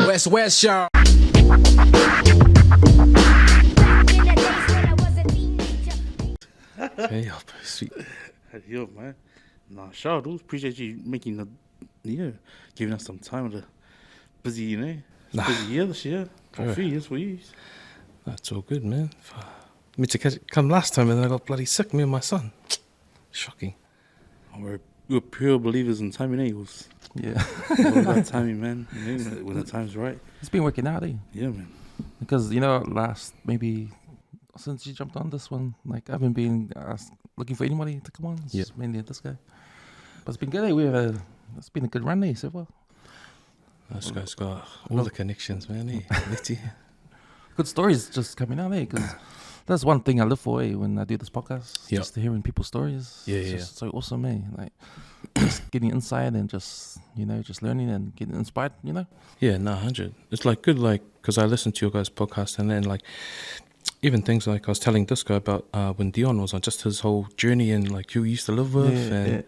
West, y'all. Hey, oh, sweet. Yo, man. Nah, shout out, dude. Appreciate you making giving us some time of the busy, busy year this year. For a few years for you. That's all good, man. Meant to come last time and then I got bloody sick, me and my son. Shocking. We're pure believers in timing, Eagles. Yeah. All about timing, man. When the time's right. It's been working out, eh? Yeah, man. Because, maybe since you jumped on this one, like, I haven't been looking for anybody to come on. It's just mainly this guy. But it's been good, eh? It's been a good run, eh, so far. This guy's got all the connections, man, eh? Letty. Good stories just coming out, eh? Because that's one thing I live for, eh? When I do this podcast, just hearing people's stories. Yeah, it's just so awesome, eh? Like, just getting insight and just learning and getting inspired, Yeah, 100. It's like good, like, because I listened to your guys' podcast and then, like, even things like I was telling this guy about when Dion was on, just his whole journey and, like, who he used to live with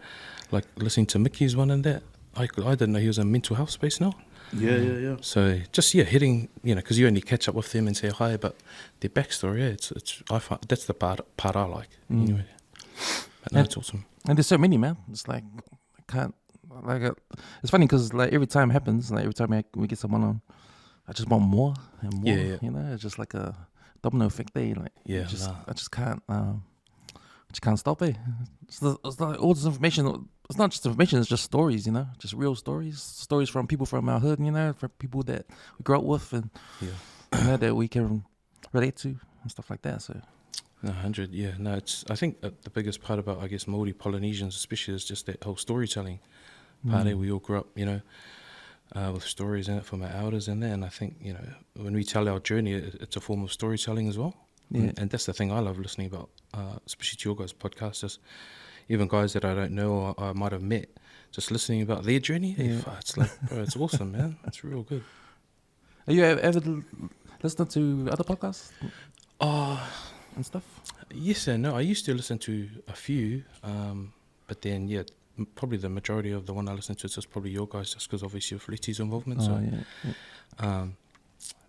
like, listening to Mickey's one and that. I didn't know he was in mental health space now. Yeah. So just hitting, because you only catch up with them and say hi, but their backstory, it's I find that's the part I like anyway. But no, it's awesome. And there's so many, man. It's like I can't it's funny because like every time it happens, like every time we get someone on, I just want more and more. Yeah. It's just like a domino effect there. Like I just can't stop it. It's like all this information. It's not just information, it's just stories, just real stories from people from our hood, from people that we grew up with and that we can relate to and stuff like that. So 100, I think the biggest part about, I guess, Maori Polynesians especially is just that whole storytelling part. We all grew up, with stories in it from our elders and that, and I think, when we tell our journey, it's a form of storytelling as well. And that's the thing I love listening about, especially to your guys' podcast, just even guys that I don't know or I might have met, just listening about their journey. It's like, bro, it's awesome, man. It's real good. Are you ever listening to other podcasts and stuff? Yes and no. I used to listen to a few, but then, probably the majority of the one I listen to is just probably your guys, just because obviously of Letty's involvement.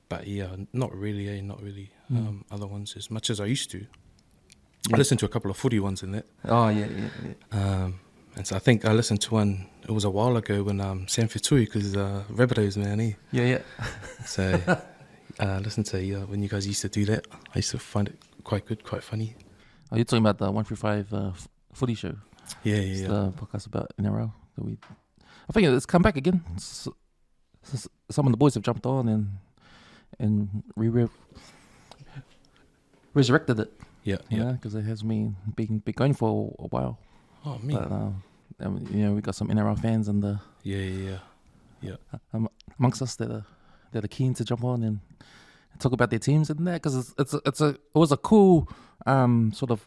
But not really. Other ones as much as I used to. I listened to a couple of footy ones in that. And so I think I listened to one, it was a while ago when Sam Fitui, because Rabbitohs, man, Yeah. So I listened to when you guys used to do that. I used to find it quite good, quite funny. Oh, you're talking about the 135 footy show? Yeah. It's the podcast about NRL. I think it's come back again. Some of the boys have jumped on and resurrected it. Yeah. Because it has been going for a while. Oh, me. But, we got some NRL fans and the amongst us that are keen to jump on and talk about their teams and that, because it was a cool sort of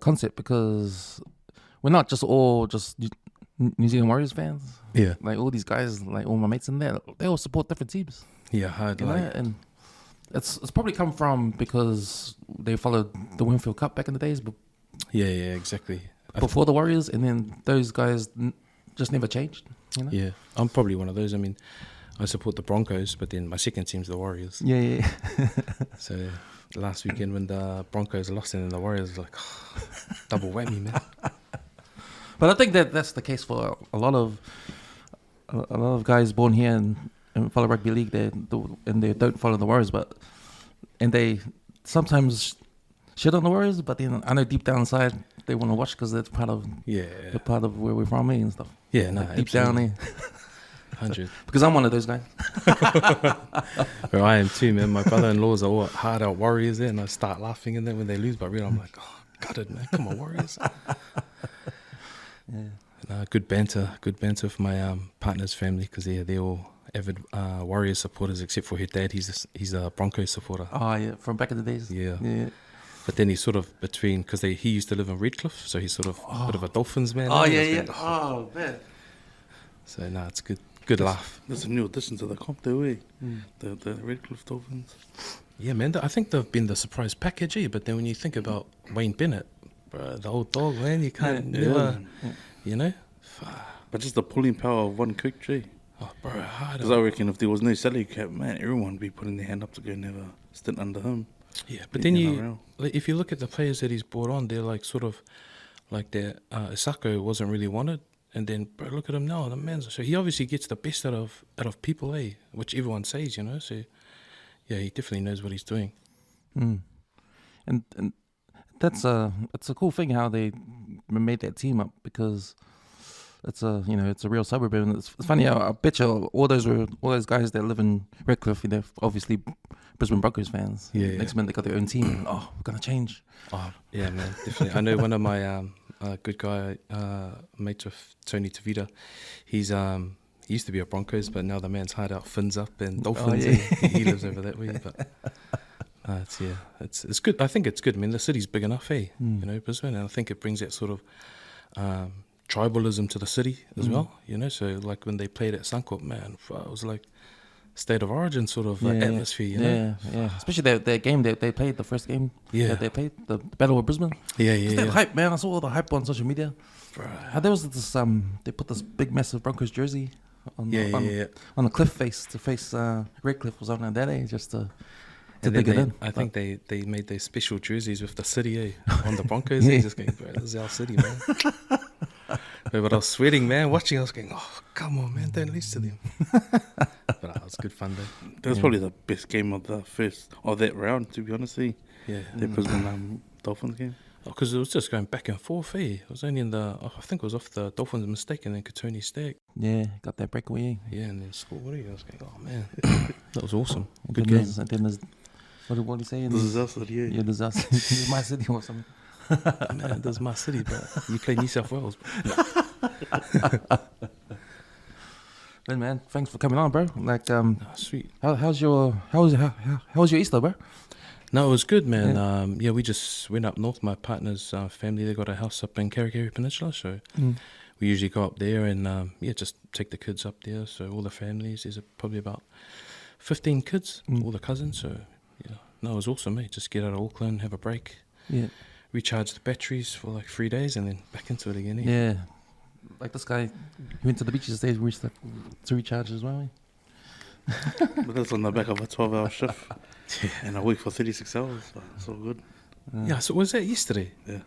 concept, because we're not just all just New Zealand Warriors fans. Yeah. Like all these guys, like all my mates in there, they all support different teams. Yeah, hard and it's probably come from because they followed the Winfield Cup back in the days, but yeah, exactly. Before the Warriors, and then those guys just never changed. Yeah, I'm probably one of those. I mean, I support the Broncos, but then my second team's the Warriors. Yeah. So last weekend when the Broncos lost and then the Warriors, like double whammy, man. But I think that's the case for a lot of guys born here and follow rugby league. They don't follow the Warriors, and they sometimes shit on the Warriors. But then I know deep down inside they want to watch because they're part of where we're from and stuff. Yeah, no, like deep down there. 100. Because I'm one of those guys. Well, I am too, man. My brother-in-laws are all hard out Warriors there, and I start laughing and then when they lose, but really I'm like, oh, gutted, man. Come on, Warriors. Good banter for my partner's family, because they're all avid Warriors supporters, except for her dad. He's a Broncos supporter. Oh yeah, from back in the days. Yeah. But then he's sort of between, because he used to live in Redcliffe, so he's sort of a bit of a Dolphins man. Oh yeah. Oh man. So it's good laugh. There's a new addition to the comp though, eh? The Redcliffe Dolphins. Yeah, man. I think they've been the surprise package, but then when you think about Wayne Bennett, bro, the old dog, man, you can't never, you know. But just the pulling power of one coach, eh? Oh, bro, hard. Because I reckon if there was no salary cap, man, everyone would be putting their hand up to go and have a stint under him. Yeah, but in then NRL. if you look at the players that he's brought on, they're like sort of like that. Isako wasn't really wanted, and then bro, look at him now. The man's so he obviously gets the best out of people, which everyone says, you know. So yeah, he definitely knows what he's doing. Mm. And it's a cool thing how they made that team up, because it's a real suburb, and it's funny how I bet you all those guys that live in Redcliffe, they're obviously Brisbane Broncos fans. Yeah. Next minute they got their own team. And, we're gonna change. Oh yeah, man, definitely. I know one of my good guy mates with Tony Tavita. He's he used to be a Broncos, but now the man's hired out Fins up and Dolphins. yeah. He lives over that way, but. It's good. I think it's good. I mean, the city's big enough, You know, Brisbane, and I think it brings that sort of tribalism to the city as well. You know, so like when they played at Suncorp, man, it was like state of origin sort of atmosphere. You know, Yeah. Especially that game that they played, the first game. Yeah. That they played, the Battle of Brisbane. Yeah. That hype, man. I saw all the hype on social media. Bro. How there was this they put this big massive Broncos jersey on the cliff face to face Redcliffe was on that day just to dig it in. I think they made their special jerseys with the city, on the Broncos. Yeah. Just going, bro, this is our city, man. But I was sweating, man, watching. I was going, oh, come on, man, don't lose to them. But it was good fun, though. That was probably the best game of that round, to be honest. Yeah. The Brisbane Dolphins game. Because it was just going back and forth, It was only I think it was off the Dolphins' mistake, and then Katoni stacked. Yeah, got that breakaway. Yeah, and then scored. I was going, oh, man. That was awesome. And Good then game. And then there's, what did he say? This is us, yeah. Yeah, this is us. This is my city or something. Man, that's my city, but you play New South Wales. Well, man, thanks for coming on, bro. Like, Sweet. how's your Easter, bro? No, it was good, man. We just went up north. My partner's family, they got a house up in Kerikeri Peninsula, so we usually go up there and just take the kids up there. So all the families, there's probably about 15 kids, all the cousins. So yeah, no, it was awesome, mate. Just get out of Auckland, have a break, recharge the batteries for like 3 days, and then back into it again. Yeah, like this guy, he went to the beach yesterday to recharge as well. But that's on the back of a 12-hour shift. And I work for 36 hours, so it's all good. Yeah, so was that yesterday? Yeah.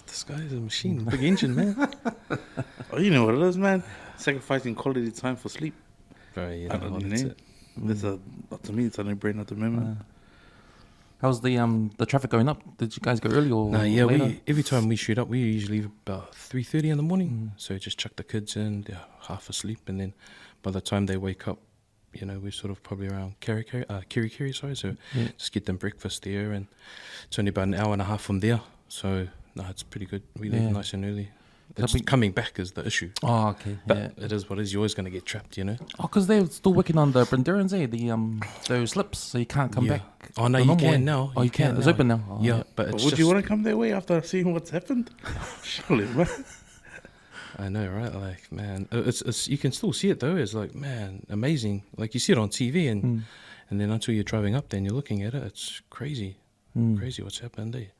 This guy's a machine, big engine, man. Oh, you know what it is, man. Sacrificing quality time for sleep. Bro, yeah, I don't know. That's to me, it's a no-brainer at the moment. How's the traffic going up? Did you guys go early or later? Every time we shoot up, we usually leave about 3:30 in the morning. So just chuck the kids in, they're half asleep, and then by the time they wake up, you know, we're sort of probably around Kirikiri, so just get them breakfast there, and it's only about an hour and a half from there. So no, it's pretty good. We leave nice and early. It's coming back is the issue. Oh, okay. But it is what it is. You're always going to get trapped, you know. Oh, because they're still working on the Brinderans, those slips, so you can't come back. Oh no, you can now. Oh, you can. It's open now. Oh, yeah, but it's would you want to come that way after seeing what's happened? Surely, man. I know, right? Like, man, it's you can still see it though. It's like, man, amazing. Like you see it on TV, and then until you're driving up, then you're looking at it. It's crazy, crazy what's happened there.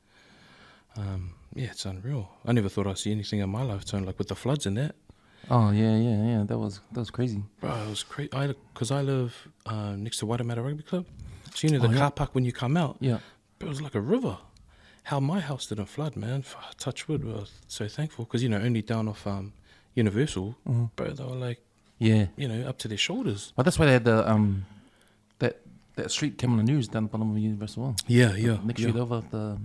Yeah, it's unreal. I never thought I'd see anything in my lifetime, like with the floods and that. Oh yeah. That was crazy. Bro, it was crazy. Because I live next to Waitemata Rugby Club. So you know the car park when you come out. Yeah. But it was like a river. How my house didn't flood, man. Touch wood. I was so thankful because only down off Universal, but they were like, up to their shoulders. But that's why they had the that street came on the news down the bottom of Universal. Yeah. Next street over the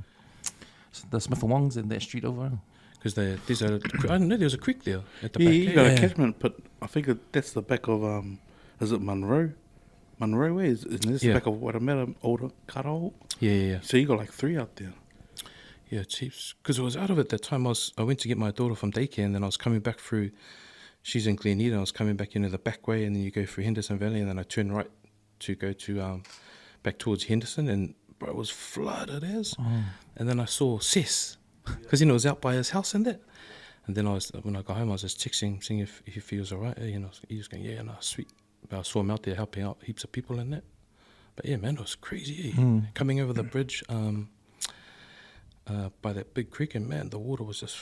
Smith and Wongs and that street over. Because I didn't know there was a creek there at the Yeah, back. you got a catchment, but I think that's the back of is it Munro? Munro way is this the back of Waitemata older Karo? Yeah. So you got like 3 out there. Yeah, Chiefs. Because I was out of it that time. I went to get my daughter from daycare, and then I was coming back through. She's in Gleneda. I was coming back into the back way, and then you go through Henderson Valley, and then I turn right to go to back towards Henderson, and bro, it was flooded as. And then I saw Cess, because it was out by his house and that. And then when I got home, I was just texting, seeing if he was alright. He was going, yeah, no, sweet. But I saw him out there helping out heaps of people and that. But yeah, man, it was crazy. Coming over the bridge. By that big creek, and man, the water was just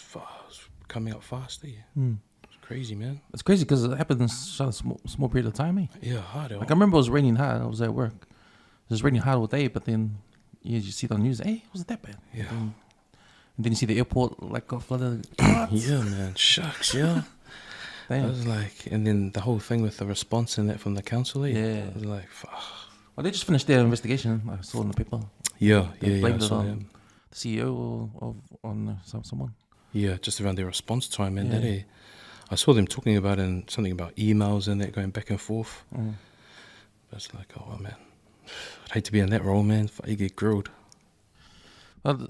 coming up fast. It's crazy, man. It's crazy because it happened in such a small period of time, eh? Yeah, hard. Like I remember it was raining hard. I was at work. It was raining hard all day, but then you see it on the news. Hey, it wasn't that bad. Yeah. And then you see the airport like got flooded. What? Yeah, man. Shucks, yeah. I Damn. was like, and then the whole thing with the response and that from the council, eh? Yeah. I was like, fuck. Well, they just finished their investigation. I saw in the paper. Yeah, They I blamed it saw on him. the CEO or on someone. Yeah, just around their response time and Yeah. that, eh? I saw them talking about and something about emails and that going back and forth. Mm. It's like, oh man, I'd hate to be in that role, man. You get grilled. Well,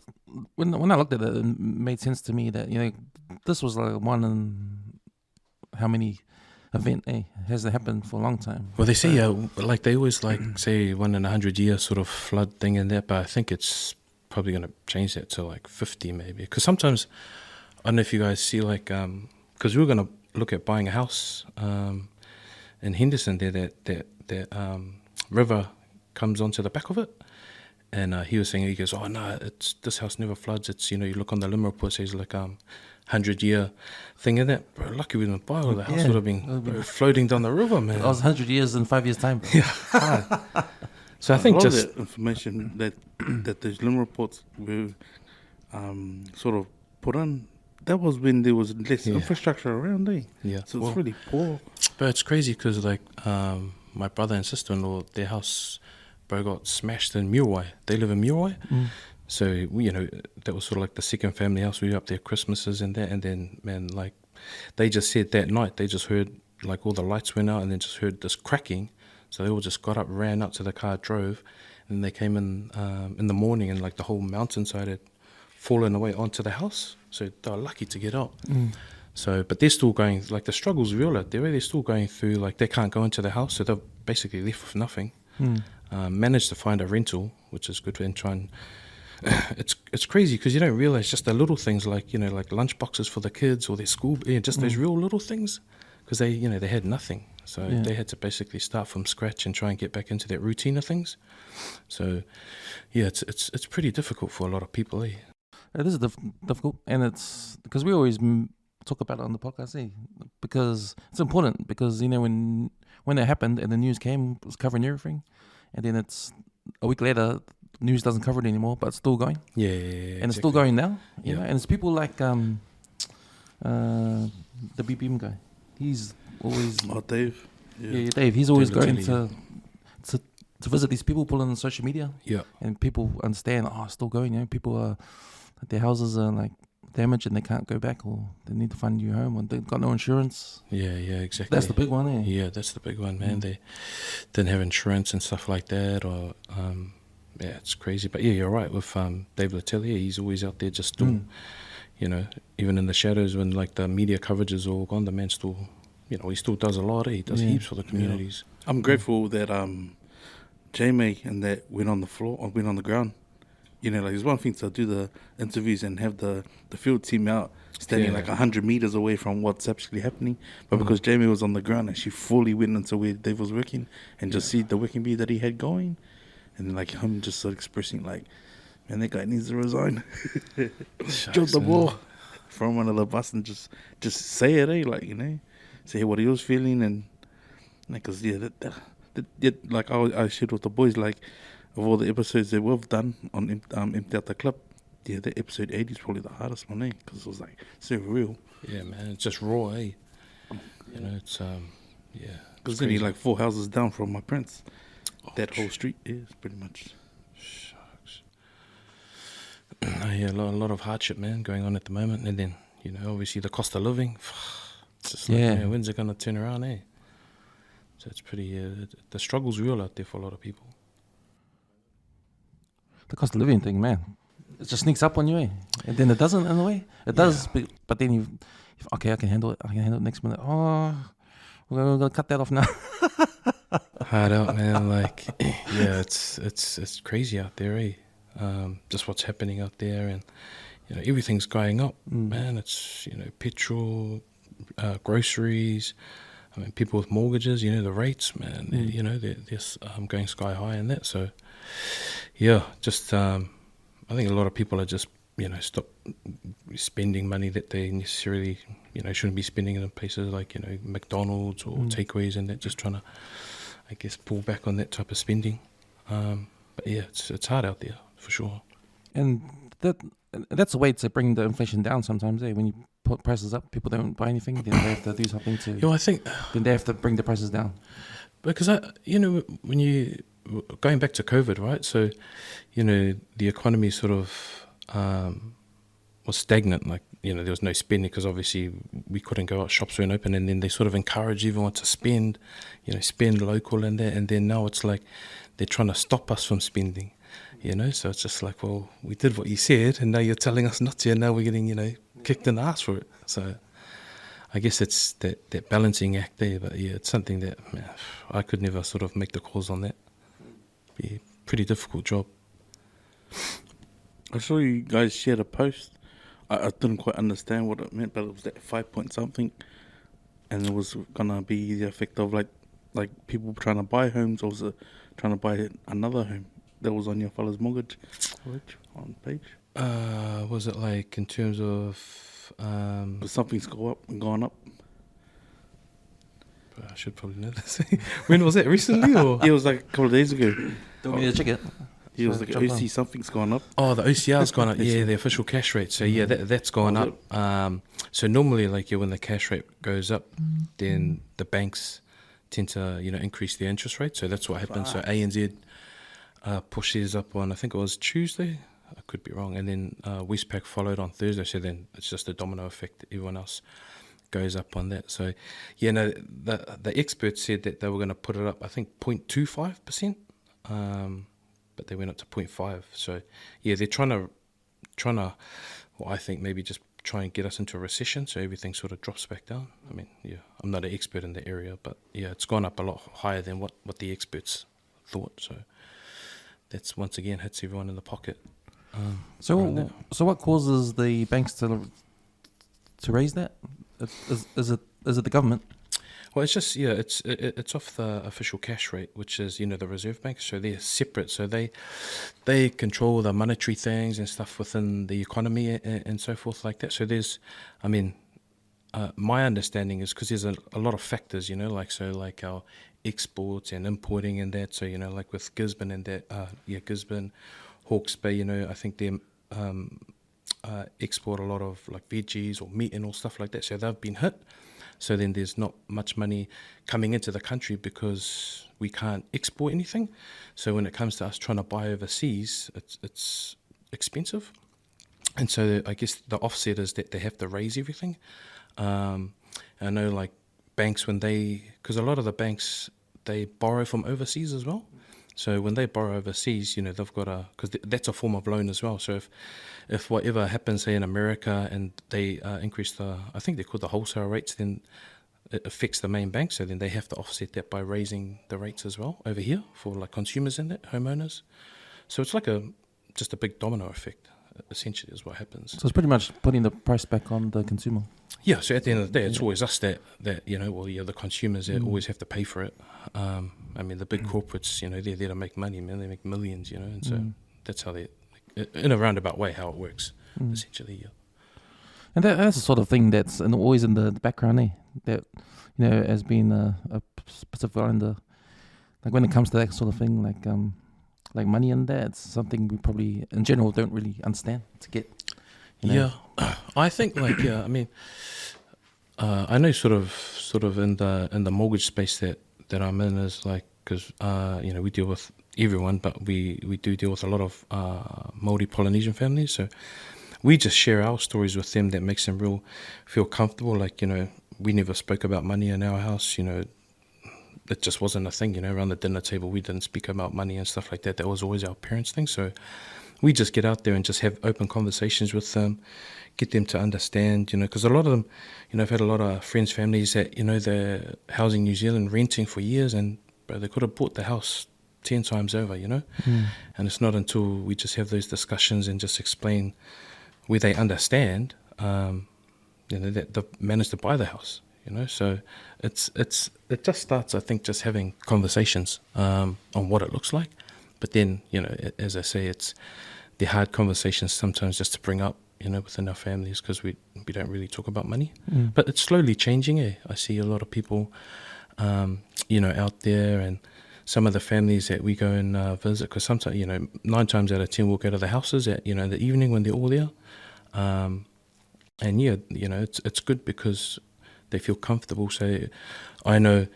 when I looked at it, it made sense to me that this was like one in how many event hasn't happened for a long time. Well, they say, like they always like say 1 in 100 year sort of flood thing and that, but I think it's probably going to change that to like 50 maybe. Because sometimes, I don't know if you guys see like, because we were going to look at buying a house in Henderson there, that river comes onto the back of it. And he was saying, he goes, oh no, this house never floods. It's, you look on the limb report, it says like 100-year thing in that. Bro, lucky we didn't buy it. The house would have been floating down the river, man. That was 100 years in 5 years' time. Yeah, hard. So I think a lot just of that information that those limb reports were sort of put on, that was when there was less infrastructure around, eh? yeah. So it's really poor. But it's crazy because like my brother and sister-in-law, their house, bro, got smashed in Muriwai. They live in Muriwai. Mm. So, that was sort of like the second family house. We were up there Christmases and that. And then, man, like, they just said that night, they just heard, like, all the lights went out and then just heard this cracking. So they all just got up, ran up to the car, drove. And they came in the morning and, like, the whole mountainside had fallen away onto the house. So they were lucky to get out. Mm. So, but they're still going, like, the struggle's real out there. They're still going through, like, they can't go into the house. So they're basically left with nothing. Mm. Managed to find a rental, which is good, and try and it's crazy because you don't realize just the little things like like lunch boxes for the kids or their school, just those real little things, because they they had nothing, so they had to basically start from scratch and try and get back into that routine of things. So it's pretty difficult for a lot of people. It is difficult, and it's because we always talk about it on the podcast, because it's important, because when it happened and the news came, it was covering everything. And then it's a week later, news doesn't cover it anymore, but it's still going. Yeah, and exactly. It's still going now. You know, Yeah. and it's people like the BBM guy. He's always Dave. yeah, Dave. He's always Dave going Latelli, to visit these people, put on social media, Yeah, and people understand. It's still going. People are their houses are like damaged and they can't go back, or they need to find a new home, or they've got no insurance. yeah, exactly. That's the big one, eh? Yeah, that's the big one, man. They didn't have insurance and stuff like that, or it's crazy. But yeah, you're right with Dave Latelli. He's always out there, just still, even in the shadows when like the media coverage is all gone. The man still, he still does a lot. He does heaps for the communities. I'm grateful that Jamie and that went on the floor, or went on the ground. Like it's one thing to do the interviews and have the field team out standing like 100 meters away from what's actually happening. But because Jamie was on the ground and she fully went into where Dave was working and just see the working bee that he had going. And then like him just sort of expressing like, man, that guy needs to resign. Drop the ball from one of the bus and just say it, say what he was feeling. And because, like I shared with the boys, like, of all the episodes that we've done on Empty Out the Clip, the episode 80 is probably the hardest one, because it was like so real. Yeah, man, it's just raw, eh? It's Because only like 4 houses down from my parents. That whole street is pretty much. Shucks. A lot of hardship, man, going on at the moment, and then obviously the cost of living. It's just like, man, when's it gonna turn around, eh? So it's pretty. The struggle's real out there for a lot of people. The cost of living thing, man, it just sneaks up on you, eh? And then it doesn't in a way. It does, but then I can handle it. I can handle it next minute. Oh, we're gonna cut that off now. Hard out, man. Like, it's crazy out there, eh? Just what's happening out there, and everything's going up, man. It's petrol, groceries. I mean, people with mortgages, the rates, man. They're going sky high and that. So, just I think a lot of people are just stop spending money that they necessarily, shouldn't be spending in places like, McDonald's or takeaways and that, just trying to, I guess, pull back on that type of spending. But yeah, it's hard out there for sure. And that's a way to bring the inflation down sometimes, eh? When you put prices up, people don't buy anything, then they have to do something to, I think, then they have to bring the prices down. because when you, going back to COVID, right? So, the economy sort of was stagnant. Like, there was no spending because obviously we couldn't go out, shops weren't open, and then they sort of encourage everyone to spend, spend local and that. And then now it's like they're trying to stop us from spending, So it's just like, well, we did what you said, and now you're telling us not to, and now we're getting, kicked in the ass for it. So I guess it's that balancing act there. But yeah, it's something that I could never sort of make the calls on that. Be a pretty difficult job. I saw you guys shared a post. I didn't quite understand what it meant, but it was that 5 point something, and it was gonna be the effect of like people trying to buy homes, or was it trying to buy another home that was on your fella's mortgage on page? Was it like in terms of But something's gone up. I should probably know this. When was that? Recently or? Yeah, it was like a couple of days ago. Don't need to check it. He was like, jump OC, on. something's gone up. Oh, the OCR's gone up. Yeah, the official cash rate. So yeah, that's gone Oh, up. So normally, like when the cash rate goes up, then the banks tend to increase their interest rate. So that's what happens. So ANZ pushes up on, I think it was Tuesday. I could be wrong. And then Westpac followed on Thursday. So then it's just a domino effect. Everyone else goes up on that. So yeah, no, the experts said that they were going to put it up, I think 0.25%. But they went up to 0.5. So yeah, they're trying to, well, I think maybe just try and get us into a recession, so everything sort of drops back down. I mean, yeah, I'm not an expert in the area, but yeah, it's gone up a lot higher than what the experts thought. So that's once again hits everyone in the pocket. So what causes the banks to raise that? Is it the government? Well, it's just it's off the official cash rate, which is the Reserve Bank. So they're separate. So they control the monetary things and stuff within the economy and so forth like that. So there's, my understanding is because there's a lot of factors, like our exports and importing and that. So like with Gisborne and that, Gisborne, Hawke's Bay. I think they export a lot of like veggies or meat and all stuff like that. So they've been hit. So then there's not much money coming into the country because we can't export anything. So when it comes to us trying to buy overseas, it's expensive. And so I guess the offset is that they have to raise everything. I know like banks because a lot of the banks, they borrow from overseas as well. So when they borrow overseas, they've got because that's a form of loan as well. So if whatever happens, say in America, and they increase I think they're called the wholesale rates, then it affects the main bank. So then they have to offset that by raising the rates as well over here for like consumers in that, homeowners. So it's like just a big domino effect, essentially, is what happens. So it's pretty much putting the price back on the consumer. Yeah, so at the end of the day, it's always us that the consumers that always have to pay for it. The big corporates, they're there to make money, man. They make millions, and so that's how they, in a roundabout way, how it works, essentially, yeah. And that's the sort of thing that's always in the background, eh? That, has been a Pacific Islander, like when it comes to that sort of thing, like money and that, it's something we probably, in general, don't really understand to get. Yeah, I think I know sort of in the mortgage space that I'm in is like, because we deal with everyone, but we do deal with a lot of Maori Polynesian families, so we just share our stories with them that makes them feel comfortable. Like, we never spoke about money in our house, it just wasn't a thing, around the dinner table we didn't speak about money and stuff like that. That was always our parents' thing. So we just get out there and just have open conversations with them, get them to understand, because a lot of them, I've had a lot of friends, families that, they're housing New Zealand, renting for years, and they could have bought the house 10 times over, And it's not until we just have those discussions and just explain where they understand, that they've managed to buy the house, So it just starts, I think, just having conversations on what it looks like. But then, as I say, it's the hard conversations sometimes just to bring up, within our families, because we don't really talk about money. But it's slowly changing. I see a lot of people, out there, and some of the families that we go and visit, because sometimes, 9 times out of 10 we'll go to the houses at, in the evening when they're all there. And yeah, it's good because they feel comfortable. So I know,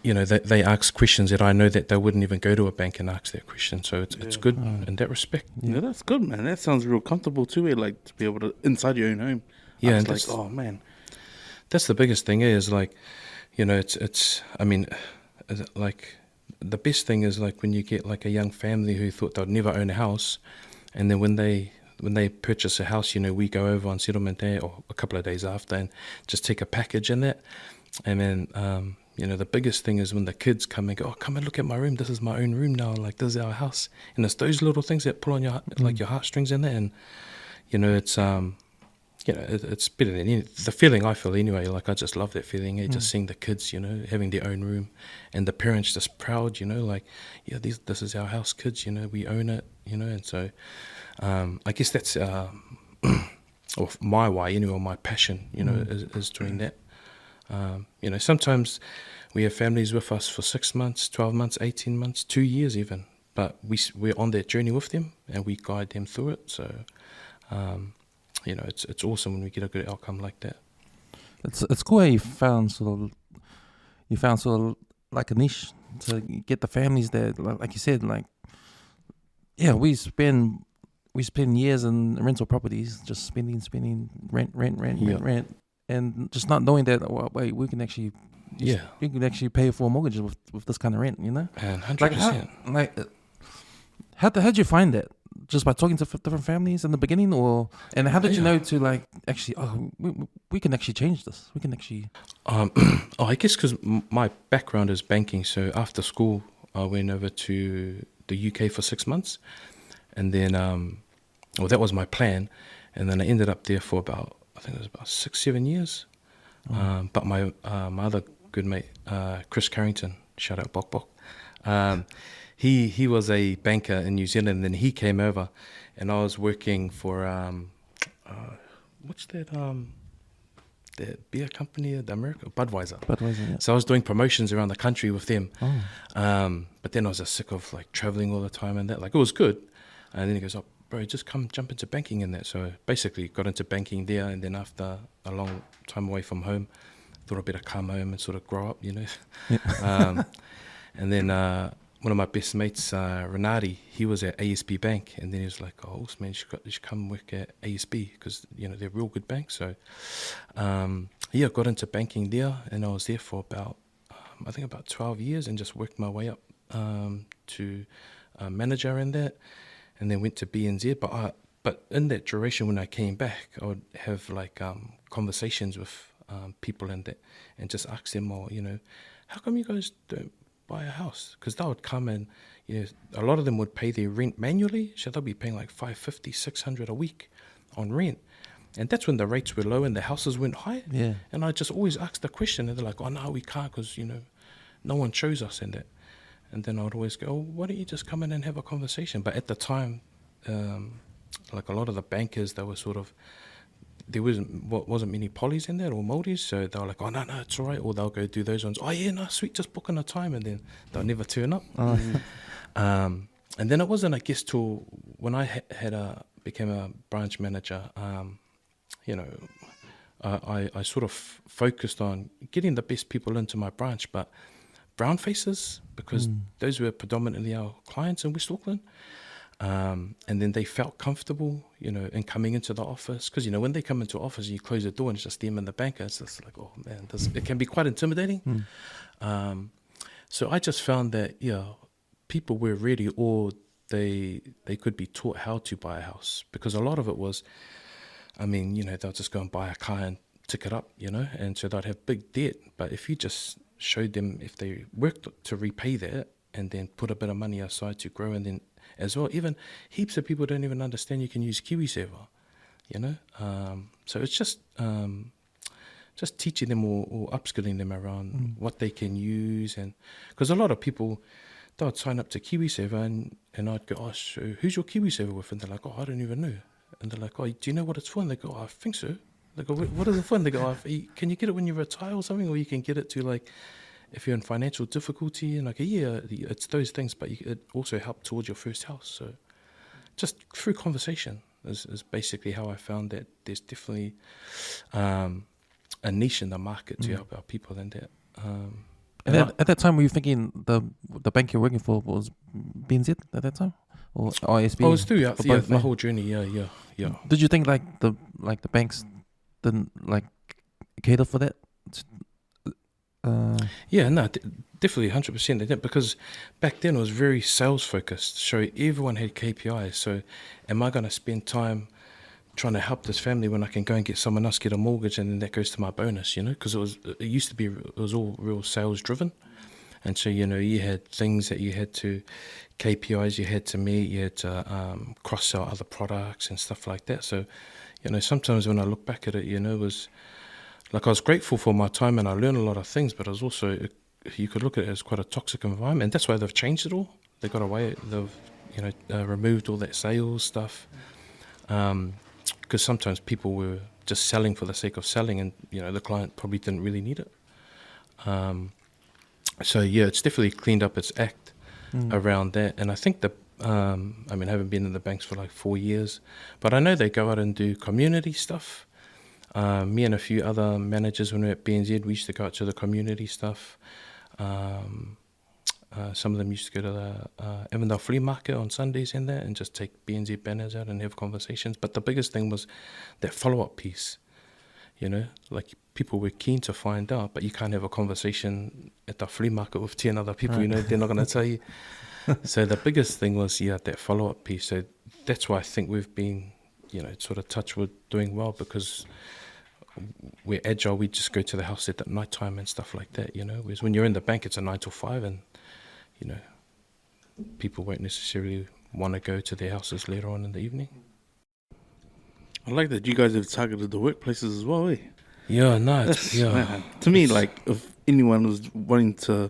they ask questions that I know that they wouldn't even go to a bank and ask that question. So it's good in that respect. Yeah, that's good, man. That sounds real comfortable too. Like to be able to inside your own home. Yeah, It's and like, oh man. that's the biggest thing is like, it's I mean, like the best thing is like when you get like a young family who thought they'd never own a house, and then when they purchase a house, we go over on settlement day or a couple of days after and just take a package in that. And then, the biggest thing is when the kids come and go, oh, come and look at my room. This is my own room now. Like, this is our house. And it's those little things that pull on your, like your heartstrings in there. And, it's, it's better than the feeling I feel anyway. Like, I just love that feeling, just seeing the kids, having their own room, and the parents just proud, like, yeah, this is our house, kids, we own it, and so, I guess that's, or my why, or my passion, is doing that. Sometimes we have families with us for 6 months, 12 months, 18 months, 2 years even, but we're on that journey with them and we guide them through it. So, it's awesome when we get a good outcome like that. It's cool how you found sort of like a niche to get the families that, like you said, like, yeah, we spend years in rental properties, just spending rent, and just not knowing that, wait, we can actually, you can actually pay for a mortgage with this kind of rent, And 100%. How'd you find that? Just by talking to different families in the beginning, and how did you know to like actually, we can actually change this? We can actually. I guess because my background is banking, so after school I went over to the UK for 6 months, and then, that was my plan, and then I ended up there for about, I think it was about 6-7 years. But my other good mate, Chris Carrington, shout out Bok Bok, he was a banker in New Zealand, and then he came over, and I was working for what's that beer company in America, Budweiser. Yeah. So I was doing promotions around the country with them. But then I was just sick of like traveling all the time and that. Like, it was good. And then he goes, oh, bro, just come jump into banking in that. So basically got into banking there, and then after a long time away from home, thought I'd better come home and sort of grow up, Yeah. And then one of my best mates, Renati, he was at ASB Bank, and then he was like, oh, man, you should come work at ASB, because, they're a real good bank. So, got into banking there, and I was there for about, I think about 12 years, and just worked my way up to manager in that, and then went to BNZ. But in that duration, when I came back, I would have like conversations with people in that, and just ask them, how come you guys don't buy a house? Because they would come and, a lot of them would pay their rent manually, so they'll be paying like $550, $600 a week on rent. And that's when the rates were low and the houses went high. Yeah. And I just always ask the question, and they're like, oh, no, we can't, because, no one chose us in that. And then I would always go, oh, why don't you just come in and have a conversation? But at the time, like a lot of the bankers, they were sort of, there wasn't many polys in there or Māoris, so they were like, oh, no, it's all right. Or they'll go do those ones. Oh, yeah, no, sweet, just book in a time. And then they'll never turn up. And then it wasn't, I guess, till when I became a branch manager, I sort of focused on getting the best people into my branch, but brown faces, because those were predominantly our clients in West Auckland. And then they felt comfortable, in coming into the office. Because, when they come into office, you close the door and it's just them and the banker. It's just like, oh, man, it can be quite intimidating. So I just found that, people were ready, or they could be taught how to buy a house. Because a lot of it was, they'll just go and buy a car and tick it up, and so they'd have big debt. But if you just showed them, if they worked to repay that and then put a bit of money aside to grow, and then as well, even heaps of people don't even understand you can use KiwiSaver, so it's just teaching them or upskilling them around what they can use. And because a lot of people, they'd sign up to KiwiSaver and I'd go, oh, so who's your KiwiSaver with? And they're like, oh, I don't even know. And they're like, oh, do you know what it's for? And they go, oh, I think so. They go, what is it for? And they go, oh, can you get it when you retire or something? Or you can get it to like, if you're in financial difficulty. And like, yeah, it's those things, but it also helped towards your first house. So just through conversation is basically how I found that there's definitely a niche in the market to help our people and that. And at that time, were you thinking the bank you're working for was BNZ at that time, or ISB? I was through both, my whole journey. Yeah. Did you think like the banks didn't like cater for that? Yeah, no, definitely 100% they did, because back then it was very sales focused. So everyone had KPIs. So am I going to spend time trying to help this family when I can go and get someone else get a mortgage, and then that goes to my bonus, you know? Because it used to be, it was all real sales driven. And so, you know, you had things that you had to, KPIs you had to meet, you had to cross-sell other products and stuff like that. So, you know, sometimes when I look back at it, you know, it was like I was grateful for my time and I learned a lot of things, but it was also, you could look at it as quite a toxic environment. And that's why they've changed it all. They got away, they've, you know, removed all that sales stuff. Because sometimes people were just selling for the sake of selling, and, you know, the client probably didn't really need it. So, yeah, it's definitely cleaned up its act around that. And I think I mean, I haven't been in the banks for like 4 years, but I know they go out and do community stuff. Me and a few other managers, when we were at BNZ, we used to go out to the community stuff. Some of them used to go to the Avondale Flea Market on Sundays and that, and just take BNZ banners out and have conversations. But the biggest thing was that follow-up piece, you know, like people were keen to find out, but you can't have a conversation at the flea market with 10 other people, right. You know, they're not going to tell you. So the biggest thing was, that follow-up piece. So that's why I think we've been, you know, sort of touch with doing well, because we're agile. We just go to the house at night time and stuff like that, you know. Whereas when you're in the bank, it's a 9 to 5, and, you know, people won't necessarily want to go to their houses later on in the evening. I like that you guys have targeted the workplaces as well, eh? Yeah, no, Man, to me, like, if anyone was wanting to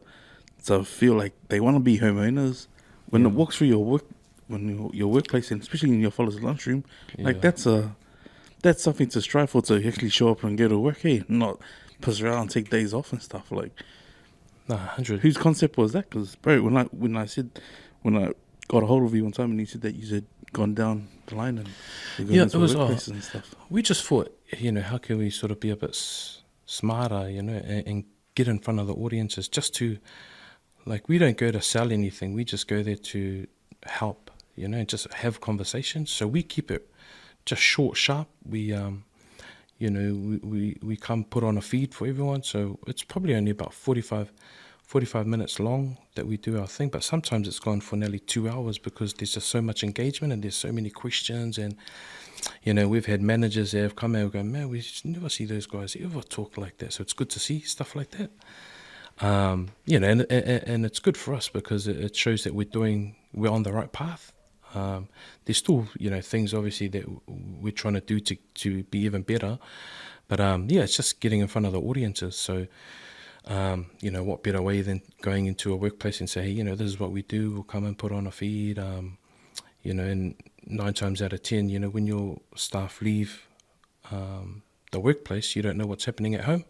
feel like they want to be homeowners, when it walks through your workplace, and especially in your fellows' lunchroom, like that's something to strive for, to actually show up and go to work, hey, not piss around and take days off and stuff. Like, 100. Whose concept was that? Because, bro, when I got a hold of you one time and you said that you had gone down the line and it was and stuff. We just thought, you know, how can we sort of be a bit smarter, you know, and get in front of the audiences, just to, like, we don't go to sell anything. We just go there to help, you know, just have conversations. So we keep it just short, sharp. We, you know, we come put on a feed for everyone. So it's probably only about 45 minutes long that we do our thing. But sometimes it's gone for nearly 2 hours, because there's just so much engagement and there's so many questions. And, you know, we've had managers that have come out and go, man, we never see those guys ever talk like that. So it's good to see stuff like that. You know, and it's good for us, because it shows that we're on the right path. There's still, you know, things obviously that we're trying to do to be even better. But it's just getting in front of the audiences. So, you know, what better way than going into a workplace and say, hey, you know, this is what we do. We'll come and put on a feed. You know, and 9 times out of 10, you know, when your staff leave the workplace, you don't know what's happening at home.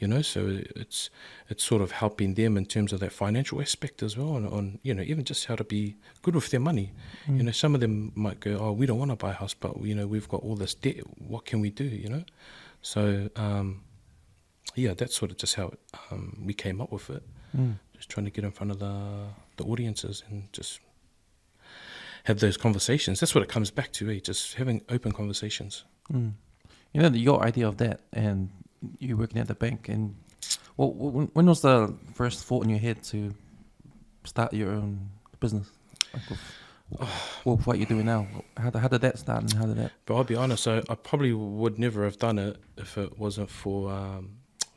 You know, so it's sort of helping them in terms of that financial aspect as well, on you know, even just how to be good with their money. You know, some of them might go, oh, we don't want to buy a house, but, you know, we've got all this debt. What can we do, you know? So, that's sort of just how we came up with it. Just trying to get in front of the audiences and just have those conversations. That's what it comes back to, just having open conversations. You know, your idea of that, and you working at the bank, and when was the first thought in your head to start your own business? Like with what you're doing now, how did that start, and how did that? But I'll be honest, I probably would never have done it if it wasn't for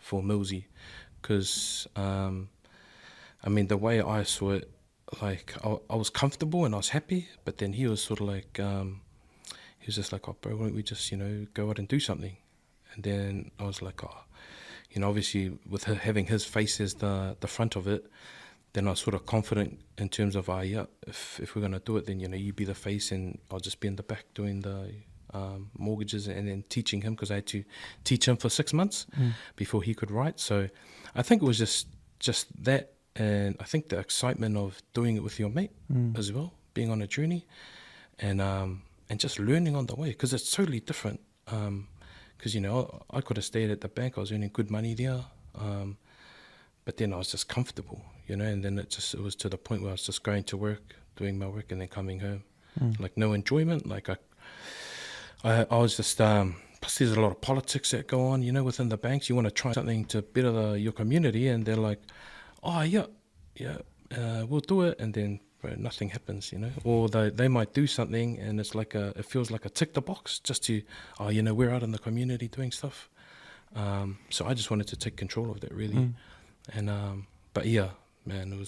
Millsy, because I mean, the way I saw it, like I was comfortable and I was happy, but then he was sort of like he was just like, oh bro, why don't we just, you know, go out and do something? And then I was like, oh, you know, obviously with having his face as the front of it, then I was sort of confident in terms of, if we're going to do it, then, you be the face and I'll just be in the back doing the mortgages and then teaching him, because I had to teach him for 6 months before he could write. So I think it was just that, and I think the excitement of doing it with your mate as well, being on a journey, and just learning on the way, because it's totally different. Because, I could have stayed at the bank, I was earning good money there, but then I was just comfortable, and then it was to the point where I was just going to work, doing my work, and then coming home. Like, no enjoyment. Like, I was just, plus there's a lot of politics that go on, within the banks. You want to try something to better your community, and they're like, oh, we'll do it, and then nothing happens, Or they might do something, and it's like it feels like a tick the box, just to, we're out in the community doing stuff. So I just wanted to take control of that, really. And but yeah, man,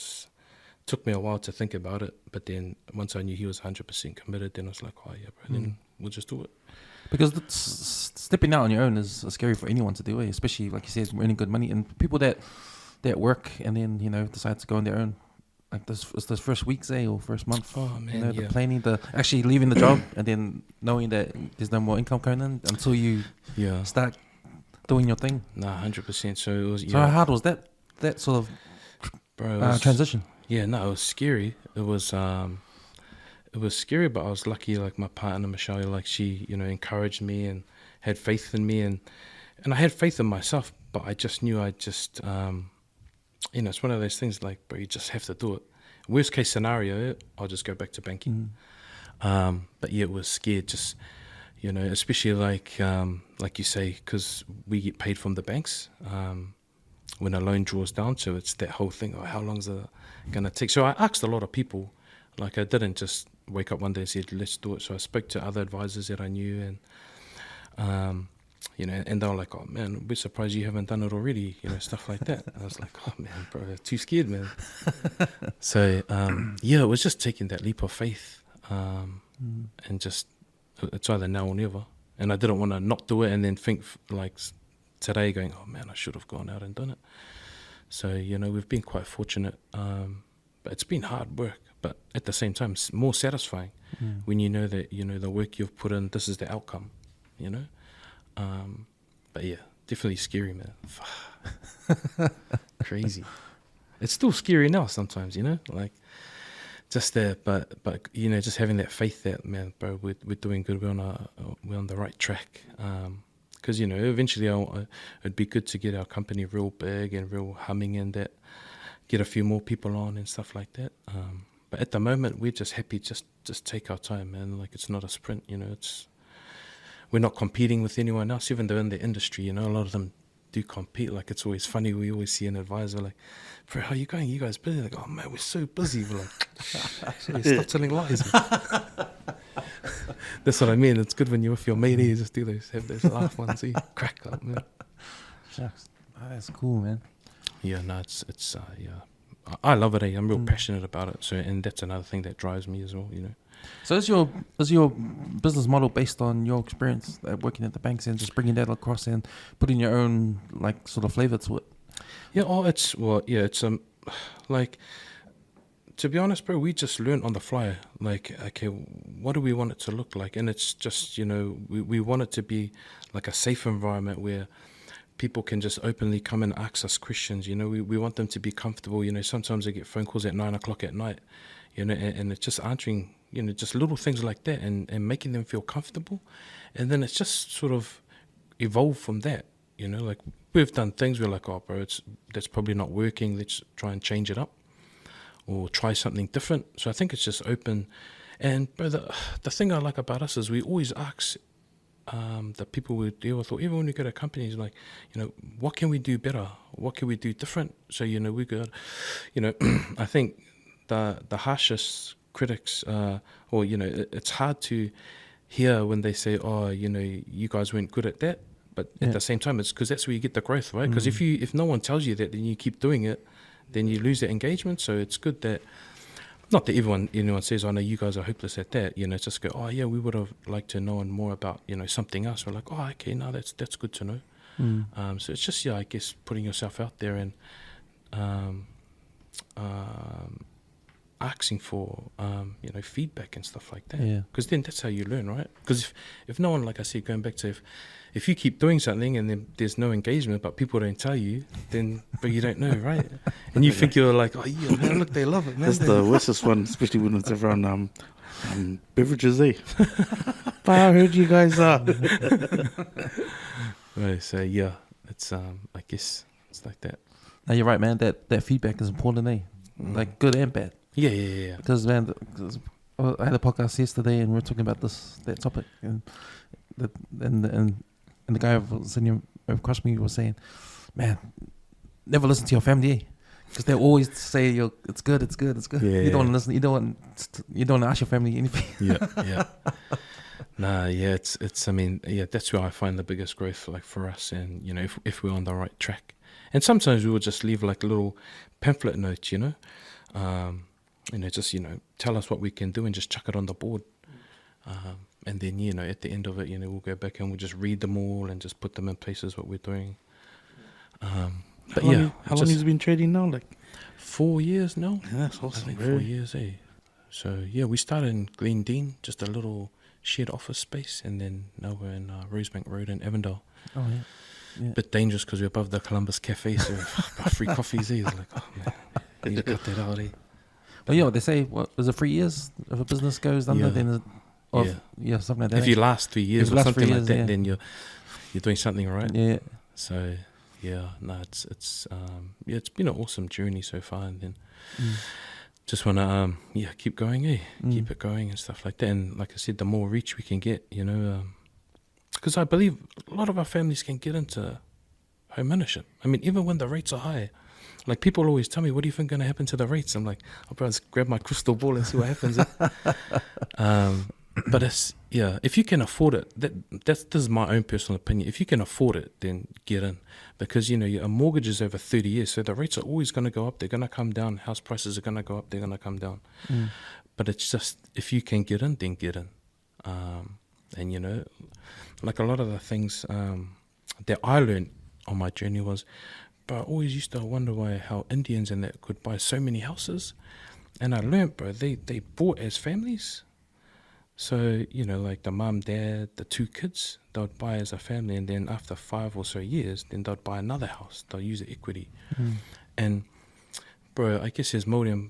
took me a while to think about it, but then once I knew he was 100% committed, then I was like, oh yeah, bro, then we'll just do it. Because stepping out on your own is scary for anyone to do, especially, like you said, earning good money, and people that work and then decide to go on their own. Like those first weeks, or first month. Oh man, the planning, the actually leaving the job, and then knowing that there's no more income coming in until you start doing your thing. Nah, 100%. So it was. So how hard was that sort of transition? Yeah, no, it was scary. It was scary, but I was lucky. Like my partner Michelle, like she, encouraged me and had faith in me, and I had faith in myself. But I just knew it's one of those things, like, bro, you just have to do it. Worst case scenario, I'll just go back to banking. But yeah, it was scared, just, especially like you say, because we get paid from the banks when a loan draws down. So it's that whole thing, how long is it going to take? So I asked a lot of people. Like, I didn't just wake up one day and said, let's do it. So I spoke to other advisors that I knew, and and they were like, oh man, we're surprised you haven't done it already, stuff like that. And I was like, oh man, bro, too scared, man. So it was just taking that leap of faith, and just, it's either now or never. And I didn't want to not do it and then think like today going, oh man, I should have gone out and done it. So, we've been quite fortunate, but it's been hard work, but at the same time, it's more satisfying when you know that, the work you've put in, this is the outcome, But yeah, definitely scary, man. Crazy. It's still scary now sometimes, like just that, but just having that faith that, man, bro, we're doing good. We're on the right track. Because eventually it'd be good to get our company real big and real humming, and that get a few more people on and stuff like that. But at the moment, we're just happy, just take our time, man. Like, it's not a sprint, we're not competing with anyone else, even though in the industry, a lot of them do compete. Like, it's always funny. We always see an advisor like, bro, how you going? You guys busy? Like, oh man, we're so busy. We're like, stop telling lies. That's what I mean. It's good when you're with your mate. You just have those laugh ones. You crack up, man. Shucks. That's cool, man. Yeah, no, it's I love it. I'm real passionate about it. So, and that's another thing that drives me as well. So is your business model based on your experience working at the banks and just bringing that across and putting your own like sort of flavor to it? Yeah, it's like, to be honest, bro, we just learn on the fly. Like, okay, what do we want it to look like? And it's just, we want it to be like a safe environment where people can just openly come and ask us questions. We want them to be comfortable. Sometimes they get phone calls at 9:00 at night, and it's just answering, just little things like that, and making them feel comfortable. And then it's just sort of evolved from that, like we've done things, we're like, oh bro, that's probably not working, let's try and change it up or try something different. So I think it's just open. And bro, the thing I like about us is we always ask the people we deal with, or even when we go to companies, like, what can we do better? What can we do different? So, we got, I think the harshest critics, it's hard to hear when they say, oh, you guys weren't good at that. But at the same time, it's because that's where you get the growth, right? Because if no one tells you that, then you keep doing it, then you lose that engagement. So it's good that, not that anyone says, oh no, you guys are hopeless at that. It's just go, oh yeah, we would have liked to know more about, something else. We're like, oh okay, no, that's good to know. So it's just, I guess putting yourself out there and asking for feedback and stuff like that. Yeah. Because then that's how you learn, right? Because if no one, like I said, going back to if you keep doing something and then there's no engagement, but people don't tell you, then but you don't know, right? And you think you're like, oh yeah, man, look, they love it, man. That's the worstest one, especially when it's around beverages, eh? But I heard you guys are. Right, so yeah, it's I guess it's like that. No, you're right, man. That feedback is important, eh? Like good and bad. Yeah. Because man, I had a podcast yesterday and we were talking about that topic, and the guy sitting across me was saying, "Man, never listen to your family, because they always say it's good. Yeah, you don't want to listen. You don't want to ask your family anything." Yeah. Nah, yeah, it's. I mean, yeah, that's where I find the biggest growth, like for us, and if we're on the right track. And sometimes we will just leave like a little pamphlet note, just tell us what we can do and just chuck it on the board. And then at the end of it, we'll go back and we'll just read them all and just put them in places what we're doing. But How long has you been trading now? Like 4 years now. Yeah, that's I awesome. think 4 years, eh? So yeah, we started in Glendine, just a little shared office space, and then now we're in Rosebank Road in Avondale. Oh yeah. Bit dangerous because we're above the Columbus Cafe, so free coffees. It's like, oh man, you need to cut that out. But what they say, what was it, 3 years if a business goes under, Yeah. then something like that. If you last 3 years If you or last something 3 like years, that, yeah. then you're doing something right. Yeah. So yeah, no, it's it's been an awesome journey so far, and then just want to keep going, keep it going and stuff like that. And like I said, the more reach we can get, because I believe a lot of our families can get into home ownership. I mean, even when the rates are high, like people always tell me, what do you think going to happen to the rates? I'm like, I'll probably just grab my crystal ball and see what happens. But if you can afford it, this is my own personal opinion. If you can afford it, then get in, because your mortgage is over 30 years, so the rates are always going to go up. They're going to come down. House prices are going to go up. They're going to come down. But it's just, if you can get in, then get in. And like a lot of the things that I learned on my journey was, but I always used to wonder how Indians and that could buy so many houses. And I learned, bro, they bought as families. So, like the mum, dad, the 2 kids, they would buy as a family. And then after 5 or so years, then they'd buy another house. They'll use the equity. And, bro, I guess as Maori and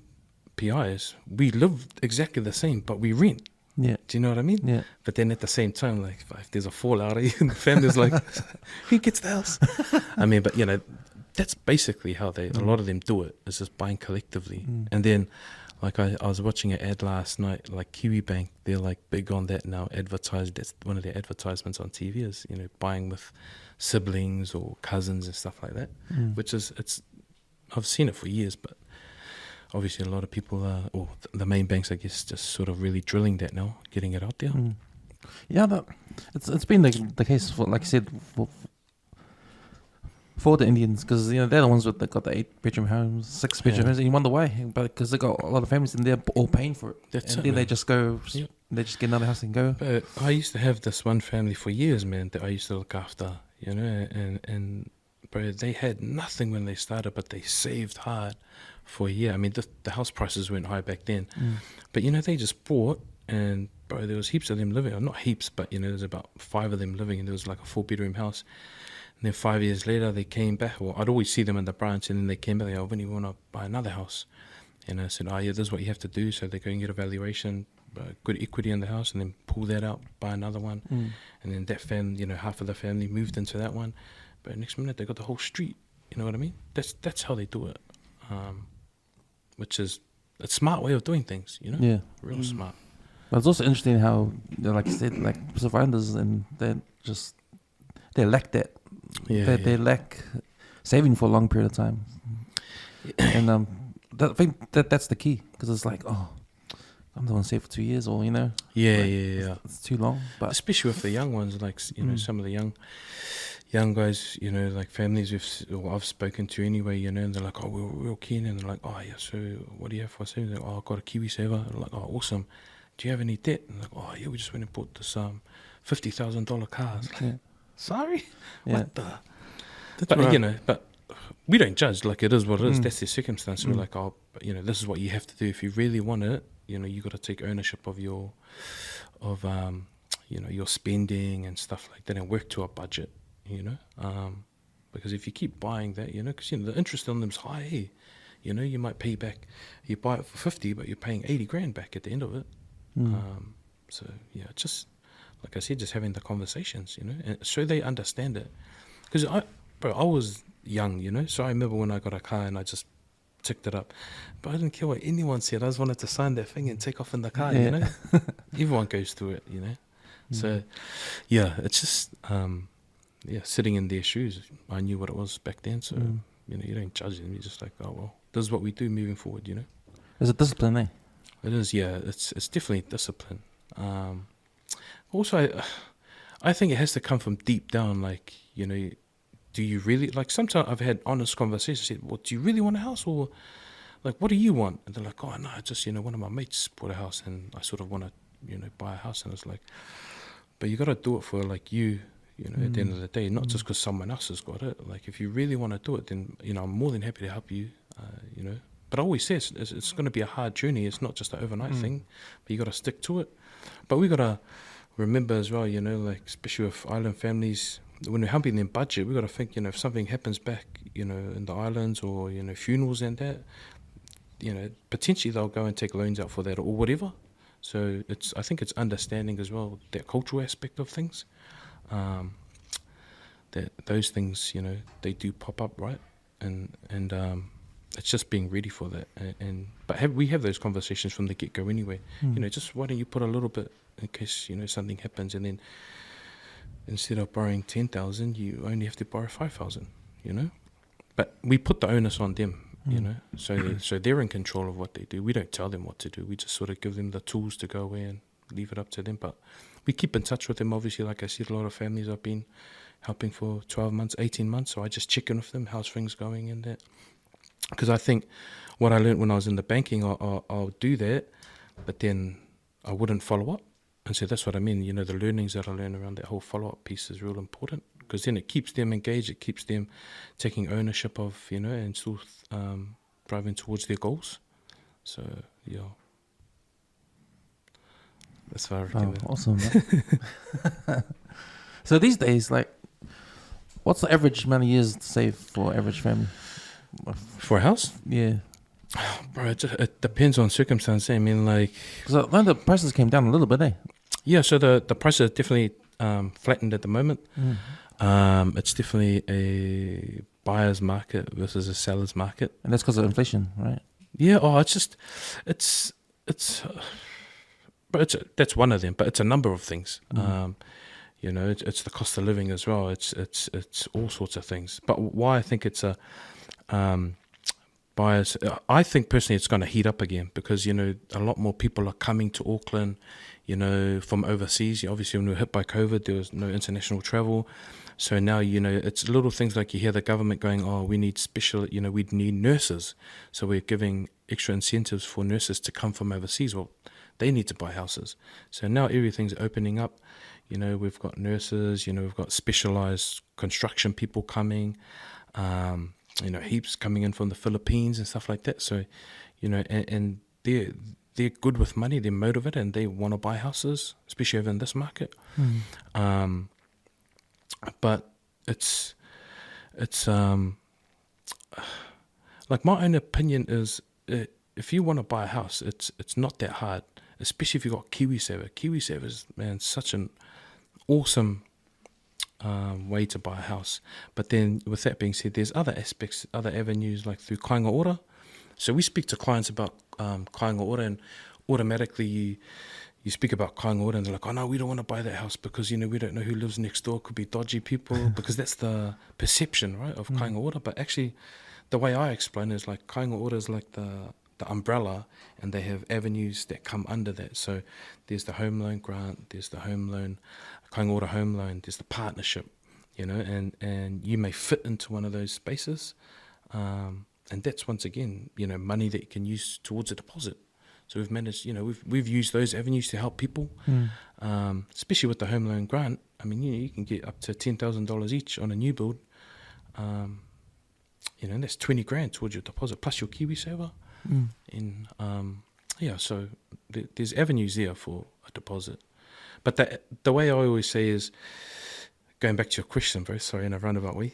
PIs, we live exactly the same, but we rent. Yeah. Do you know what I mean? Yeah. But then at the same time, like if there's a fallout, the family's like, who gets the house? I mean, but that's basically how a lot of them do it. It's just buying collectively. And then, like I was watching an ad last night, like Kiwi Bank, they're like big on that now. That's one of their advertisements on TV is buying with siblings or cousins and stuff like that. Which is I've seen it for years, but obviously a lot of people or the main banks, I guess, just sort of really drilling that now, getting it out there. Yeah, it's been the case for, like I said, for the Indians, because they're the ones that got the 8-bedroom homes, 6-bedroom homes, and you wonder why, but because they got a lot of families and they're all paying for it. That's and it, then they man. just go, Yep. they just get another house and go. But I used to have this one family for years, man, that I used to look after, and bro, they had nothing when they started, but they saved hard for a year. I mean, the house prices weren't high back then, but they just bought, and bro, there was heaps of them living, or not heaps, but there was about 5 of them living, and there was like a 4-bedroom house. And then 5 years later, they came back. Well, I'd always see them in the branch, and then they came back. They go, Vinnie, we want to buy another house. And I said, this is what you have to do. So they go and get a valuation, good equity in the house, and then pull that out, buy another one. And then that family, half of the family moved into that one. But next minute, they got the whole street. You know what I mean? That's how they do it. Which is a smart way of doing things, Yeah. Real smart. But it's also interesting how, like you said, like Pacific Islanders, and they lack that. They lack saving for a long period of time. And I think that's the key, because it's like, I'm the one save for 2 years, or Yeah. it's too long. But especially with the young ones, like some of the young guys, like families I've spoken to anyway, and they're like, we're real keen, and they're like, yeah, so what do you have for savings? Like, I've got a Kiwi saver. I'm like, awesome. Do you have any debt? And like, yeah, we just went and bought this $50,000 car. Like, sorry, Yeah. what the? But we don't judge. Like, it is what it is. Mm. That's their circumstance. We're like, oh, but, you know, this is what you have to do if you really want it. You know, you got to take ownership of your spending and stuff like that, and work to a budget. You know, because if you keep buying that, you know, because the interest on them's high. Eh? You know, you might pay back. You buy it for 50, but you're paying 80 grand back at the end of it. So yeah, just like I said, just having the conversations, you know, and so they understand it. Because I was young, you know, so I remember when I got a car and I just ticked it up, but I didn't care what anyone said. I just wanted to sign that thing and take off in the car, you know. Everyone goes through it, you know. So yeah, it's just sitting in their shoes. I knew what it was back then, so you know, you don't judge them. You're just like, oh well, this is what we do moving forward, you know. Is it discipline, eh? It is, yeah. It's definitely discipline. Also, I think it has to come from deep down. Like, you know, do you really, like, sometimes I've had honest conversations. Said, well, do you really want a house, or like, what do you want? And they're like, oh no, just, you know, one of my mates bought a house and I sort of want to, you know, buy a house. And it's like, but you got to do it for like you know, at the end of the day, not just because someone else has got it. Like, if you really want to do it, then, you know, I'm more than happy to help you, you know. But I always say it's going to be a hard journey. It's not just an overnight thing, but you got to stick to it. But we got to remember as well, you know, like, especially with island families, when we're helping them budget, we got to think, you know, if something happens back, you know, in the islands, or, you know, funerals and that, you know, potentially they'll go and take loans out for that or whatever. So I think it's understanding as well that cultural aspect of things, that those things, you know, they do pop up, right? And it's just being ready for that. But we have those conversations from the get-go anyway. You know, just why don't you put a little bit in case, you know, something happens, and then instead of borrowing 10,000, you only have to borrow 5,000, you know? But we put the onus on them, you know, so they're in control of what they do. We don't tell them what to do. We just sort of give them the tools to go away and leave it up to them. But we keep in touch with them. Obviously, like I said, a lot of families I've been helping for 12 months, 18 months. So I just check in with them, how's things going in that. Because I think what I learned when I was in the banking, I'll do that, but then I wouldn't follow up. And so that's what I mean, you know, the learnings that I learned around that whole follow-up piece is real important, because then it keeps them engaged, it keeps them taking ownership of, you know, and still driving towards their goals. So, yeah. That's what I reckon. Oh, awesome. So these days, like, what's the average amount of years to save for average family? For a house? Yeah. Bro, it depends on circumstance. I mean, like... So when the prices came down a little bit, eh? Yeah, so the prices are definitely flattened at the moment. It's definitely a buyer's market versus a seller's market. And that's because of inflation, right? Yeah, but that's one of them, but it's a number of things. You know, it's the cost of living as well. It's all sorts of things. But why I think it's a... buyers, I think personally it's going to heat up again, because, you know, a lot more people are coming to Auckland, you know, from overseas. Obviously, when we were hit by COVID, there was no international travel. So now, you know, it's little things like you hear the government going, oh, we need we need nurses. So we're giving extra incentives for nurses to come from overseas. Well, they need to buy houses. So now everything's opening up. You know, we've got nurses, you know, we've got specialized construction people coming, you know, heaps coming in from the Philippines and stuff like that. So, you know, and they're good with money, they're motivated, and they want to buy houses, especially over in this market. But it's like, my own opinion is, if you want to buy a house, it's not that hard, especially if you've got KiwiSaver. KiwiSaver is, man, such an awesome way to buy a house. But then, with that being said, there's other aspects, other avenues, like through kāinga ora. So we speak to clients about kāinga ora, and automatically you speak about kāinga ora, and they're like, oh no, we don't want to buy that house because, you know, we don't know who lives next door. Could be dodgy people, because that's the perception, right, of kāinga ora. But actually, the way I explain it is like, kāinga ora is like the umbrella, and they have avenues that come under that. So there's the home loan grant, there's the home loan, kāinga ora home loan, there's the partnership, you know, and you may fit into one of those spaces. And that's, once again, you know, money that you can use towards a deposit. So we've managed, you know, we've used those avenues to help people, especially with the home loan grant. I mean, you know, you can get up to $10,000 each on a new build. and that's 20 grand towards your deposit plus your KiwiSaver. And so there's avenues there for a deposit. But the way I always say is, going back to your question, bro, sorry, in a roundabout way,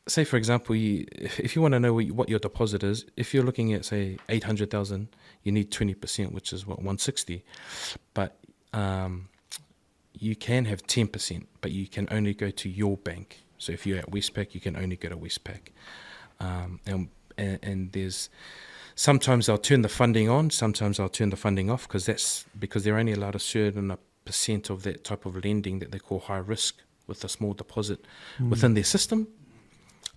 say, for example, if you want to know what your deposit is, if you're looking at, say, 800,000, you need 20%, which is, 160. But you can have 10%, but you can only go to your bank. So if you're at Westpac, you can only go to Westpac. And there's... Sometimes I'll turn the funding on, sometimes I'll turn the funding off, because they're only allowed a certain percent of that type of lending that they call high risk with a small deposit within their system.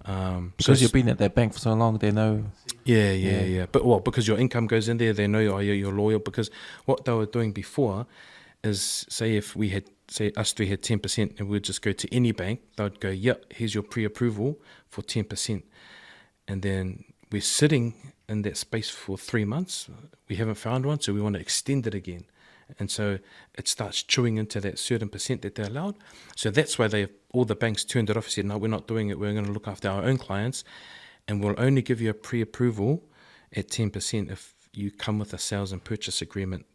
Because you've been at that bank for so long, they know. Yeah. But because your income goes in there, they know you're loyal. Because what they were doing before is, say if we had, say us three had 10%, and we'd just go to any bank, they'd go, here's your pre-approval for 10%, and then we're sitting in that space for 3 months. We haven't found one, so we want to extend it again. And so it starts chewing into that certain percent that they're allowed. So that's why all the banks turned it off and said, no, we're not doing it. We're going to look after our own clients, and we'll only give you a pre-approval at 10% if you come with a sales and purchase agreement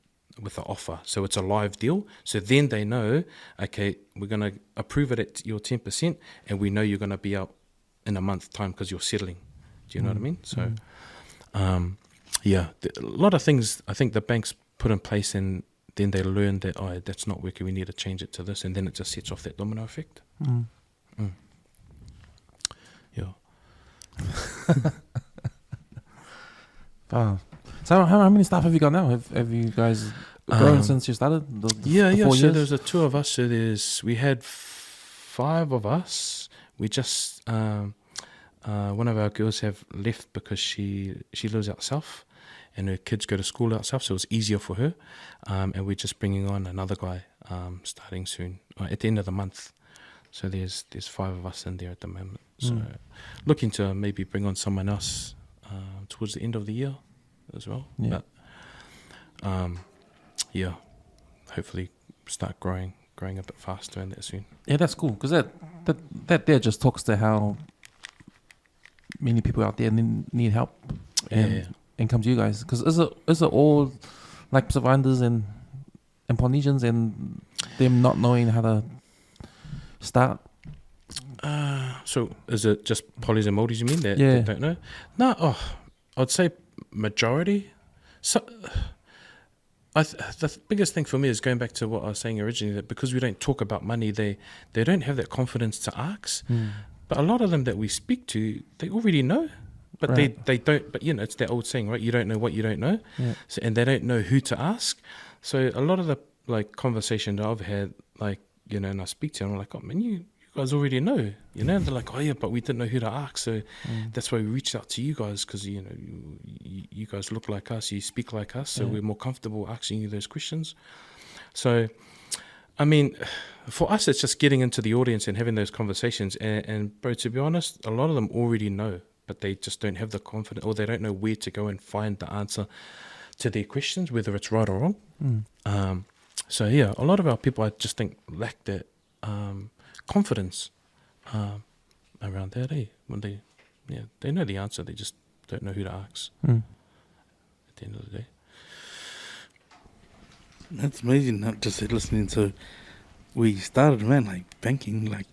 with an offer. So it's a live deal. So then they know, okay, we're going to approve it at your 10%, and we know you're going to be out in a month's time because you're settling. Do you know what I mean? So, a lot of things I think the banks put in place, and then they learn that, that's not working, we need to change it to this, and then it just sets off that domino effect. Yeah. Wow. So how many staff have you got now? Have you guys grown since you started? The 4 years? So there's the two of us. So we had 5 of us. We just one of our girls have left because she lives out south, and her kids go to school out south, so it's easier for her. And we're just bringing on another guy starting soon, at the end of the month. So there's 5 of us in there at the moment. So looking to maybe bring on someone else towards the end of the year as well. Yeah. But hopefully start growing a bit faster in that soon. Yeah, that's cool, because that there just talks to how many people out there need help and come to you guys. Because is it all like Pacificans and Polynesians and them not knowing how to start? So is it just Polys and Māoris you mean that don't know? No, I'd say majority. So the biggest thing for me is going back to what I was saying originally, that because we don't talk about money, they don't have that confidence to ask. But a lot of them that we speak to, they already know, but right. they don't. But it's that old saying, right? You don't know what you don't know, so, and they don't know who to ask. So a lot of the conversation that I've had, and I speak to them, I'm like, oh man, you guys already know, And they're like, oh yeah, but we didn't know who to ask, so that's why we reached out to you guys, because you guys look like us, you speak like us, so we're more comfortable asking you those questions. So, I mean, for us, it's just getting into the audience and having those conversations. And bro, to be honest, a lot of them already know, but they just don't have the confidence, or they don't know where to go and find the answer to their questions, whether it's right or wrong. So yeah, a lot of our people, I just think, lack that confidence around that. When they know the answer, they just don't know who to ask at the end of the day. That's amazing. Not just listening to where you started, man. Like banking. Like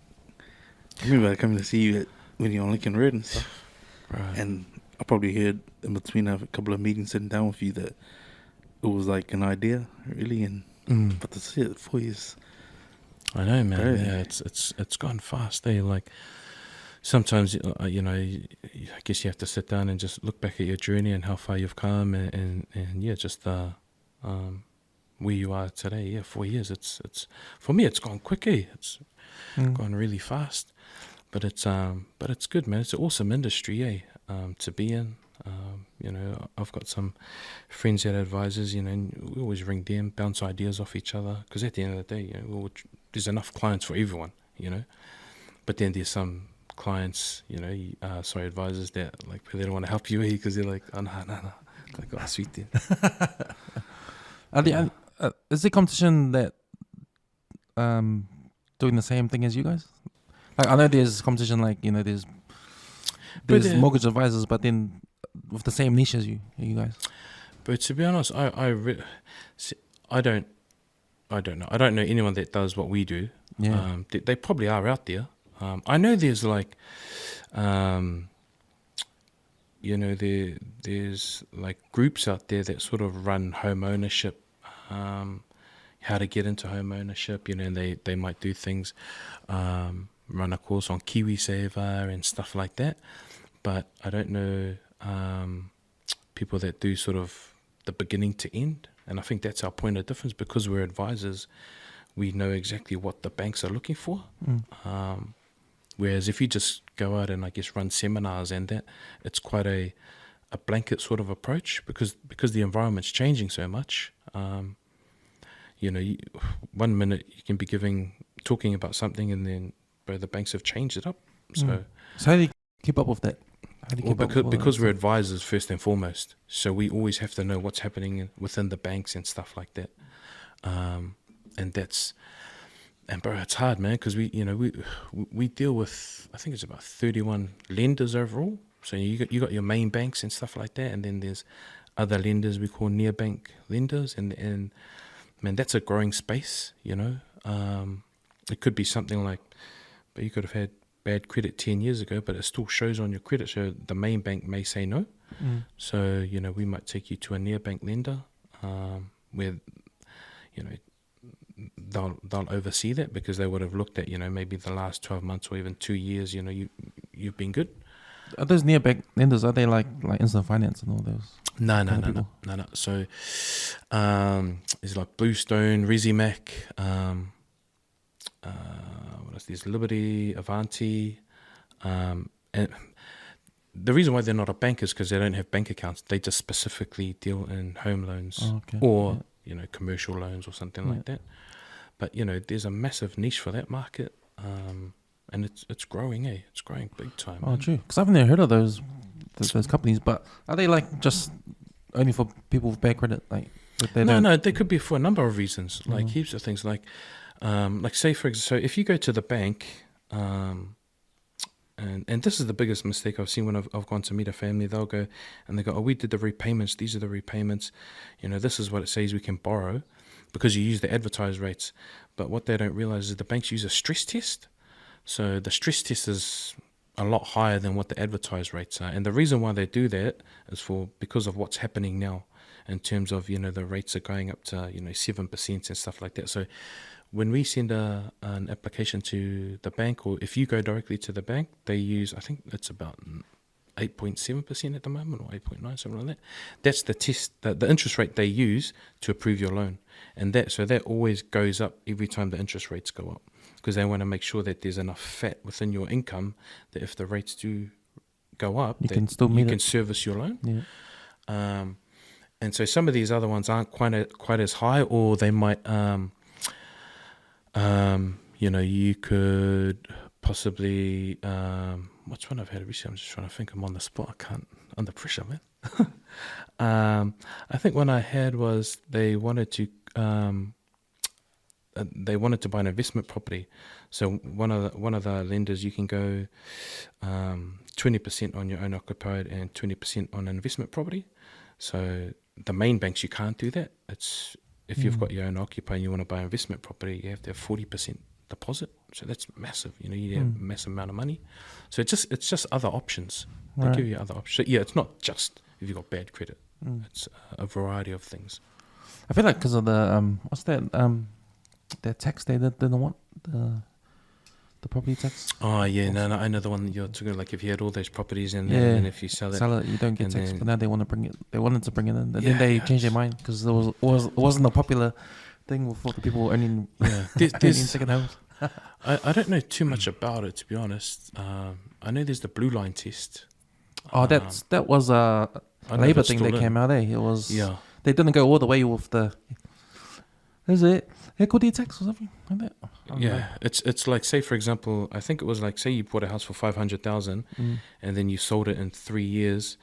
I remember coming to see you when you're on Lincoln Road and stuff. Right. And I probably heard in between a couple of meetings sitting down with you that it was like an idea, really. And but to see it 4 years. I know, man. Crazy. Yeah, it's gone fast. Like sometimes, I guess you have to sit down and just look back at your journey and how far you've come, and just where you are today. Yeah, 4 years. It's for me, it's gone quick. It's gone really fast, but it's good, man. It's an awesome industry, to be in. I've got some friends that are advisors, and we always ring them, bounce ideas off each other, because at the end of the day, there's enough clients for everyone, but then there's some clients, advisors that they don't want to help you because they're like, oh no, like, oh sweet then. Is the competition that doing the same thing as you guys? Like I know there's competition, there's there's then- mortgage advisors, but then with the same niche as you guys. But to be honest, I don't know. I don't know anyone that does what we do. Yeah. They probably are out there. I know there's like, there's like groups out there that sort of run home ownership, how to get into home ownership, and they might do things, run a course on KiwiSaver and stuff like that. But I don't know people that do sort of the beginning to end. And I think that's our point of difference, because we're advisors. We know exactly what the banks are looking for. Whereas if you just go out and I guess run seminars and that, it's quite a blanket sort of approach, because the environment's changing so much. One minute you can be talking about something, and then the banks have changed it up. So how do you keep up with that? How do you keep up with all because that we're stuff? advisors first and foremost, so we always have to know what's happening within the banks and stuff like that. And bro, it's hard, man, because we deal with, I think it's about 31 lenders overall. So you got your main banks and stuff like that, and then there's other lenders we call near bank lenders, and man, that's a growing space. It could be something like, but you could have had bad credit 10 years ago, but it still shows on your credit. So the main bank may say no. So we might take you to a near bank lender, where they'll oversee that, because they would have looked at maybe the last 12 months or even 2 years. You've been good. Are those near bank lenders? Are they like instant finance and all those? No. people? So it's like Bluestone, Resimac, what else? There's Liberty, Avanti, and the reason why they're not a bank is because they don't have bank accounts. They just specifically deal in home loans, or commercial loans or something like that. But there's a massive niche for that market, and it's growing. It's growing big time. Oh, man. true. Because I've never heard of those companies. But are they like just only for people with bad credit? Like No, they could be for a number of reasons, like heaps of things. Like say for example, so if you go to the bank, and this is the biggest mistake I've seen when I've gone to meet a family. They'll go and they go, "Oh, we did the repayments. These are the repayments. This is what it says we can borrow," because you use the advertised rates. But what they don't realize is the banks use a stress test. So the stress test is a lot higher than what the advertised rates are. And the reason why they do that is because of what's happening now, in terms of the rates are going up to 7% and stuff like that. So when we send an application to the bank, or if you go directly to the bank, they use, I think it's about 8.7% at the moment, or 8.9, something like that. That's the test, the interest rate they use to approve your loan. And that always goes up every time the interest rates go up, because they want to make sure that there's enough fat within your income that if the rates do go up, You that can still meet you can it. service your loan. Yeah. And so some of these other ones aren't quite as high, or they might, you could possibly, what's one I've had recently? I'm just trying to think. I'm on the spot. I can't, under pressure, man. I think one I had was they wanted to buy an investment property. So one of the lenders, you can go 20% on your own occupied and 20% on an investment property. So the main banks, you can't do that. It's if you've got your own occupied and you want to buy an investment property, you have to have 40% deposit. So that's massive. You have a massive amount of money. So it's just other options. They Right. give you other options. So yeah, it's not just if you've got bad credit. It's a variety of things. I feel like because of the what's that the tax they didn't want the property tax. Oh yeah, no, I know the one that you're talking about. Like if you had all those properties in there, Yeah. and if you sell it, You don't get and tax, then- but now they want to bring it. They wanted to bring it in, and Yeah, then they yeah, changed their mind because it wasn't a popular thing for the people earning yeah, earning second homes. I don't know too much about it, to be honest. I know there's the blue line test. Oh, that was a I know Labour that's thing still that in. came out. It was Yeah. They didn't go all the way with the. Is it equity tax or something like that? I don't know. Yeah, it's like, say for example, I think it was like, say you bought a house for 500,000, and then you sold it in 3 years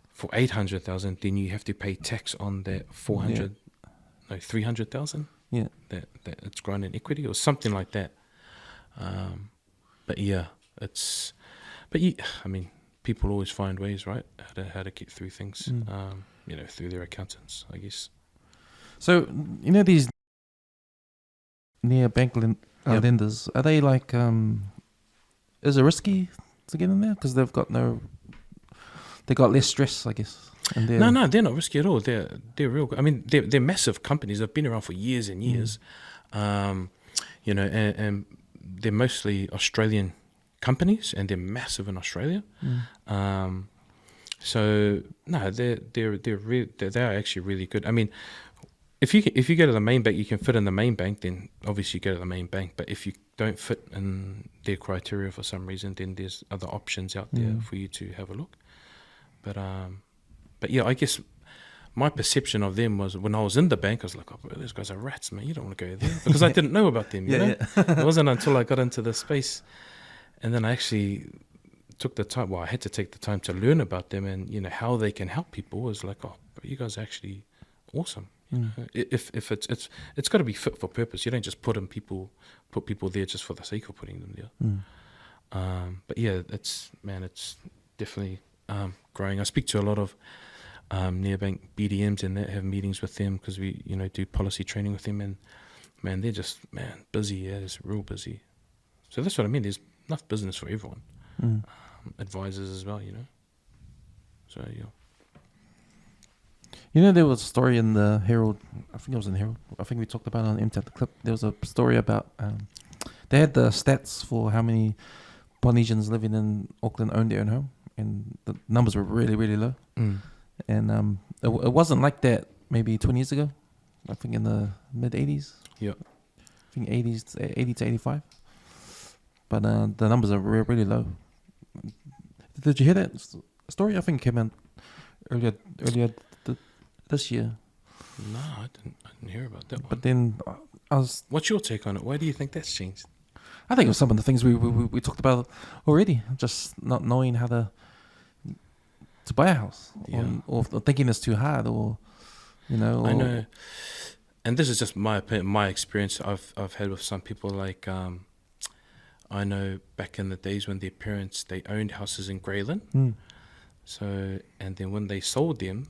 for 800,000. Then you have to pay tax on that 300,000. Yeah. That it's grown in equity or something like that. But yeah, I mean, people always find ways, right? How to get through things, through their accountants, I guess. So, these near bank lenders, are they like, is it risky to get in there? Because they got less stress, I guess. And No, they're not risky at all. They're real. I mean, they're massive companies. They've been around for years and years. And they're mostly Australian companies, and they're massive in Australia. So no, they're actually really good. I mean, if you go to the main bank, you can fit in the main bank, then obviously you go to the main bank. But if you don't fit in their criteria for some reason, then there's other options out there for you to have a look. But yeah, I guess my perception of them was when I was in the bank, I was like, oh, bro, those guys are rats, man. You don't want to go there. Because I didn't know about them, you know? It wasn't until I got into the space. And then I actually took the time, I had to take the time to learn about them and, how they can help people. It was like, oh, bro, you guys are actually awesome. If it's got to be fit for purpose. You don't just put people there just for the sake of putting them there. But yeah, it's definitely growing. I speak to a lot of nearbank BDMs and have meetings with them because we do policy training with them, and man, they're just busy. Yeah, it's real busy. So that's what I mean. There's enough business for everyone. Advisors as well, So yeah. There was a story in the Herald. I think it was in the Herald. I think we talked about it on MTAT the clip. There was a story about they had the stats for how many Polynesians living in Auckland owned their own home, and the numbers were really, really low. And it wasn't like that maybe 20 years ago. I think in the mid 80s. Yeah. I think 80 to 85. But the numbers are really low. Did you hear that story? I think it came out earlier this year. No, I didn't hear about that one. But then I was. What's your take on it? Why do you think that's changed? I think it was some of the things we talked about already. Just not knowing how to buy a house, or thinking it's too hard, or I know, and this is just my opinion, my experience. I've had with some people like I know back in the days when their parents they owned houses in Greyland, so and then when they sold them,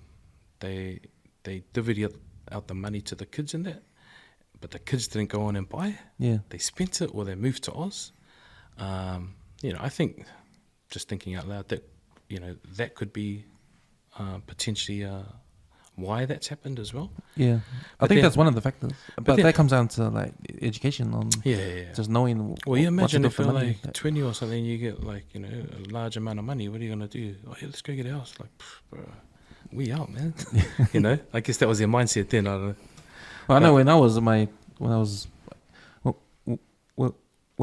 they divvied out the money to the kids in that, but the kids didn't go on and buy. Yeah, they spent it or they moved to Oz. I think just thinking out loud that. That could be potentially why that's happened as well. Yeah, I think that's one of the factors. But that comes down to like education on just knowing. Well, you imagine if you're like 20 or something, you get like a large amount of money. What are you gonna do? Oh yeah, let's go get a house. Like, bro, we out, man. I guess that was their mindset then. I don't know. Well, I know when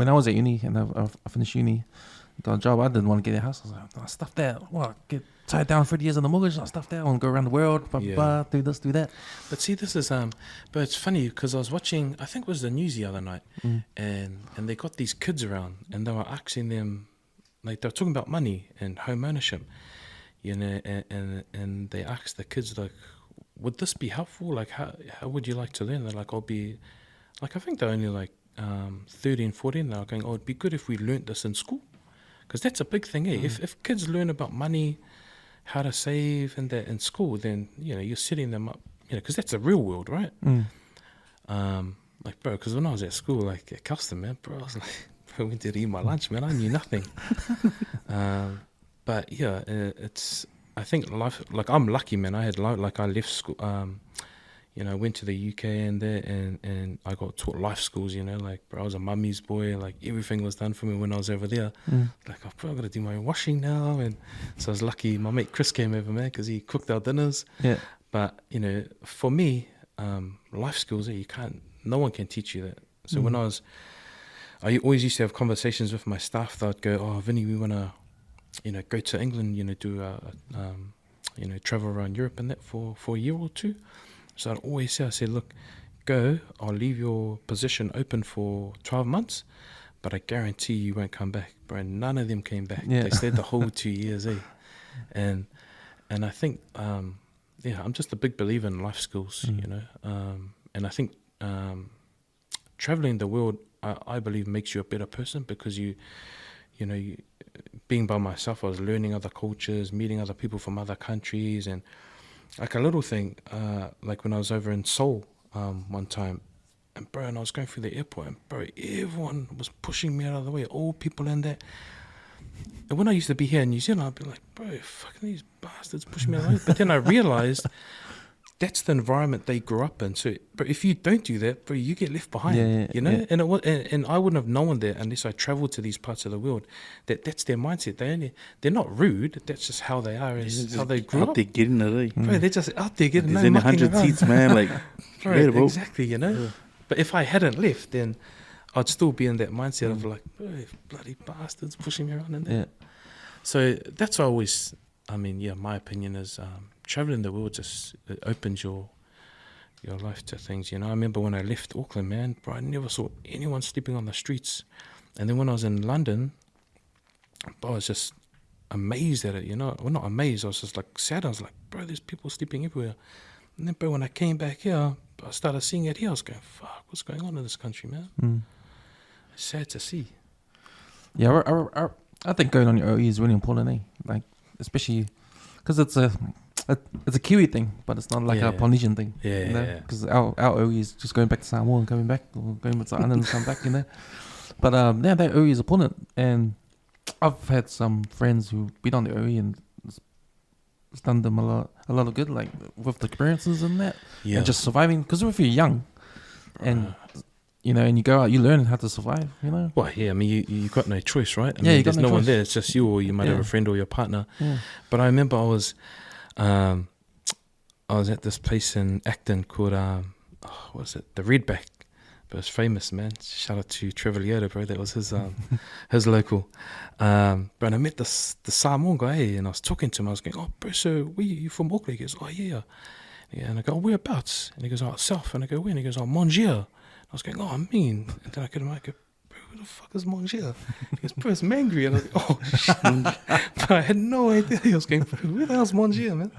I was at uni and I finished uni. Got a job. I didn't want to get a house. I was like, oh, stuff that. Well, get tied down 30 years on the mortgage. I stuff that. I want to go around the world. Do this, do that. But see, this is but it's funny because I was watching. I think it was the news the other night, and they got these kids around, and they were asking them, like they were talking about money and home ownership, and they asked the kids like, would this be helpful? Like, how would you like to learn? They're like, I'll be, like I think they're only like 13, 14. They're going, oh, it'd be good if we learnt this in school. Because that's a big thing, eh? If kids learn about money, how to save, and that in school, then you're setting them up. Because that's the real world, right? Like, bro, because when I was at school, like at Kelston, man, bro, I was like, I went to eat my lunch, man. I knew nothing. But yeah, I think life. Like I'm lucky, man. I left school. I went to the UK and I got taught life schools, like, bro, I was a mummy's boy, like, everything was done for me when I was over there. Like, oh, bro, I've got to do my own washing now. And so I was lucky my mate Chris came over, man, because he cooked our dinners. Yeah. But, for me, life skills, no one can teach you that. So when I always used to have conversations with my staff. They'd go, oh, Vinny, we want to, go to England, do, travel around Europe and that for a year or two. So I'd always say, I said, look, go, I'll leave your position open for 12 months, but I guarantee you won't come back. Bro, none of them came back. Yeah. They stayed the whole 2 years, eh? And I think, I'm just a big believer in life skills, and I think traveling the world, I believe makes you a better person because you being by myself, I was learning other cultures, meeting other people from other countries, and like a little thing, like when I was over in Seoul one time, and bro, and I was going through the airport, and bro, everyone was pushing me out of the way, all people in there. And when I used to be here in New Zealand, I'd be like, bro, fucking these bastards pushing me out of the way. But then I realised that's the environment they grew up in. So, but if you don't do that, bro, you get left behind. You know, and it was, and I wouldn't have known that unless I travelled to these parts of the world. That's their mindset. They're not rude. That's just how they are. Is how they grew up. They're getting it, Bro, they're just out there getting. There's only 100 seats, man. Like, bro, exactly. You know. Yeah. But if I hadn't left, then I'd still be in that mindset of like, bro, bloody bastards pushing me around in there. Yeah. So that's always. I mean, yeah, my opinion is. Traveling the world just it opens your life to things, you know. I remember when I left Auckland, man, bro, I never saw anyone sleeping on the streets. And then when I was in London, bro, I was just amazed at it, you know. Well, not amazed, I was just like sad. I was like, bro, there's people sleeping everywhere. And then, bro, when I came back here, I started seeing it here. I was going, fuck, what's going on in this country, man? It's sad to see. Yeah, I think going on your OE is really important, eh? Like, especially because it's a Kiwi thing, but it's not like a Polynesian thing. Yeah, you know? Because our OE is just going back to Samoa and coming back, or going back to Ireland and come back, you know. But yeah, that OE is important, and I've had some friends who've been on the OE and it's done them a lot of good, like with the experiences and that, and just surviving. Because if you're young, and you know, and you go out, you learn how to survive, you know. Well, yeah, I mean, you got no choice, right? I mean, there's no one there. It's just you, or you might have a friend or your partner. Yeah. But I remember I was at this place in Acton called what was it? The Redback. But it's famous, man. Shout out to Trevor Leota, bro. That was his his local. Bro, and I met the Samoan guy, and I was talking to him. I was going, oh, bro, so where you from Auckland? He goes, oh, yeah. And I go, oh, whereabouts? And he goes, oh, south. And I go, where? And he goes, oh, Mongia. I was going, oh, I mean. And then I go, bro, who the fuck is Mongia? He goes, bro, it's Mangry. And I was like, oh, shit. But I had no idea. He was going, bro, where the hell's Mongia, man?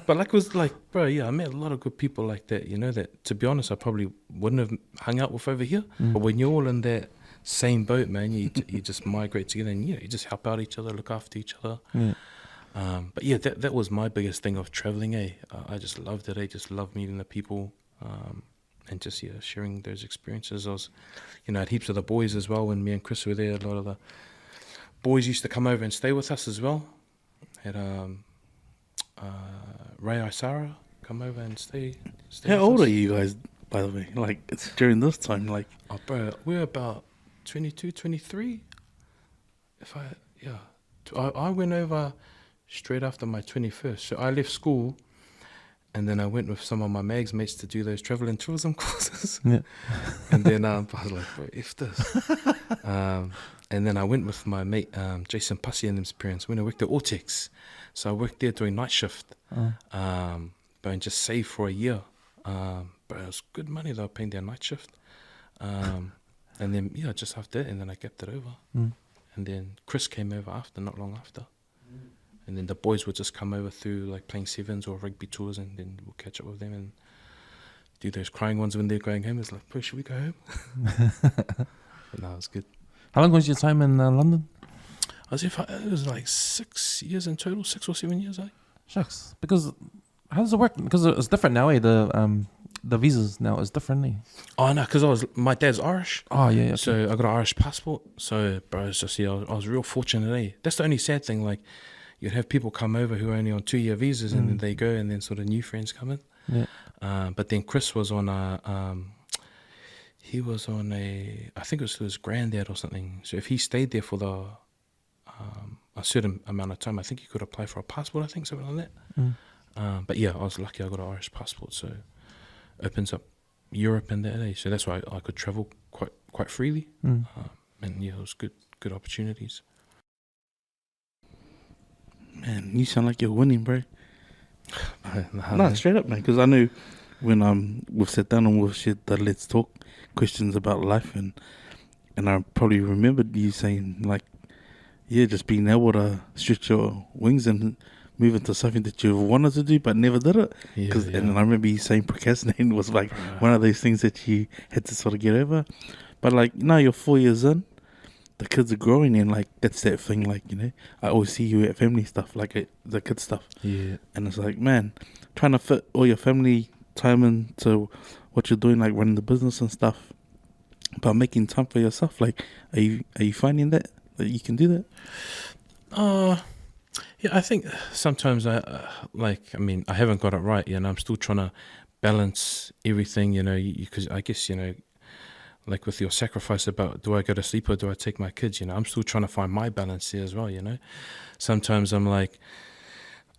But like, it was like, bro, yeah, I met a lot of good people like that, you know, that, to be honest, I probably wouldn't have hung out with over here. But when you're all in that same boat, man, you just migrate together, and, you just help out each other, look after each other. But yeah, that was my biggest thing of traveling, I just loved it, just loved meeting the people, and just, sharing those experiences. I was, I had heaps of the boys as well. When me and Chris were there, a lot of the boys used to come over and stay with us as well. Had Ray Isara come over and stay How old are you guys, by the way? Like, it's during this time, like... Oh, bro, we're about 22, 23. I went over straight after my 21st. So I left school, and then I went with some of my mags mates to do those travel and tourism courses. Yeah. And then I was like, bro, F this. And then I went with my mate, Jason Pussy and his parents, when I worked at Ortex. So I worked there doing night shift, and just saved for a year. But it was good money. They were paying their night shift. And then, just after that, and then I kept it over. And then Chris came over after, not long after. And then the boys would just come over through, like, playing sevens or rugby tours, and then we'll catch up with them and do those crying ones when they're going home. It's like, bro, should we go home? But no, it was good. How long was your time in London? It was like 6 years in total, 6 or 7 years, Shucks. Because how does it work? Because it's different now, the visas now is different, Oh, no, because my dad's Irish. Oh, yeah. Okay. So I got an Irish passport. So, bro, it's just, I was real fortunate, That's the only sad thing, like, you'd have people come over who are only on 2-year visas, and then they go, and then sort of new friends come in. Yeah. But then Chris was on he was on I think it was his granddad or something. So if he stayed there for a certain amount of time, I think he could apply for a passport, I think, something like that. But yeah, I was lucky I got an Irish passport, so opens up Europe and that, So that's why I could travel quite freely. And yeah, it was good opportunities. Man, you sound like you're winning, bro. No, straight up, man. Because I knew when we've sat down and we've shared the let's talk questions about life, and I probably remembered you saying, like, just being able to stretch your wings and move into something that you've wanted to do but never did it. And I remember you saying procrastinating was like one of those things that you had to sort of get over. But like, now you're 4 years in, the kids are growing, and like that's that thing. Like, you know, I always see you at family stuff, like the kid stuff, Yeah. and it's like, man, trying to fit all your family time into what you're doing, like running the business and stuff, but making time for yourself. Like, are you finding that you can do that? Yeah, I think sometimes I haven't got it right, you know. I'm still trying to balance everything, you know, because I guess, you know, like with your sacrifice about do I go to sleep or do I take my kids, you know, I'm still trying to find my balance here as well, you know. Sometimes I'm like,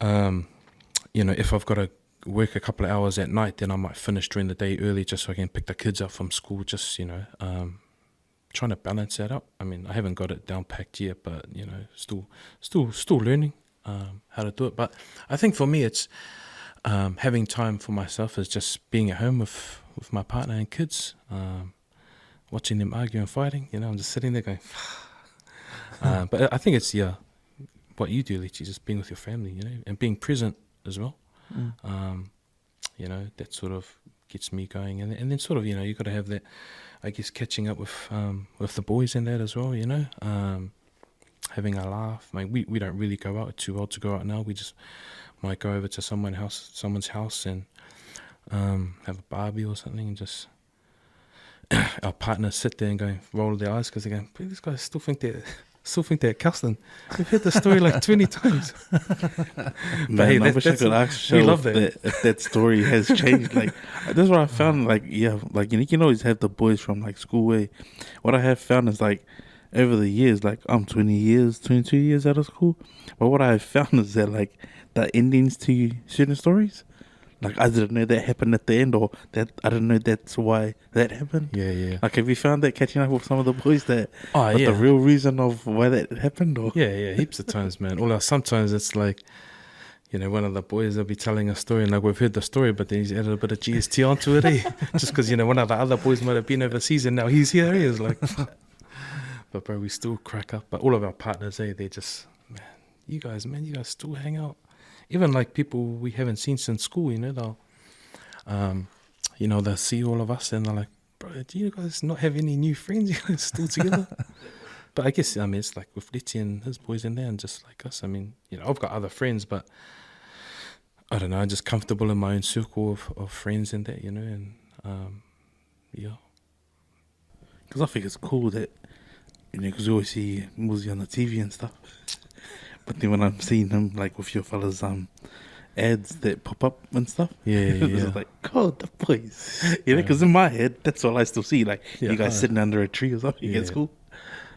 you know, if I've got to work a couple of hours at night, then I might finish during the day early just so I can pick the kids up from school, just, you know, trying to balance that up. I mean, I haven't got it down packed yet, but, you know, still learning how to do it. But I think for me, it's having time for myself is just being at home with my partner and kids, watching them argue and fighting. You know, I'm just sitting there going, but I think it's, yeah, what you do, Lichi, just being with your family, you know, and being present as well. You know, that sort of gets me going. And then sort of, you know, you got to have that, I guess, catching up with the boys and that as well, you know, having a laugh. I mean, we don't really go out, too old to go out now. We just might go over to someone's house and have a barbie or something, and just our partners sit there and go roll their eyes because they go, these guys still think they're at Kelston. We've heard the story like 20 times. Man, hey, I wish I could ask we Cheryl love if that story has changed. Like, that's what I found. Like, yeah, like, you can always have the boys from like school way. What I have found is like over the years, like I'm 22 years out of school, but what I have found is that like the endings to certain stories, like I didn't know that happened at the end, or that I didn't know that's why that happened. Yeah. Like, have you found that catching up with some of the boys that Oh, the yeah. real reason of why that happened? Or Yeah, heaps of times, man. Or sometimes it's like, you know, one of the boys will be telling a story and like we've heard the story, but then he's added a bit of GST onto it, eh? Just because, you know, one of the other boys might have been overseas and now he's here, he is like, but bro, we still crack up. But all of our partners, they're just, man, you guys still hang out. Even like people we haven't seen since school, you know, they'll see all of us and they're like, bro, do you guys not have any new friends? You guys still together? But I guess, I mean, it's like with Letty and his boys in there and just like us. I mean, you know, I've got other friends, but I don't know, I'm just comfortable in my own circle of friends and that, you know, and yeah. because I think it's cool that, you know, because we always see Muzi on the TV and stuff. But then when I'm seeing him, like, with your fellas, ads that pop up and stuff, it's like, God, the boys. You know, because in my head, that's all I still see. Like, you guys sitting under a tree or something at school.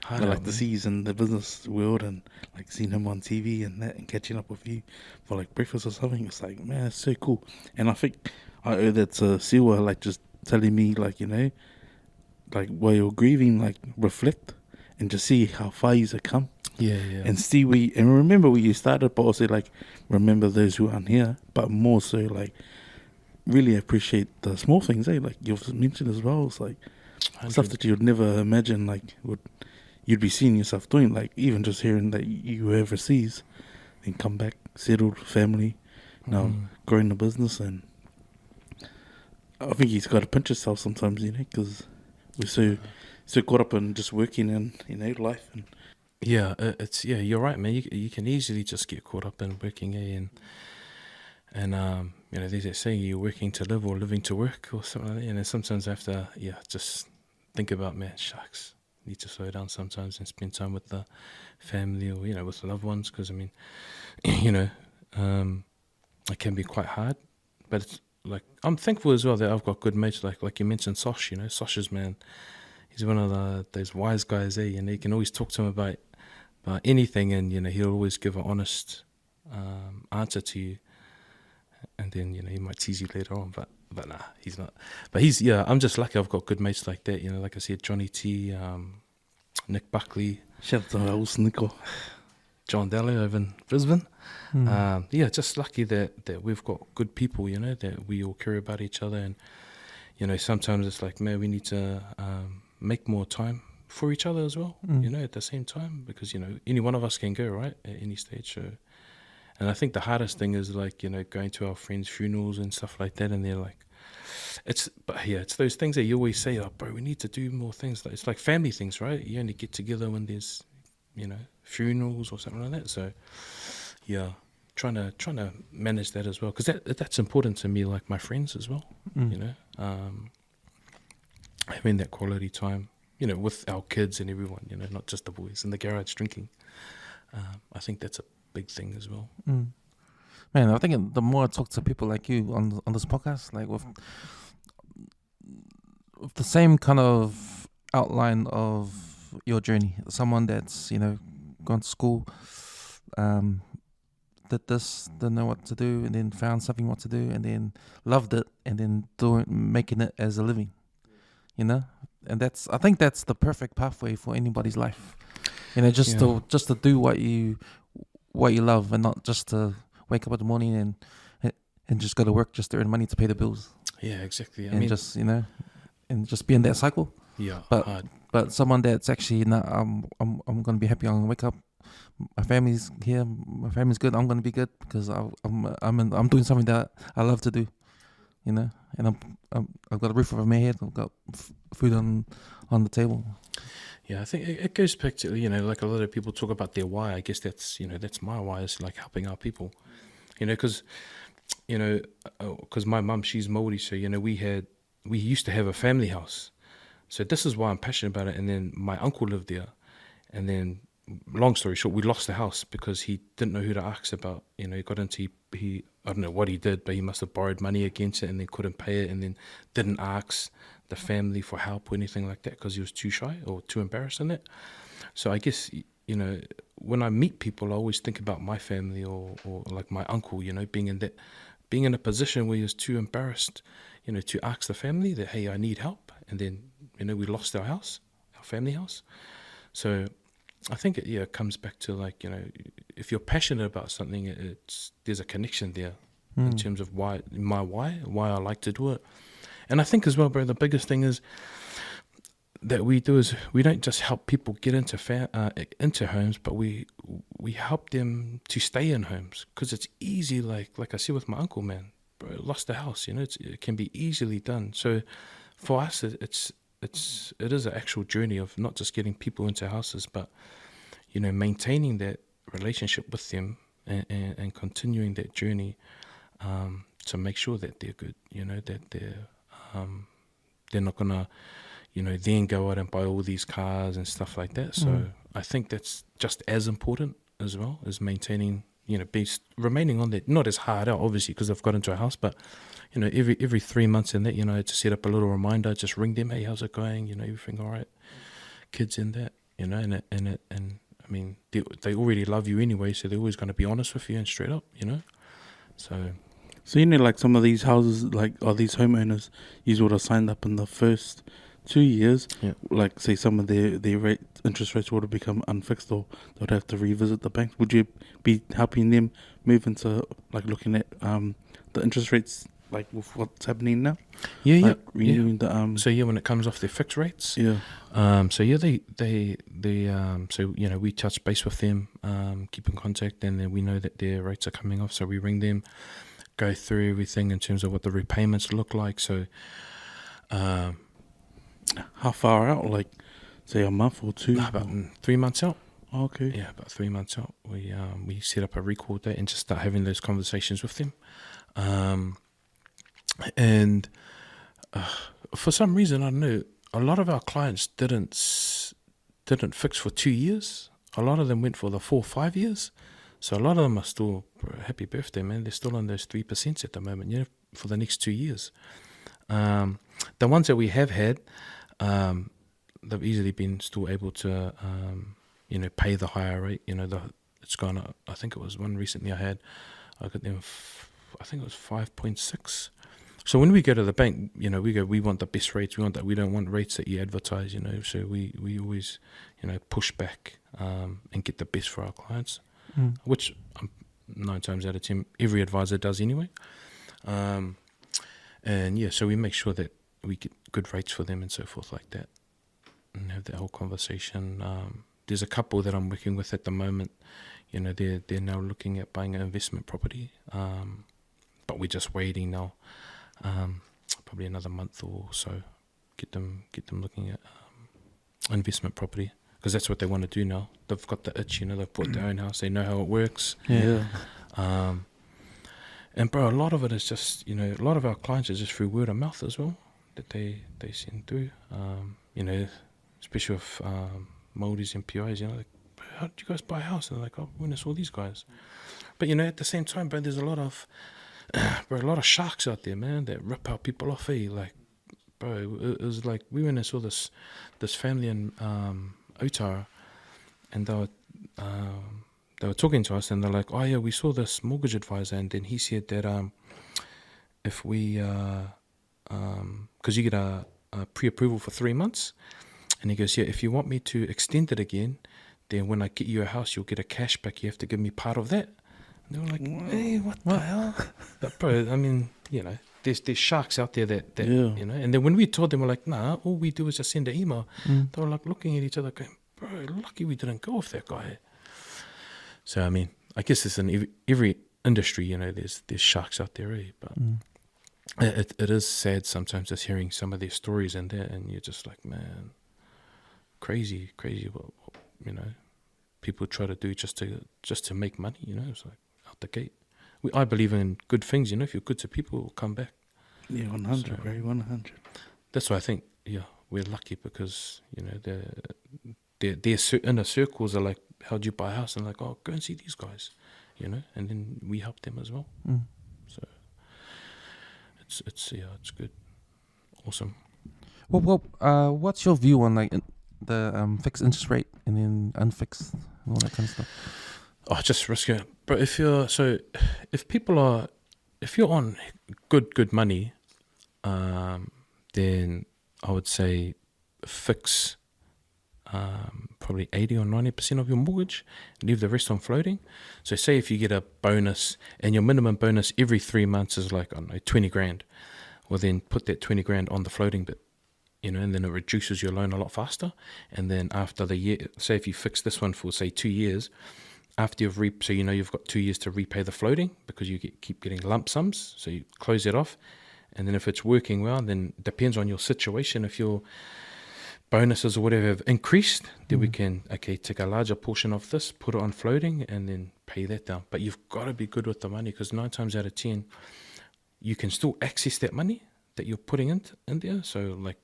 I like to see he's in the business world and, like, seeing him on TV and that and catching up with you for, like, breakfast or something. It's like, man, it's so cool. And I think I owe that to Siwa, like, just telling me, like, you know, like, while you're grieving, like, reflect and just see how far you've come. Yeah. And see, remember where you started, but also like remember those who aren't here, but more so like really appreciate the small things, like you've mentioned as well. It's like 100. Stuff that you'd never imagine like you'd be seeing yourself doing, like even just hearing that you were overseas, then come back, settled, family, now growing the business. And I think he's got to pinch himself sometimes, you know, because we're so caught up in just working and, you know, life. And yeah, you're right, man. You can easily just get caught up in working, and you know, there's that saying, you're working to live or living to work or something like that. And then sometimes I have to, just think about, man, shucks, need to slow down sometimes and spend time with the family or, you know, with loved ones. Because I mean, you know, it can be quite hard, but it's like, I'm thankful as well that I've got good mates like you mentioned, Sosh. You know, Sosh is, man, he's one of those wise guys, and you can always talk to him about anything, and you know, he'll always give an honest answer to you. And then, you know, he might tease you later on, but nah, he's not. But I'm just lucky I've got good mates like that, you know, like I said, Johnny T, Nick Buckley. Shout out to our old Nico. John Daly over in Brisbane. Just lucky that we've got good people, you know, that we all care about each other. And, you know, sometimes it's like, man, we need to make more time for each other as well, you know, at the same time, because, you know, any one of us can go, right, at any stage. So, and I think the hardest thing is, like, you know, going to our friends' funerals and stuff like that, and they're like, it's those things that you always say, oh, bro, we need to do more things. It's like family things, right? You only get together when there's, funerals or something like that. So, yeah, trying to manage that as well, because that's important to me, like my friends as well. Having that quality time, with our kids and everyone, not just the boys in the garage drinking. I think that's a big thing as well. Man, I think the more I talk to people like you on this podcast, like with the same kind of outline of your journey, someone that's gone to school, did this, didn't know what to do, and then found something what to do, and then loved it, and then making it as a living, and I think that's the perfect pathway for anybody's life, just to do what you love, and not just to wake up in the morning and just go to work just to earn money to pay the bills. Yeah, exactly. And just be in that cycle. Yeah, but someone that's actually I'm gonna be happy. I'm gonna wake up. My family's here. My family's good. I'm gonna be good because I'm doing something that I love to do. And I've got a roof over my head. I've got food on the table. Yeah, I think it goes back to, like a lot of people talk about their why. I guess that's my why, is like helping our people, because my mum, she's Maori, so we used to have a family house, so this is why I'm passionate about it. And then my uncle lived there, and then long story short, we lost the house because he didn't know who to ask about. He got into he I don't know what he did, but he must have borrowed money against it and then couldn't pay it, and then didn't ask the family for help or anything like that because he was too shy or too embarrassed in it. So I guess when I meet people, I always think about my family or like my uncle, being in a position where he was too embarrassed, to ask the family that, hey, I need help, and then we lost our house, our family house. So I think it comes back to, like, if you're passionate about something, there's a connection there in terms of why I like to do it. And I think as well, bro, the biggest thing is that we do is we don't just help people get into homes, but we help them to stay in homes, because it's easy. Like I said with my uncle, man, bro, lost the house. It can be easily done. So for us, it is an actual journey of not just getting people into houses, but maintaining that relationship with them and continuing that journey to make sure that they're good. That they're not gonna then go out and buy all these cars and stuff like that. So I think that's just as important as well as maintaining, remaining on that, not as hard out, obviously, because I've got into a house, but, every 3 months in that, to set up a little reminder, just ring them, hey, how's it going? Everything all right? Kids in that, and I mean, they already love you anyway, so they're always going to be honest with you and straight up, So like some of these houses, these homeowners, you would have signed up in the first 2 years. Yeah. Like, say some of their interest rates would have become unfixed, or they would have to revisit the bank. Would you be helping them move into, like, looking at the interest rates, like with what's happening now? Yeah, renewing the when it comes off their fixed rates. Yeah. We touch base with them, keep in contact, and then we know that their rates are coming off, so we ring them, go through everything in terms of what the repayments look like. So how far out? Like, say a month or two? About 3 months out. Okay. Yeah, about 3 months out. We set up a recall date and just start having those conversations with them. And for some reason, I don't know, a lot of our clients didn't fix for 2 years. A lot of them went for the 4 or 5 years. So a lot of them are still, happy birthday, man. They're still on those 3% at the moment, for the next 2 years. The ones that we have had, they've easily been still able to, pay the higher rate. It's gone up. I think it was one recently I got them, I think it was 5.6. So when we go to the bank, we want the best rates. We don't want rates that you advertise, So we always, push back and get the best for our clients, which 9 times out of 10 every advisor does anyway. So we make sure that we get good rates for them and so forth like that, and have that whole conversation. There's a couple that I'm working with at the moment. They're now looking at buying an investment property, but we're just waiting now. But probably another month or so. Get them looking at investment property, because that's what they want to do now. They've got the itch, they've bought their own house, they know how it works. Yeah. And bro, a lot of it is just, a lot of our clients are just through word of mouth as well, that they send through. Especially with Maoris and PIs, like, how did you guys buy a house? And they're like, oh, when I saw these guys. But at the same time, bro, there's a lot of sharks out there, man, that rip our people off. Like, bro, it was like we went and saw this family in Otara, and they were talking to us, and they're like, oh yeah, we saw this mortgage advisor, and then he said that if we, because you get a pre-approval for 3 months, and he goes, yeah, if you want me to extend it again, then when I get you a house, you'll get a cashback. You have to give me part of that. And they were like, hey, what the hell? But bro, I mean, there's sharks out there that and then when we told them, we're like, nah, all we do is just send an email. They were like looking at each other going, bro, lucky we didn't go with that guy. So, I mean, I guess it's in every industry, there's sharks out there, But it is sad sometimes just hearing some of their stories and that, and you're just like, man, crazy what people try to do just to make money, it's like out the gate. I believe in good things, if you're good to people, it will come back. Yeah, 100, So, bro, 100. That's why I think, we're lucky, because, their inner circles are like, how'd you buy a house? And like, oh, go and see these guys, and then we help them as well. So it's good. Awesome. Well, what's your view on like the fixed interest rate and then unfixed and all that kind of stuff? Oh, just risk it. But if you're on good money, then I would say fix probably 80 or 90% of your mortgage, leave the rest on floating. So say if you get a bonus, and your minimum bonus every 3 months is like, I don't know, 20 grand, well then put that 20 grand on the floating bit, and then it reduces your loan a lot faster. And then after the year, say if you fix this one for say 2 years, after you've you've got 2 years to repay the floating, because you keep getting lump sums, so you close it off. And then if it's working well, then it depends on your situation. If your bonuses or whatever have increased, then we can take a larger portion of this, put it on floating, and then pay that down. But you've got to be good with the money, because 9 times out of 10 you can still access that money that you're putting in there. So like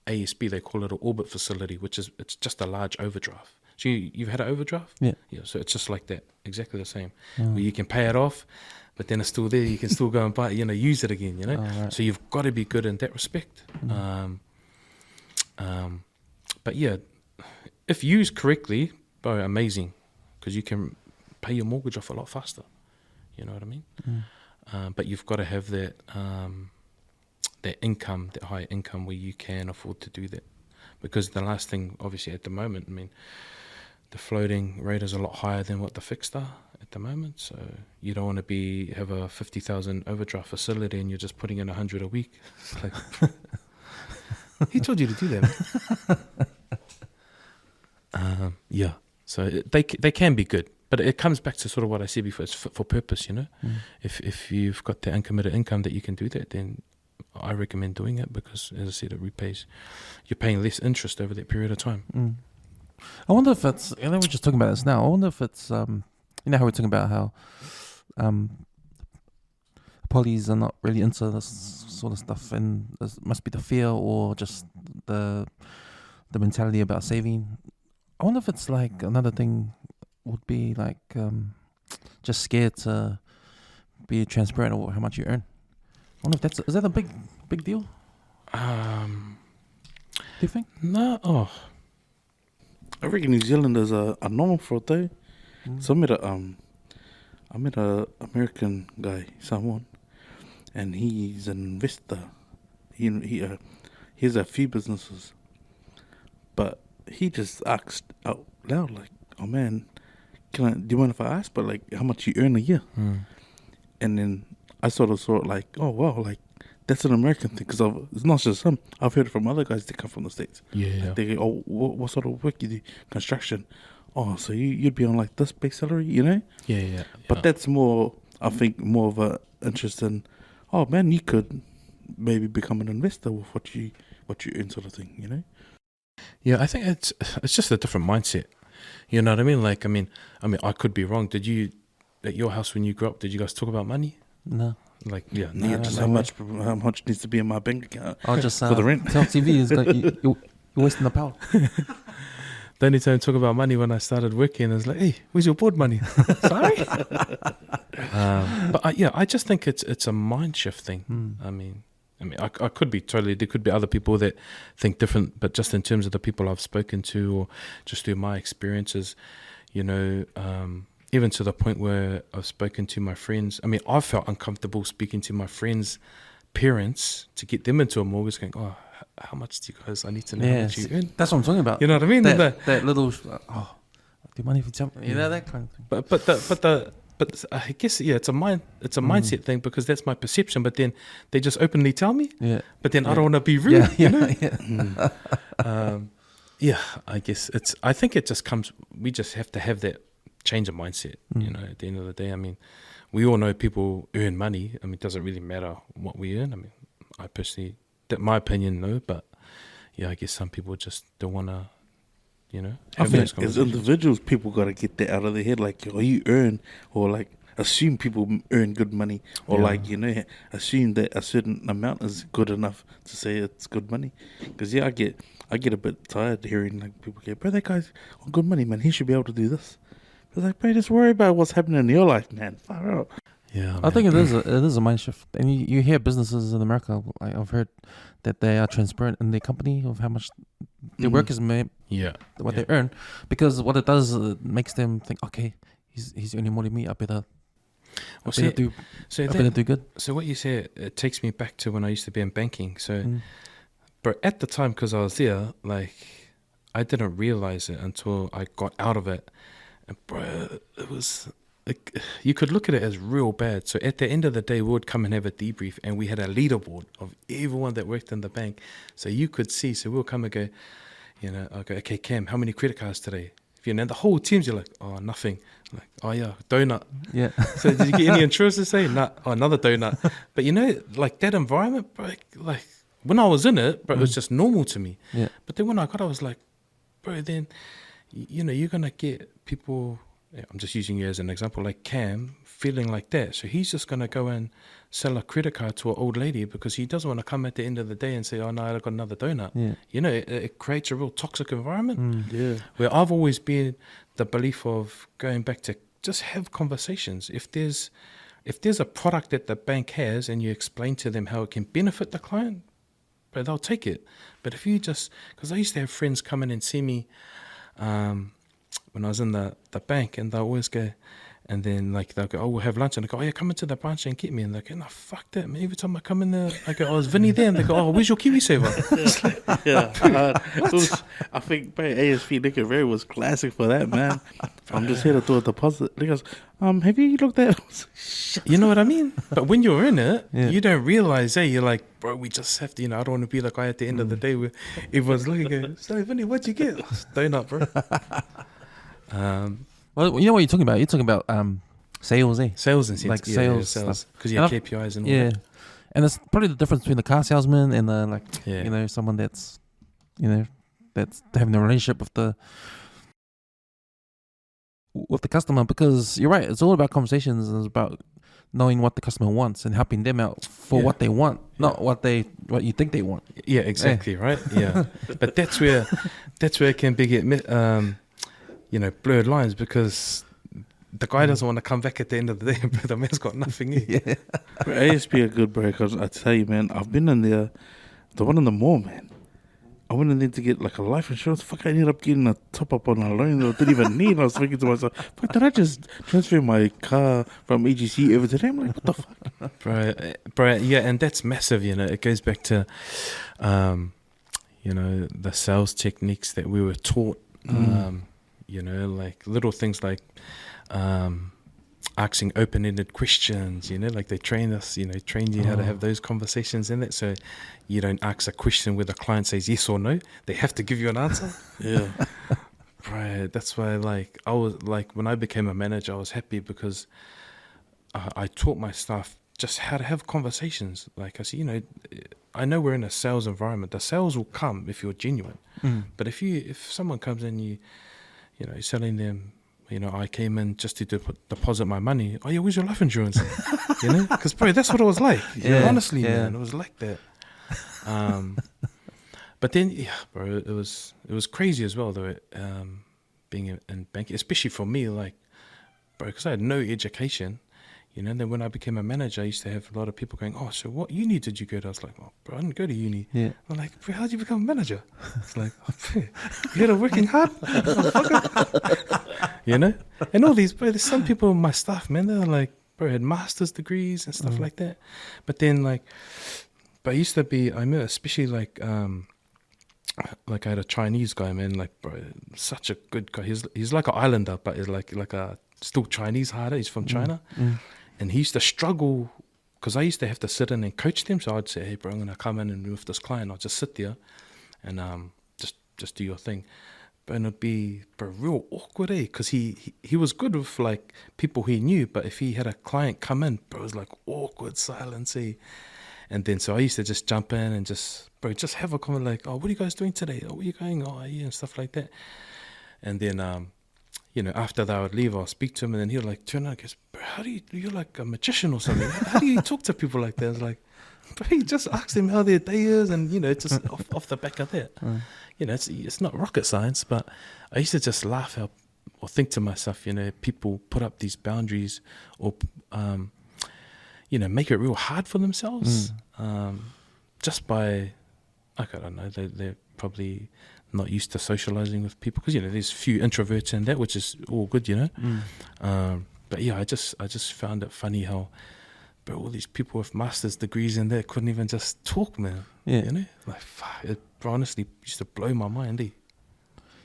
ASB, they call it an orbit facility, it's just a large overdraft. So you've had an overdraft? Yeah. So it's just like that, exactly the same. Where you can pay it off, but then it's still there. You can still go and buy it, use it again, Oh, right. So you've got to be good in that respect. But yeah, if used correctly, bro, amazing, because you can pay your mortgage off a lot faster. You know what I mean? But you've got to have that income, that high income, where you can afford to do that. Because the last thing, obviously, at the moment, I mean, the floating rate is a lot higher than what the fixed are at the moment. So you don't want to have a 50,000 overdraft facility and you're just putting in 100 a week. It's like, he told you to do that, man. Yeah. So they can be good, but it comes back to sort of what I said before. It's fit for purpose, If you've got the uncommitted income that you can do that, then I recommend doing it, because, as I said, it repays. You're paying less interest over that period of time. I wonder if it's, we're just talking about this now, I wonder if it's, how we're talking about how polys are not really into this sort of stuff, and it must be the fear or just the mentality about saving. I wonder if it's like another thing would be like just scared to be transparent or how much you earn. I wonder if is that a big deal? Do you think? No. Oh, I reckon New Zealanders are normal for it though. So I met a American guy, someone, and he's an investor. He has a few businesses, but he just asked out loud, like, "Oh man, do you mind if I ask? But like, how much you earn a year?" And then I sort of saw it like, "Oh wow, like that's an American thing," because it's not just him. I've heard it from other guys that come from the States. Yeah. Like they go, "Oh, what sort of work you do? Construction." Oh, so you'd be on like this base salary, Yeah. But that's more, I think, more of a interest in, oh man, you could maybe become an investor with what you earn, sort of thing. You know. Yeah, I think it's just a different mindset. You know what I mean? Like, I mean, I could be wrong. Did you, at your house when you grew up, did you guys talk about money? No. Like, yeah, Yeah, just how much needs to be in my bank account I'll just for the rent. tell TV is like you're wasting the power. The only time I talk about money when I started working is like, hey, where's your board money? Sorry. But I just think it's a mind shift thing. I mean, I could be totally. There could be other people that think different, but just in terms of the people I've spoken to, or just through my experiences, you know, even to the point where I've spoken to my friends. I mean, I felt uncomfortable speaking to my friends' parents to get them into a mortgage. Going, oh, how much do you guys? I need to know how much you earn. That's what I'm talking about. You know what I mean? That little, do money for jump, you know, that kind of thing. But I guess it's a mindset thing, because that's my perception. But then they just openly tell me. Yeah. But then I don't want to be rude. You know. Yeah. I guess I think it just comes. We just have to have that change of mindset. You know, at the end of the day, I mean, we all know people earn money. I mean, it doesn't really matter what we earn. I mean, I personally, my opinion, no. But yeah, I guess some people just don't want to. You know, I think as individuals, people got to get that out of their head. Like, oh, you earn, or like assume people earn good money, or like, you know, assume that a certain amount is good enough to say it's good money. Because I get a bit tired hearing like people go, bro, that guy's on good money, man. He should be able to do this. It's like, bro, just worry about what's happening in your life, man. Far out. Yeah, I think it is a mind shift, and you hear businesses in America. I've heard that they are transparent in their company of how much their workers make, what they earn, because what it does, it makes them think, okay, he's earning more than me. I better do good. So what you say, it takes me back to when I used to be in banking. So, but at the time, because I was there, like, I didn't realize it until I got out of it, and bro, it was. Like, you could look at it as real bad. So at the end of the day, we would come and have a debrief, and we had a leaderboard of everyone that worked in the bank. So you could see. So we'll come and go, you know, I'll go, okay, Cam, how many credit cards today? If you're in the whole team's, you're like, oh, nothing. Like, oh yeah, donut. Yeah. So did you get any insurance to say? Nah, oh, another donut. But you know, like that environment, bro, like when I was in it, bro, it was just normal to me. Yeah. But then when I got, I was like, bro, then, you know, you're gonna get people. I'm just using you as an example, like Cam feeling like that. So he's just going to go and sell a credit card to an old lady because he doesn't want to come at the end of the day and say, oh, no, I got another donut. Yeah. You know, it creates a real toxic environment. Yeah. Where I've always been the belief of going back to just have conversations. If there's a product that the bank has and you explain to them how it can benefit the client, but they'll take it. But if you just, because I used to have friends come in and see me, when I was in the bank, and they'll always go, and then like they'll go, oh, we'll have lunch, and I go, oh yeah, come into the branch and get me, and they go, no, fuck that, man. Every time I come in there, I go, oh, is Vinny there? And they go, oh, where's your KiwiSaver? Yeah, I think ASP Nick and Ray was classic for that, man. I'm just here to do a deposit. He goes, have you looked at? You know what I mean? But when you're in it, you don't realize, hey, you're like, bro, we just have to, you know, I don't want to be like I at the end of the day where everyone's looking at me, so Vinny, what'd you get? Donut, bro. Well, you know what you're talking about? You're talking about sales, eh? Sales and like sales, because you have KPIs and all that. And it's probably the difference between the car salesman and you know, someone that's, you know, that's having a relationship with the customer. Because you're right, it's all about conversations, and it's about knowing what the customer wants and helping them out for what they want, not what you think they want. Yeah, exactly, right? Yeah, but that's where it can be you know, blurred lines, because the guy doesn't want to come back at the end of the day, but the man's got nothing here. Bro, ASP are good, bro, because I tell you, man, I've been in there, the one in the mall, man. I went in there to get like a life insurance. Fuck, I ended up getting a top up on a loan that I didn't even need. And I was thinking to myself, fuck, did I just transfer my car from AGC over to them? Like, what the fuck? Bro, yeah, and that's massive, you know. It goes back to, you know, the sales techniques that we were taught. You know, like little things like asking open-ended questions, you know, like they train us, you know, train you how to have those conversations in it. So you don't ask a question where the client says yes or no. They have to give you an answer. Yeah. Right. That's why, like, I was like, when I became a manager, I was happy because I taught my staff just how to have conversations. Like I said, I know we're in a sales environment. The sales will come if you're genuine. But if someone comes in, you're selling them, I came in just to deposit my money. Oh yeah, where's your life insurance? Because bro, that's what it was like. Honestly, man, it was like that. But then, bro, it was crazy as well though. Being in banking, especially for me, like, bro, because I had no education. And then when I became a manager, I used to have a lot of people going, "Oh, so what uni did you go to?" I was like, "Oh, bro, I didn't go to uni." Yeah. I'm like, "Bro, how did you become a manager?" It's like, "Oh, bro, you had a working hard." And all these, bro, there's some people in my staff, man, they're like, bro, had master's degrees and stuff like that. But then, but I used to be, I remember, especially like I had a Chinese guy, man, like, bro, such a good guy. He's like an islander, but he's like a still Chinese harder. He's from China. And he used to struggle because I used to have to sit in and coach them. So I'd say, "Hey, bro, I'm going to come in and with this client, I'll just sit there and just do your thing." But it'd be, bro, real awkward, because he was good with like people he knew. But if he had a client come in, bro, it was like awkward silence. And then so I used to just jump in and just have a comment like, "Oh, what are you guys doing today? Oh, where are you going? Oh, yeah," and stuff like that. And then, after they would leave, I'll speak to him, and then he'll like turn around and goes, "Bro, you're like a magician or something. How do you talk to people like that?" I was like, bro, you just ask them how their day is, and just off the back of that. It's not rocket science, but I used to just laugh out or think to myself, people put up these boundaries or make it real hard for themselves, just by, I don't know, they're probably not used to socializing with people, because there's few introverts in that, which is all good, but yeah, I just found it funny how, bro, all these people with master's degrees in there couldn't even just talk, man. Like, fuck, it honestly used to blow my mind.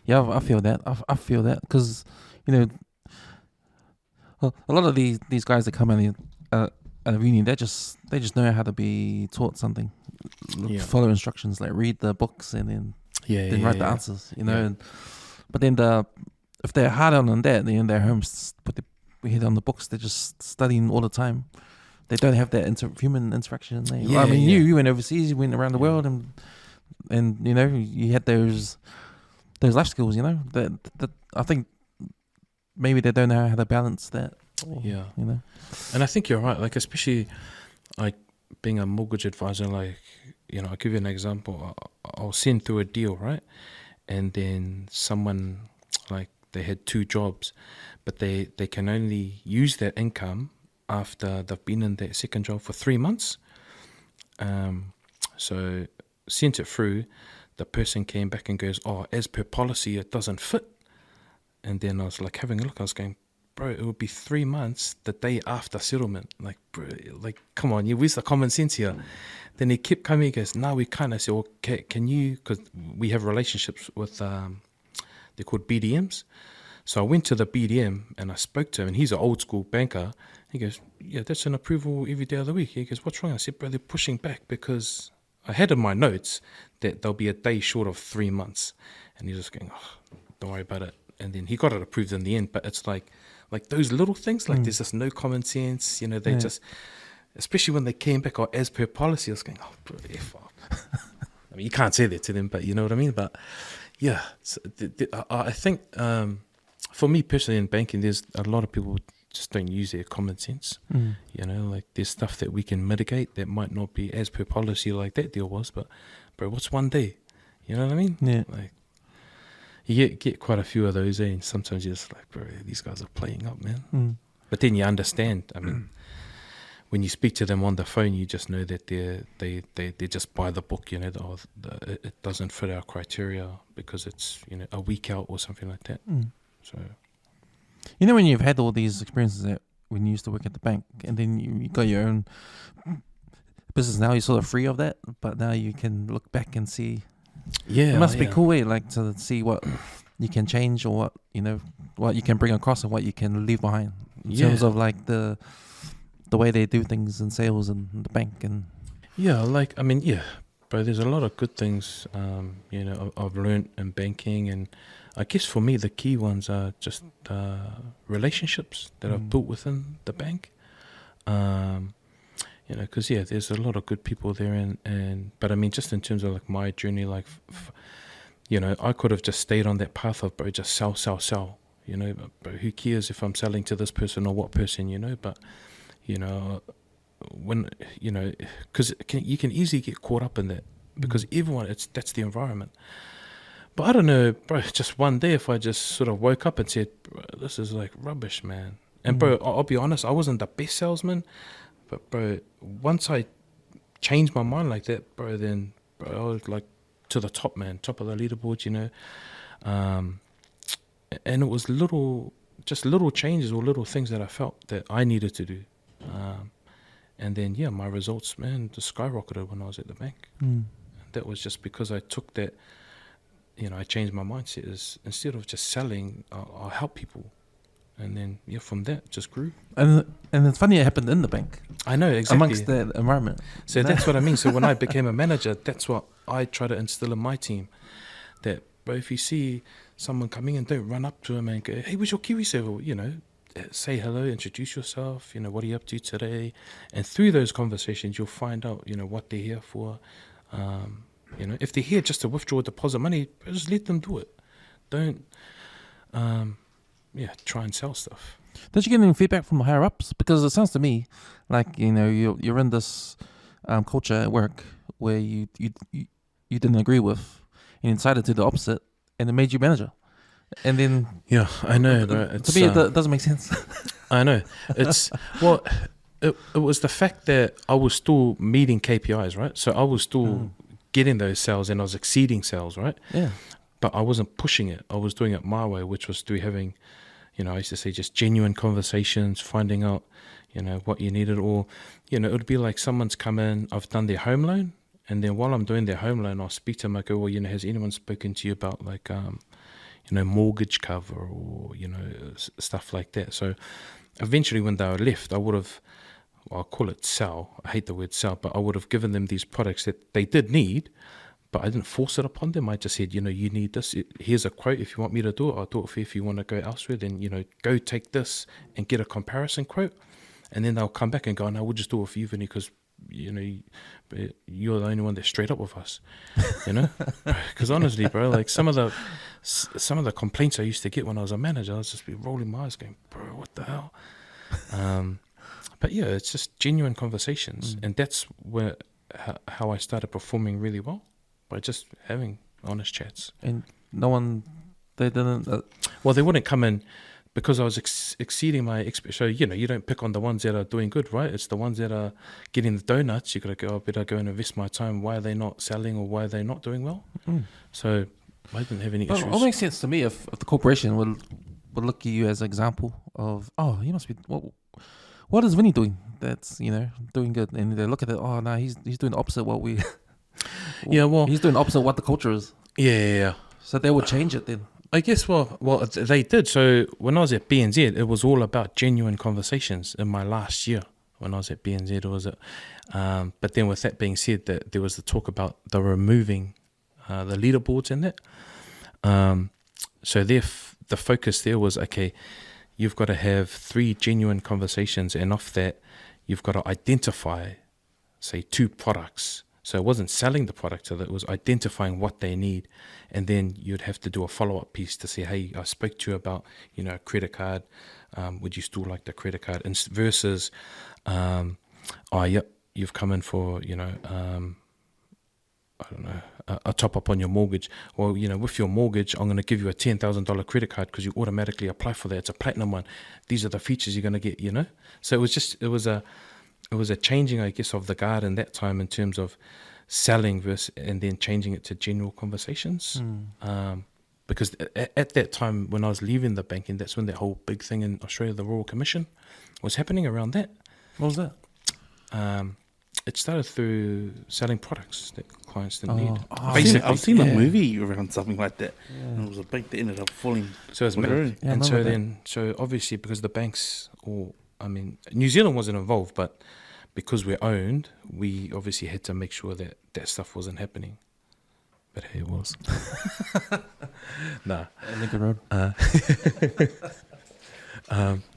Yeah, I feel that. I feel that because a lot of these guys that come in at uni, they just know how to be taught something, follow instructions, like read the books and then write the answers, but then if they're hard on that, then they're home, put their head on the books, they're just studying all the time. They don't have that human interaction. You went overseas, you went around the world, and you had those life skills. That I think maybe they don't know how to balance that. And I think you're right. Like, especially like being a mortgage advisor, like, I'll give you an example. I'll send through a deal, right? And then someone, like, they had 2 jobs, but they can only use that income after they've been in that second job for 3 months. So sent it through. The person came back and goes, "Oh, as per policy, it doesn't fit." And then I was like having a look. I was going, bro, it would be 3 months the day after settlement. Like, bro, like, come on, where's the common sense here? Then he kept coming. He goes, "No, we can't." I said, "Well, can you?" Because we have relationships with, they're called BDMs. So I went to the BDM and I spoke to him, and he's an old school banker. He goes, "Yeah, that's an approval every day of the week." He goes, "What's wrong?" I said, "Bro, they're pushing back because I had in my notes that there'll be a day short of 3 months." And he's just going, "Oh, don't worry about it." And then he got it approved in the end. But it's like those little things, like there's just no common sense. They just, especially when they came back, or as per policy, I was going, "Oh, bro, F off." I mean, you can't say that to them, but you know what I mean? But yeah, so I think for me personally in banking, there's a lot of people just don't use their common sense. Like, there's stuff that we can mitigate that might not be as per policy like that deal was, but bro, what's one day? You know what I mean? Yeah. Like, you get quite a few of those, and sometimes you're just like, bro, these guys are playing up, man. But then you understand. I mean, when you speak to them on the phone, you just know that they just buy the book. It doesn't fit our criteria because it's a week out or something like that. So, when you've had all these experiences that when you used to work at the bank, and then you got your own business now, you're sort of free of that, but now you can look back and see. It must be cool, like, to see what you can change, or what you can bring across and what you can leave behind in terms of like the way they do things in sales and the bank. And but there's a lot of good things I've learned in banking, and I guess for me the key ones are just relationships that I've built within the bank. You know, because there's a lot of good people there, but I mean, just in terms of like my journey, like, you know, I could have just stayed on that path of, bro, just sell. You know, but who cares if I'm selling to this person or what person, you know? But, you know, when, you know, because you can easily get caught up in that because everyone, that's the environment. But I don't know, bro, just one day if I just sort of woke up and said, bro, this is like rubbish, man. And bro, I'll be honest, I wasn't the best salesman, but bro, once I changed my mind like that, bro, then bro, I was like to the top, man, top of the leaderboard, you know. And it was little changes or little things that I felt that I needed to do. And then, my results, man, just skyrocketed when I was at the bank. That was just because I took that, you know, I changed my mindset. Is instead of just selling, I'll help people. And then, from that, just grew. And it's funny it happened in the bank. I know, exactly. Amongst that environment. So that's what I mean. So when I became a manager, that's what I try to instill in my team. That, bro, if you see someone coming in, don't run up to them and go, hey, where's your KiwiSaver? You know, say hello, introduce yourself, you know, what are you up to today? And through those conversations, you'll find out, you know, what they're here for. You know, if they're here just to withdraw deposit money, just let them do it. Don't, try and sell stuff. Did you get any feedback from the higher ups? Because it sounds to me like, you know, you're in this culture at work where you didn't agree with, and you decided to do the opposite, and it made you manager. And then I know, bro. To me, it doesn't make sense. I know. It's it was the fact that I was still meeting KPIs, right? So I was still getting those sales and I was exceeding sales, right? Yeah. But I wasn't pushing it. I was doing it my way, which was through having, you know, I used to say just genuine conversations, finding out, you know, what you needed. Or, you know, it would be like someone's come in, I've done their home loan. And then while I'm doing their home loan, I'll speak to them. I go, well, you know, has anyone spoken to you about like, you know, mortgage cover or, you know, stuff like that. So eventually when they were left, I would have, I'll call it sell. I hate the word sell, but I would have given them these products that they did need, but I didn't force it upon them. I just said, you know, you need this. Here's a quote. If you want me to do it, I'll do it for you. If you want to go elsewhere, then, you know, go take this and get a comparison quote. And then they'll come back and go, no, we'll just do it for you, Vinnie, because, you know, you're the only one that's straight up with us, you know? Because honestly, bro, like some of the complaints I used to get when I was a manager, I was just be rolling my eyes going, bro, what the hell? But yeah, it's just genuine conversations. And that's how I started performing really well, by just having honest chats. And they didn't... Well, they wouldn't come in because I was exceeding my expectations. So, you know, you don't pick on the ones that are doing good, right? It's the ones that are getting the donuts. You got to go, I better go and invest my time. Why are they not selling or why are they not doing well? So I didn't have any issues. It makes sense to me if the corporation would look at you as an example of, oh, you must be... What is Vinnie doing that's, you know, doing good? And they look at it, oh, no, he's doing the opposite of what we... Yeah, well... He's doing the opposite of what the culture is. Yeah. So they would change it then. I guess, well, they did. So when I was at BNZ, it was all about genuine conversations in my last year. When I was at BNZ, it was but then with that being said, that there was the talk about the removing the leaderboards in that. So the focus there was, okay, you've got to have 3 genuine conversations, and off that, you've got to identify, say, 2 products. So it wasn't selling the product, so it was identifying what they need. And then you'd have to do a follow-up piece to say, hey, I spoke to you about, you know, a credit card. Would you still like the credit card? And versus, you've come in for, you know, I don't know, a top-up on your mortgage. Well, you know, with your mortgage, I'm going to give you a $10,000 credit card because you automatically apply for that. It's a platinum one. These are the features you're going to get, you know? So it was a changing, I guess, of the guard in that time in terms of selling versus, and then changing it to general conversations. Because at that time when I was leaving the banking, that's when that whole big thing in Australia, the Royal Commission, was happening around that. What was that? It started through selling products that clients didn't need. I've seen a movie around something like that. Yeah. And it was a bank that ended up falling. So it's so obviously because the banks, New Zealand wasn't involved, but because we're owned, we obviously had to make sure that that stuff wasn't happening. But hey, it was. Nah. Lincoln Road.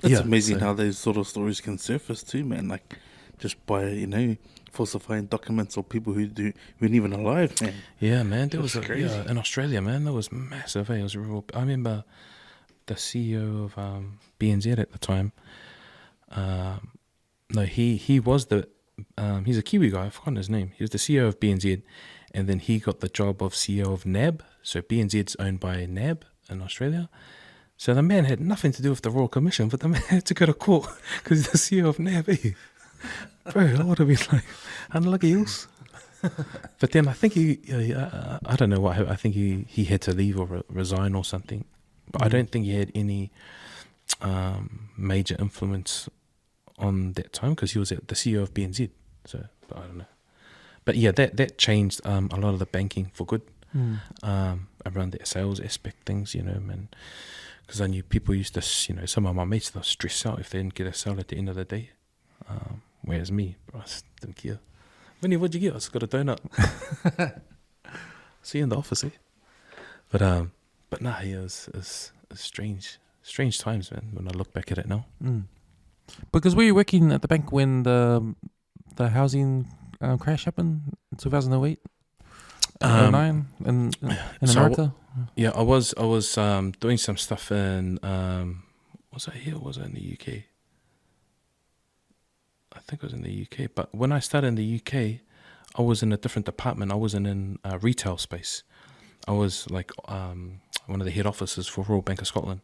It's amazing how those sort of stories can surface too, man. Like, just by falsifying documents or people who weren't even alive, man. Yeah, man. There was That's crazy. in Australia, man. That was massive. It was real. I remember the CEO of BNZ at the time. No, he was he's a Kiwi guy. I've forgotten his name. He was the CEO of BNZ, and then he got the job of CEO of NAB. So BNZ's owned by NAB in Australia. So the man had nothing to do with the Royal Commission, but the man had to go to court because he's the CEO of NAB. Eh? Bro, I would have been like, unlucky else. But then I think I don't know what, I think he had to leave or resign or something. But I don't think he had any major influence on that time because he was the CEO of BNZ. So, but I don't know. But yeah, that changed a lot of the banking for good around the sales aspect things, man. Because I knew people used to, some of my mates, they'll stress out if they didn't get a sale at the end of the day. Whereas me, bro, I just didn't care. Vinnie, what'd you get? I just got a donut. See you in the office, eh? But nah, yeah, it's strange times, man, when I look back at it now. Because were you working at the bank when the housing crash happened in 2008, 2009 in so America? I was doing some stuff in was I here or was I in the UK? I think I was in the UK. But when I started in the UK, I was in a different department. I wasn't in retail space. I was like one of the head officers for Royal Bank of Scotland.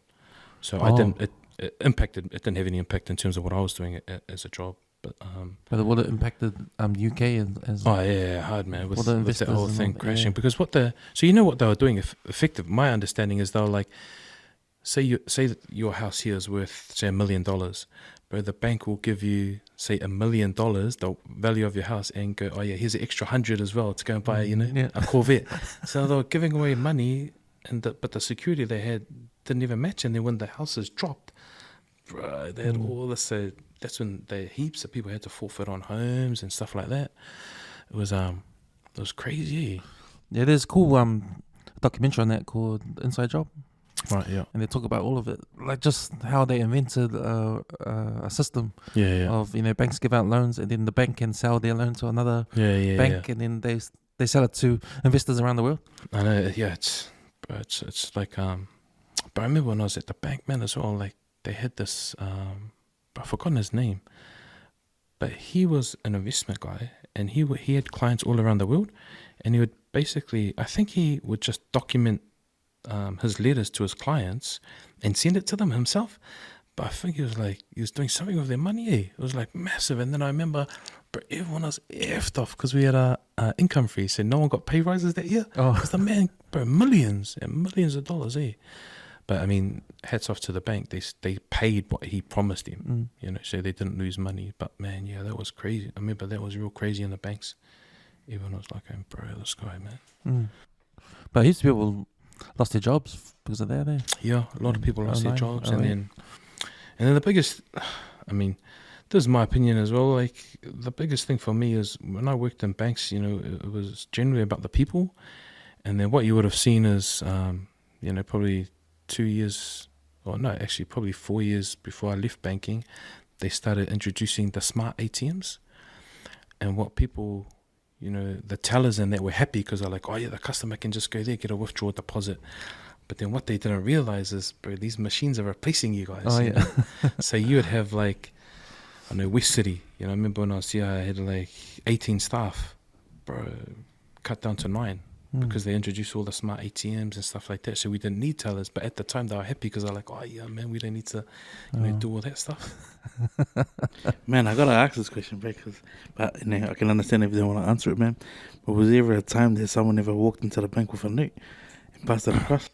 So I didn't. It didn't have any impact in terms of what I was doing as a job. But what it impacted UK as oh yeah, hard, man, with the the whole thing crashing. Yeah. Because what they were doing effective. My understanding is they were like, say that your house here is worth say $1 million, but the bank will give you say $1 million, the value of your house, and go, oh yeah, here's an extra 100 as well to go and buy a Corvette. So they were giving away money, but the security they had didn't even match. And then when the houses dropped, bro, they had all this. So that's when heaps of people had to forfeit on homes and stuff like that. It was crazy. Yeah, there's a cool documentary on that called Inside Job. Right, yeah. And they talk about all of it, like just how they invented a system of banks give out loans, and then the bank can sell their loan to another bank, and then they sell it to investors around the world. I know, yeah. It's like but I remember when I was at the bank, man, as well. Like they had this, I've forgotten his name, but he was an investment guy, and he had clients all around the world, and he would basically, I think he would just document his letters to his clients and send it to them himself. But I think he was doing something with their money. It was like massive. And then I remember, bro, everyone was effed off because we had a income freeze, so no one got pay rises that year. Because the man, bro, millions and millions of dollars. But I mean, hats off to the bank. They paid what he promised him, so they didn't lose money. But man, yeah, that was crazy. I remember that was real crazy in the banks. Everyone was like, bro, this guy, man. But heaps of people lost their jobs because of that, eh? Yeah, a lot of people lost their jobs, and then the biggest, I mean, this is my opinion as well. Like the biggest thing for me is when I worked in banks, it was generally about the people, and then what you would have seen is, probably 2 years, or no, actually probably 4 years before I left banking, they started introducing the smart ATMs, and what people, the tellers and that were happy because they're like, oh yeah, the customer can just go there, get a withdrawal deposit. But then what they didn't realize is, bro, these machines are replacing you guys. So you would have like, I know, West City, I remember when I was here, I had like 18 staff, bro, cut down to 9 because they introduced all the smart ATMs and stuff like that. So we didn't need tellers, but at the time they were happy because they're like, oh yeah, man, we don't need to do all that stuff. Man, I gotta ask this question, bro, but I can understand if they want to answer it, man. But was there ever a time that someone ever walked into the bank with a note and passed it across?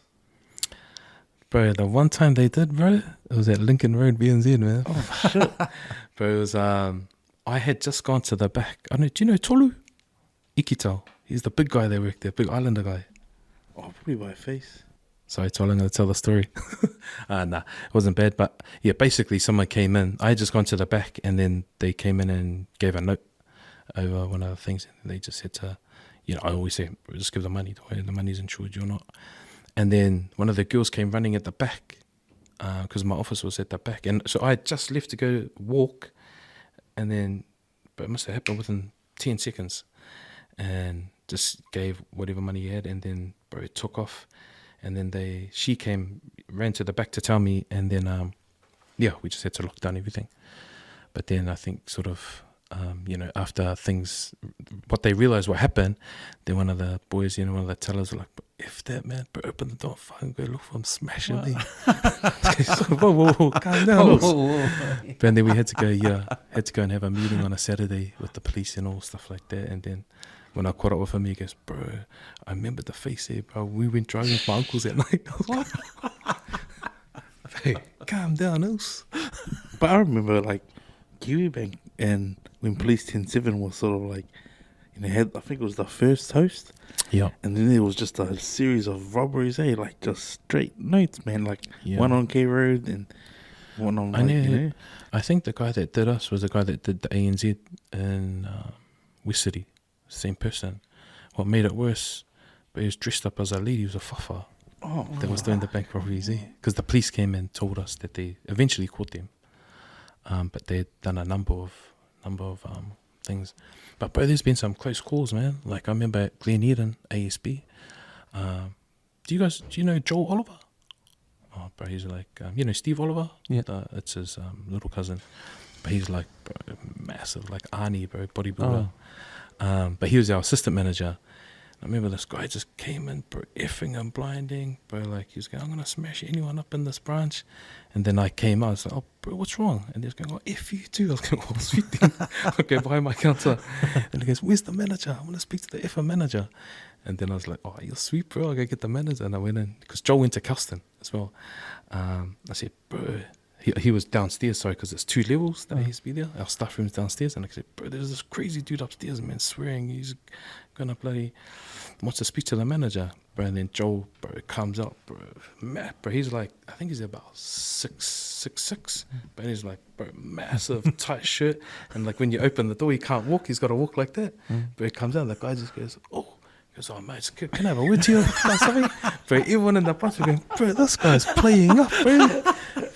Bro, the one time they did, bro, it was at Lincoln Road, BNZ, man. Oh shit. Bro, it was I had just gone to the back. I know, do you know Tolu? Ikitau. He's the big guy that worked there, big Islander guy. Oh, probably by face. Sorry, Tolu, I'm going to tell the story. Nah, it wasn't bad. But yeah, basically someone came in. I had just gone to the back, and then they came in and gave a note over one of the things. And they just had to, I always say, just give the money, the money's insured, you're not. And then one of the girls came running at the back because my office was at the back. And so I had just left to go walk, and then but it must have happened within 10 seconds. And just gave whatever money he had, and then bro, it took off. And then she ran to the back to tell me, and then we just had to lock down everything. But then I think sort of after things, what they realized what happened, then one of the boys, one of the tellers were like, if that man, bro, open the door, fucking go look for him, smash him. Whoa, calm down. But then we had to go and have a meeting on a Saturday with the police and all stuff like that. And then when I caught up with him, he goes, bro, I remember the face there, bro. We went driving with my uncles at night. I was like, hey, calm down, else. But I remember like Kiwi Bank, and when Police 10-7 was sort of like, had, I think it was the first host. Yeah. And then there was just a series of robberies, like just straight notes, man. Like one on K Road and one on, I think the guy that did us was the guy that did the ANZ in West City. Same person. What made it worse, but he was dressed up as a lady. He was a fafa that was doing the bank robberies there. Because the police came and told us that they eventually caught them. But they had done a number of things. But bro, there's been some close calls, man. Like I remember at Glen Eden, ASB. Do you know Joel Oliver? Oh, bro, he's like, Steve Oliver? Yeah. It's his little cousin. But he's like, bro, massive, like Arnie, bro, bodybuilder. But he was our assistant manager. I remember this guy just came in, bro, effing and blinding, bro, like he was going, I'm going to smash anyone up in this branch. And then I came out, I was like, oh, bro, what's wrong? And he was going, oh, F you too. I was going, oh, sweet thing. I go behind my counter. And he goes, where's the manager? I want to speak to the effing manager. And then I was like, oh, you're sweet, bro. I'll go get the manager. And I went in, because Joel went to Kelston as well. I said, bro, he was downstairs, sorry, because it's 2 levels that used to be there. Our staff room's downstairs. And I said, bro, there's this crazy dude upstairs, man, swearing he's going to bloody wants to speak to the manager, bro. And then Joel, bro, comes up, bro, mad, bro. He's like, I think he's about 6'6", but he's like, bro, massive tight shirt, and like when you open the door, he can't walk. He's got to walk like that. But he comes out, the guy just goes, oh. He goes, oh mate, can I have a word to you or something? Bro, everyone in the bus was going, bro, this guy's playing up, bro.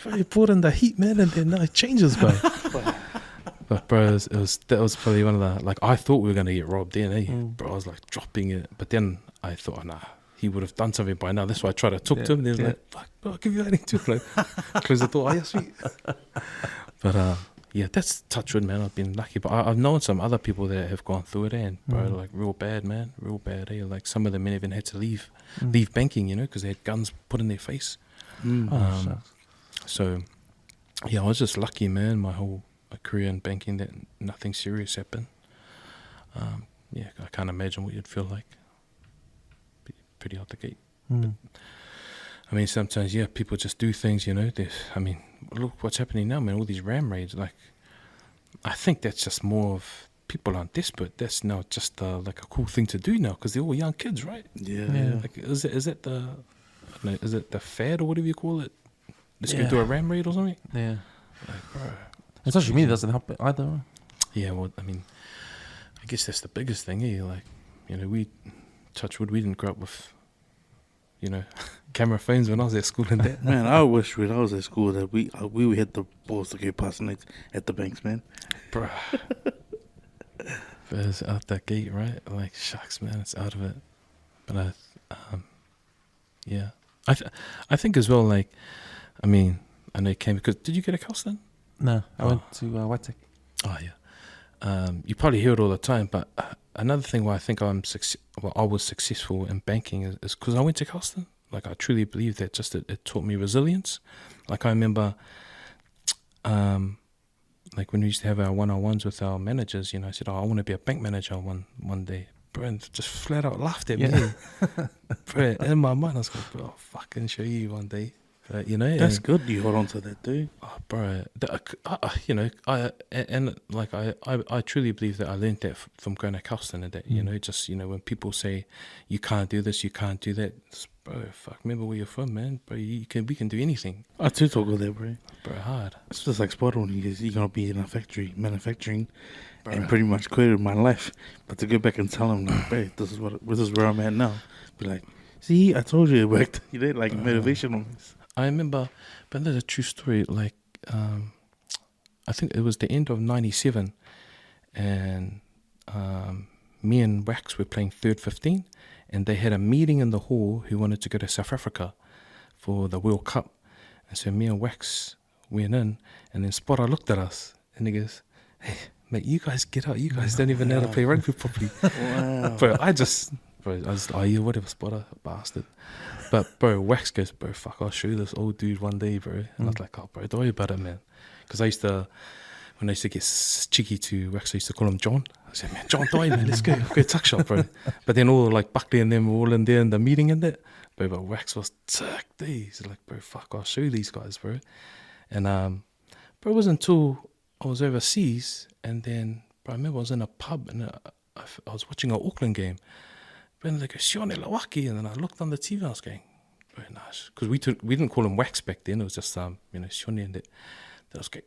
Bro, he brought in the heat, man, and then now he changes, bro. But bro, that was probably one of the, like, I thought we were going to get robbed then, Bro, I was like dropping it. But then I thought, oh, nah, he would have done something by now. That's why I tried to talk to him. And he was like, fuck, bro, I'll give you anything too. Like, close the door. Oh, yeah, sweet. But that's touch wood, man. I've been lucky. But I've known some other people that have gone through it, and bro, like real bad, man. Real bad. Like some of them even had to leave banking, because they had guns put in their face. So, yeah, I was just lucky, man. My whole career in banking, that nothing serious happened. I can't imagine what you'd feel like. Be pretty out the gate. But, I mean, sometimes, people just do things, look what's happening now, man. All these ram raids, like, I think that's just more of people aren't desperate. That's now just like a cool thing to do now, because they're all young kids, right? Yeah. Like, is it the fad or whatever you call it? Let's go do a ram raid or something. Yeah. Like, bro. And social media doesn't help it either. Yeah, well, I mean, I guess that's the biggest thing, Like, we, touch wood, we didn't grow up with, camera phones when I was at school and that. Man, I wish when I was at school that we had the balls to go past nights at the banks, man. Bro. But it's out that gate, right? Like, shucks, man, it's out of it. But I think as well, like, I mean, I know you came because, did you get a Kelston? No, I went to Waitek. Oh, yeah. You probably hear it all the time, but another thing why I think I was successful in banking is because I went to Kelston. Like, I truly believe that just it taught me resilience. Like, I remember, like, when we used to have our one-on-ones with our managers, I said, I want to be a bank manager one day. Bro, and just flat out laughed at me. Bro, in my mind, I was like, bro, I'll fucking show you one day. That's good. You hold on to that, too. Oh, bro, I truly believe that I learned that from going to Kelston, and that when people say you can't do this, you can't do that, bro, fuck, remember where you're from, man. Bro, we can do anything. I too talk of that, bro. Hard. It's just like spot on. You're gonna be in a factory manufacturing, bro, and pretty much quitted my life. But to go back and tell them, like, bro, this is where I'm at now. Be like, see, I told you it worked. Like motivational. I remember, but there's a true story, like, I think it was the end of 97, and me and Wax were playing third 15, and they had a meeting in the hall who wanted to go to South Africa for the World Cup. And so me and Wax went in, and then Spotter looked at us, and he goes, "Hey, mate, you guys get out. You guys don't even know how to play rugby properly." Wow. Bro, I was like, "Oh yeah, whatever, Spotter, bastard." But bro, Wax goes, "Bro, fuck, I'll show this old dude one day, bro." And I was like, "Oh, bro, don't worry about it, man." Because when I used to get cheeky to Wax, I used to call him John. I said, "Man, John, don't worry, man, let's go tuck shop, bro." But then all like Buckley and them were all in there in the meeting and that. But Wax was ticked. He's like, "Bro, fuck, I'll show these guys, bro." And bro, it wasn't until I was overseas, and then bro, I remember I was in a pub and I was watching an Auckland game. And they go, "Sione Lawaki," and then I looked on the TV and I was going, "Very nice," because we didn't call him Wax back then. It was just Sione and that. Then I was going,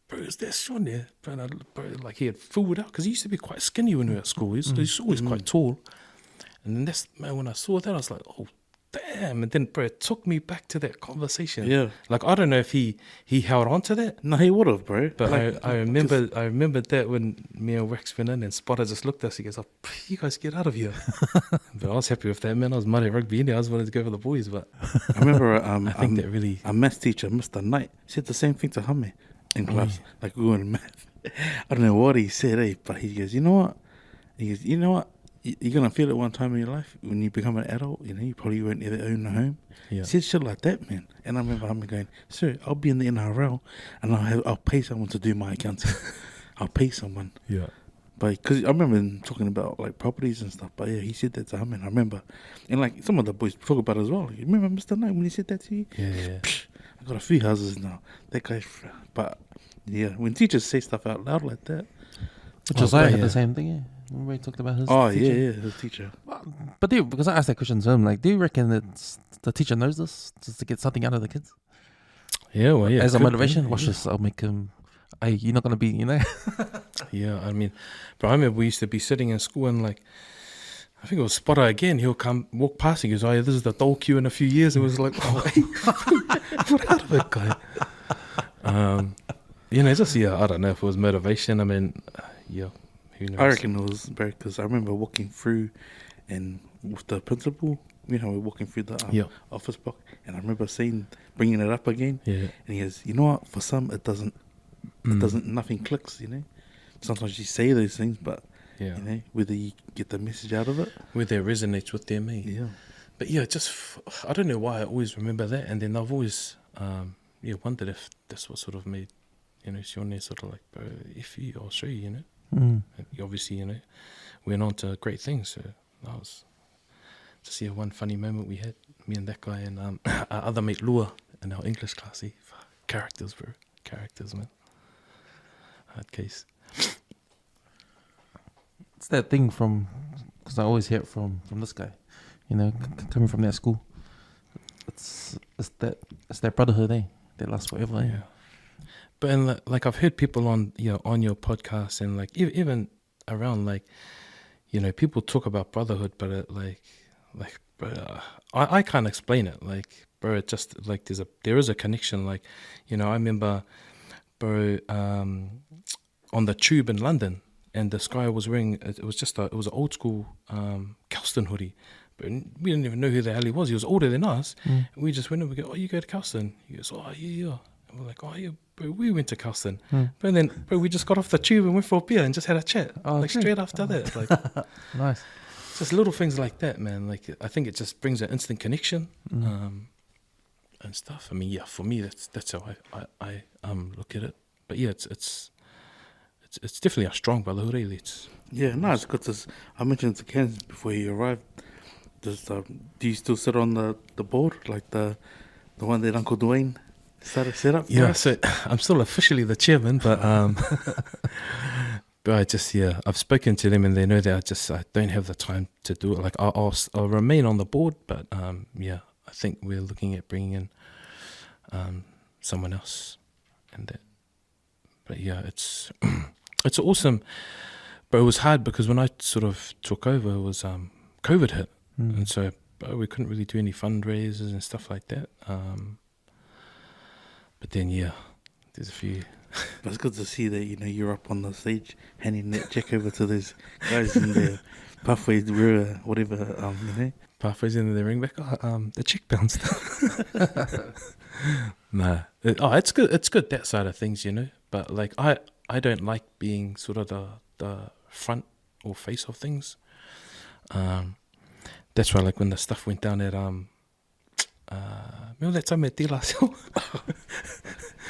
"Bro, is that Sione?" Bro, like he had fooled out because he used to be quite skinny when we were at school. He was always quite tall. And then when I saw that, I was like, "Oh, damn!" And then bro, it took me back to that conversation. Yeah. Like I don't know if he held on to that. No, he would have, bro. But Like, I remembered that when me and Wax went in and Spotter just looked at us, he goes, "Oh, you guys get out of here." But I was happy with that, man. I was mad at rugby anyway. I just wanted to go for the boys, but I remember I think that really... a maths teacher, Mr. Knight, said the same thing to Hame in class. Like we were in math. I don't know what he said, but he goes, "You know what?" He goes, "You know what? You're going to feel it one time in your life when you become an adult, you probably won't ever own a home." Yeah. He said shit like that, man. And I remember him going, "Sir, I'll be in the NRL and I'll pay someone to do my accounting." I'll pay someone. Yeah. But because I remember him talking about like properties and stuff. But yeah, he said that to him, and I remember, and like some of the boys talk about it as well. Like, remember Mr. Knight when he said that to you? Yeah. Psh, I got a few houses now. That guy, but yeah, when teachers say stuff out loud like that. Which was I had yeah. the same thing, yeah. Remember he talked about his Oh teacher? yeah, his teacher. But because I asked that question to him, like, do you reckon that the teacher knows this just to get something out of the kids? Yeah, well, yeah. As a could be, motivation? Watch yeah. this, I'll make him... Hey, you're not going to be, Yeah, I mean, but I remember we used to be sitting in school and like, I think it was Spotter again. He'll walk past. He goes, "Oh, yeah, this is the dole queue in a few years." It was like, "Oh, hey, what out of it, guy?" Just I don't know if it was motivation. I mean, yeah, who knows? I reckon it was because I remember walking through, and with the principal, we're walking through the office block, and I remember bringing it up again. Yeah, and he goes, "You know what? For some, it doesn't. Nothing clicks. Sometimes you say those things, but whether you get the message out of it, whether it resonates with them, eh? Yeah. But yeah, I don't know why I always remember that, and then I've always wondered if that's what sort of made Sione sort of like, "Bro, if you, I'll show you." And he obviously went on to great things. So that was just one funny moment we had, me and that guy and our other mate Lua in our English class. Characters, bro, characters, man. Hard case. It's that thing because I always hear it from this guy, coming from that school. It's that brotherhood, eh? That lasts forever, eh? Yeah. But like I've heard people on your podcast and like even around like, people talk about brotherhood, but I can't explain it. Like, bro, it just like there is a connection. Like, I remember, bro, on the tube in London, and this guy was wearing it was an old school Kelston hoodie, but we didn't even know who the hell he was. He was older than us. And we just went and we go, "Oh, you go to Kelston?" He goes, "Oh yeah." And we're like, "Oh yeah, bro, we went to Kelston." But then, bro, we just got off the tube and went for a beer and just had a chat. Straight after that, like Nice. just little things like that, man. Like I think it just brings an instant connection and stuff. I mean, yeah, for me that's how I look at it. But yeah, it's definitely a strong brotherhood, really. It's good. I mentioned to Ken before he arrived. Just do you still sit on the board like the one that Uncle Dwayne set up? Yeah, so I'm still officially the chairman, but but I just I've spoken to them and they know that I don't have the time to do it. Like I'll remain on the board, but I think we're looking at bringing in someone else and that. But yeah, it's awesome. But it was hard because when I sort of took over, it was COVID hit, and so we couldn't really do any fundraisers and stuff like that. But then there's a few But it's good to see that, you're up on the stage handing that check over to those guys in their pathways, whatever, Pathways into the ring back. The chick bounced. Nah. It's good. It's good that side of things, But like, I don't like being sort of the front or face of things. That's why, like, when the stuff went down at remember that time at Tila Sale?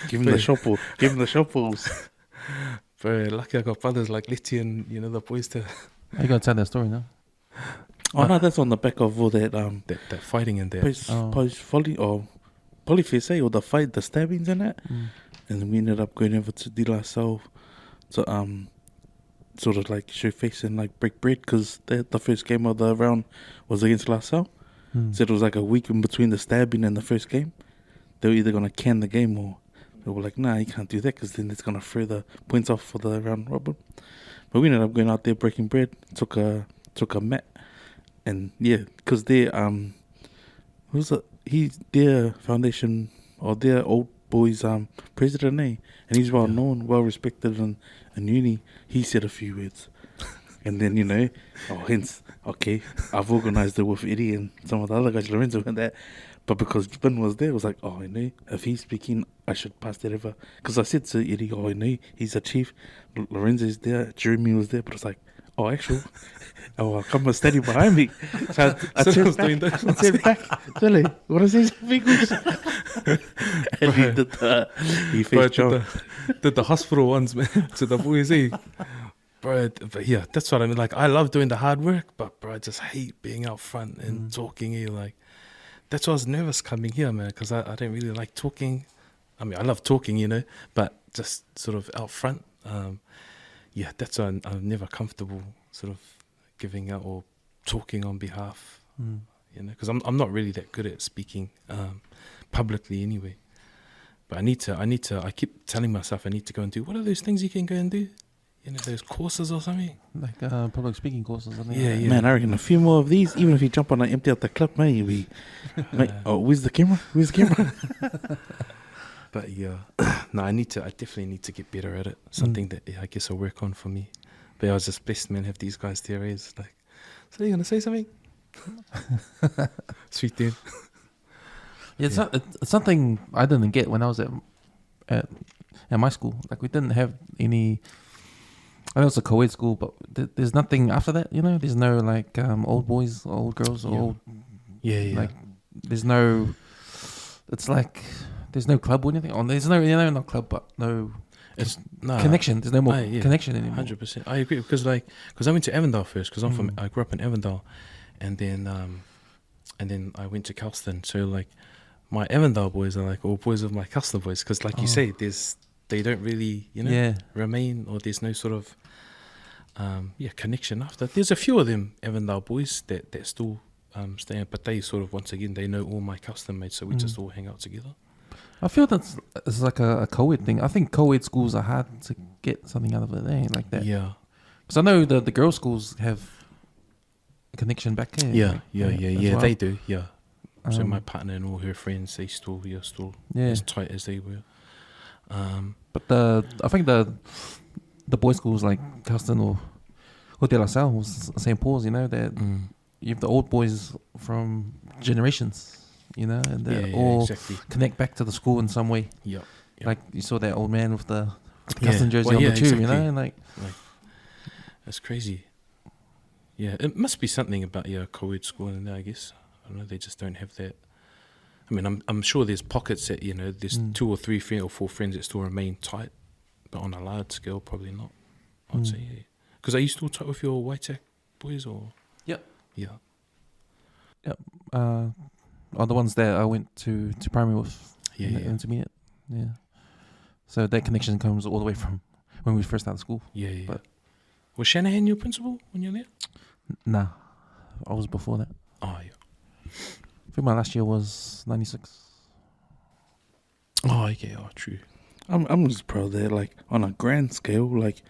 Give him the shuffles. Bro, lucky I got brothers like Letty and the boys to You gotta tell that story now. Oh no, that's on the back of all that that fighting in there. post volley or polyface, or the fight, the stabbings and that. And we ended up going over to De La Salle to sort of like show face and like break bread, because the first game of the round was against La Salle. So it was like a week in between the stabbing and the first game. They were either gonna can the game, or they were like, nah, you can't do that, because then it's gonna throw the points off for the round robin. But we ended up going out there breaking bread. Took a mat, and yeah, because their their foundation or their old boys president, and he's well known, well respected in uni. He said a few words, and then hence okay, I've organised it with Eddie and some of the other guys, Lorenzo and that. But because Vin was there, it was like, if he's speaking, I should pass that over. Because I said to Eddie, he's a chief. Lorenzo's there, Jeremy was there, but it's like, actually, I'll come and steady behind me. So I turned back, Billy, what is this? And he faced John. Did the hospital ones, man, to the boys, Bro, but yeah, that's what I mean. Like, I love doing the hard work, but bro, I just hate being out front and talking. Like, that's why I was nervous coming here, man, because I don't really like talking. I mean, I love talking, but just sort of out front. Yeah, that's why I'm never comfortable sort of giving out or talking on behalf, because I'm not really that good at speaking publicly anyway. But I keep telling myself I need to go and do, what are those things you can go and do? Those courses or something? Like public speaking courses, I think. Yeah. Man, I reckon a few more of these, even if you jump on and empty out the clip, maybe. Where's the camera? But yeah, no, I definitely need to get better at it. Something that I guess I'll work on for me. But I was just blessed, man, have these guys there. It's like, so you gonna say something? Sweet dude. Yeah, it's something I didn't get when I was at my school. Like, we didn't have any. I know it's a co-ed school, but there's nothing after that. There's no like old boys, or old girls, or old. Yeah. Like, there's no. It's like there's no club or anything. There's no, not club, but no. It's connection. There's no more connection anymore. 100%. I agree, because I went to Avondale first, because I grew up in Avondale, and then I went to Kelston. So like, my Avondale boys are like all boys of my Kelston boys, because like you say, they don't really remain, or there's no sort of connection after. There's a few of them Avondale boys that still stay, but they sort of, once again, they know all my Kelston mates, so we just all hang out together. I feel it's like a co-ed thing. I think co-ed schools are hard to get something out of it. They ain't like that. Yeah. Because I know the girls' schools have a connection back there. Yeah. Well. They do. Yeah. So my partner and all her friends, they still as tight as they were. But I think the boys' schools like Kelston or De La Salle or St. Paul's, that you have the old boys from generations. And they all connect back to the school in some way. Yep. Like, you saw that old man with the Kelston jersey on the tube, exactly. And like that's crazy. Yeah, it must be something about co-ed school, and I guess I don't know. They just don't have that. I mean, I'm sure there's pockets that there's 2 or 3 or 4 friends that still remain tight, but on a large scale, probably not. I'd say, yeah. Because are you still tight with your Waitak boys, or? Yep. Yeah. Yep. Are the ones that I went to primary with, intermediate. Yeah. So that connection comes all the way from when we first started school. Yeah. But was Shanahan your principal when you were there? Nah, I was before that. Oh yeah. I think my last year was 96. Oh okay. Oh true. I'm just proud that, like, on a grand scale, like,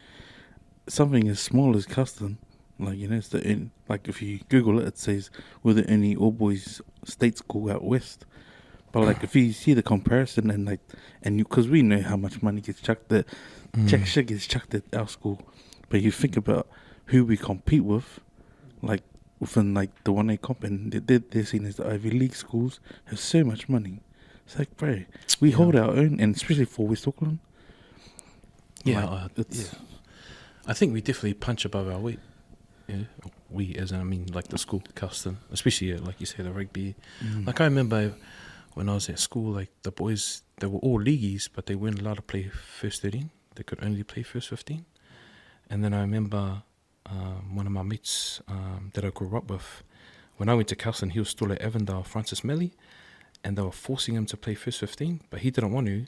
something as small as Kelston, like, it's like, if you Google it, it says we're the only all boys state school out west. But like if you see the comparison and you, because we know how much money gets chucked at, shit gets chucked at our school, but you think about who we compete with, like within like the 1A comp, and they're seen as the Ivy League schools have so much money. It's like, bro, we hold our own, and especially for West Auckland. Yeah, like, it's I think we definitely punch above our weight. Yeah, we as in, I mean, like the school, Kelston, especially like you say, the rugby. Like I remember when I was at school, like the boys, they were all leagueies, but they weren't allowed to play first 13. They could only play first 15. And then I remember one of my mates that I grew up with, when I went to Kelston, he was still at Avondale, Francis Melly, and they were forcing him to play first 15, but he didn't want to.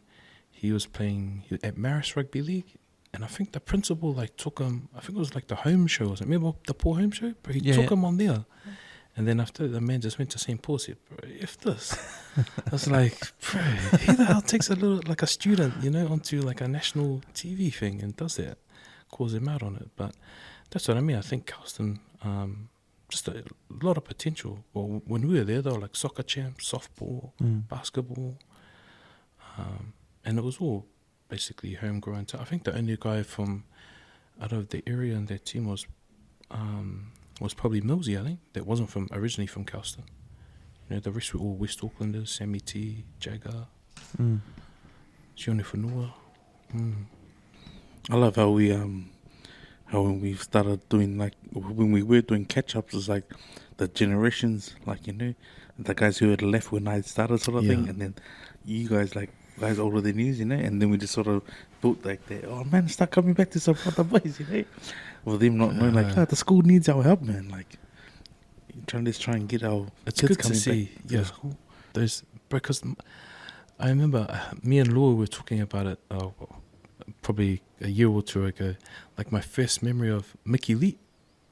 He was playing at Maris Rugby League, and I think the principal like took him, I think it was like the home show, was it? Remember the poor home show? But he took him on there. And then after, the man just went to St. Paul, said, bro, if this. I was like, bro, who the hell takes a little, like a student, onto like a national TV thing and does that? Calls him out on it. But that's what I mean. I think Kelston, just a lot of potential. Well, when we were there, they were like soccer champs, softball, basketball. And it was all basically homegrown. I think the only guy from out of the area in their team was probably Millsy, I think, that wasn't originally from Kelston. The rest were all West Aucklanders, Sammy T, Jagger, Sione Whanua. I love how when we started doing, like, when we were doing catch-ups, it's like the generations, like, the guys who had left when I started sort of thing, and then you guys, like, guys older than you, and then we just sort of thought like that, oh man, start coming back to some other boys, Well, them not knowing, like, the school needs our help, man, like, let's try and get our it's kids good to coming see, back to the school. Those, because I remember me and Laura were talking about it probably a year or two ago, like my first memory of Mickey Lee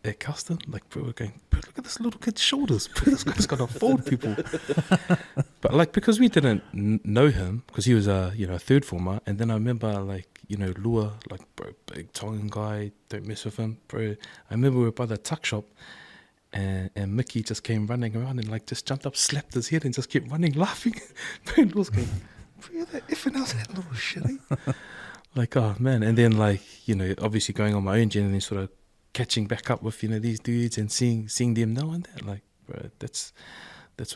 at Kelston, like, bro, we're going, bro, look at this little kid's shoulders, bro, this guy's gonna fold people. But like, because we didn't know him, because he was a third former, and then I remember like, Lua, like, bro, big Tongan guy, don't mess with him, bro. I remember we were by the tuck shop, and Mickey just came running around and like just jumped up, slapped his head, and just kept running, laughing. Bro, and Lua's going, bro, that effing else, that little shit, Like, oh man, and then like, obviously going on my own journey and then sort of catching back up with, these dudes and seeing them now and that, like, bro, that's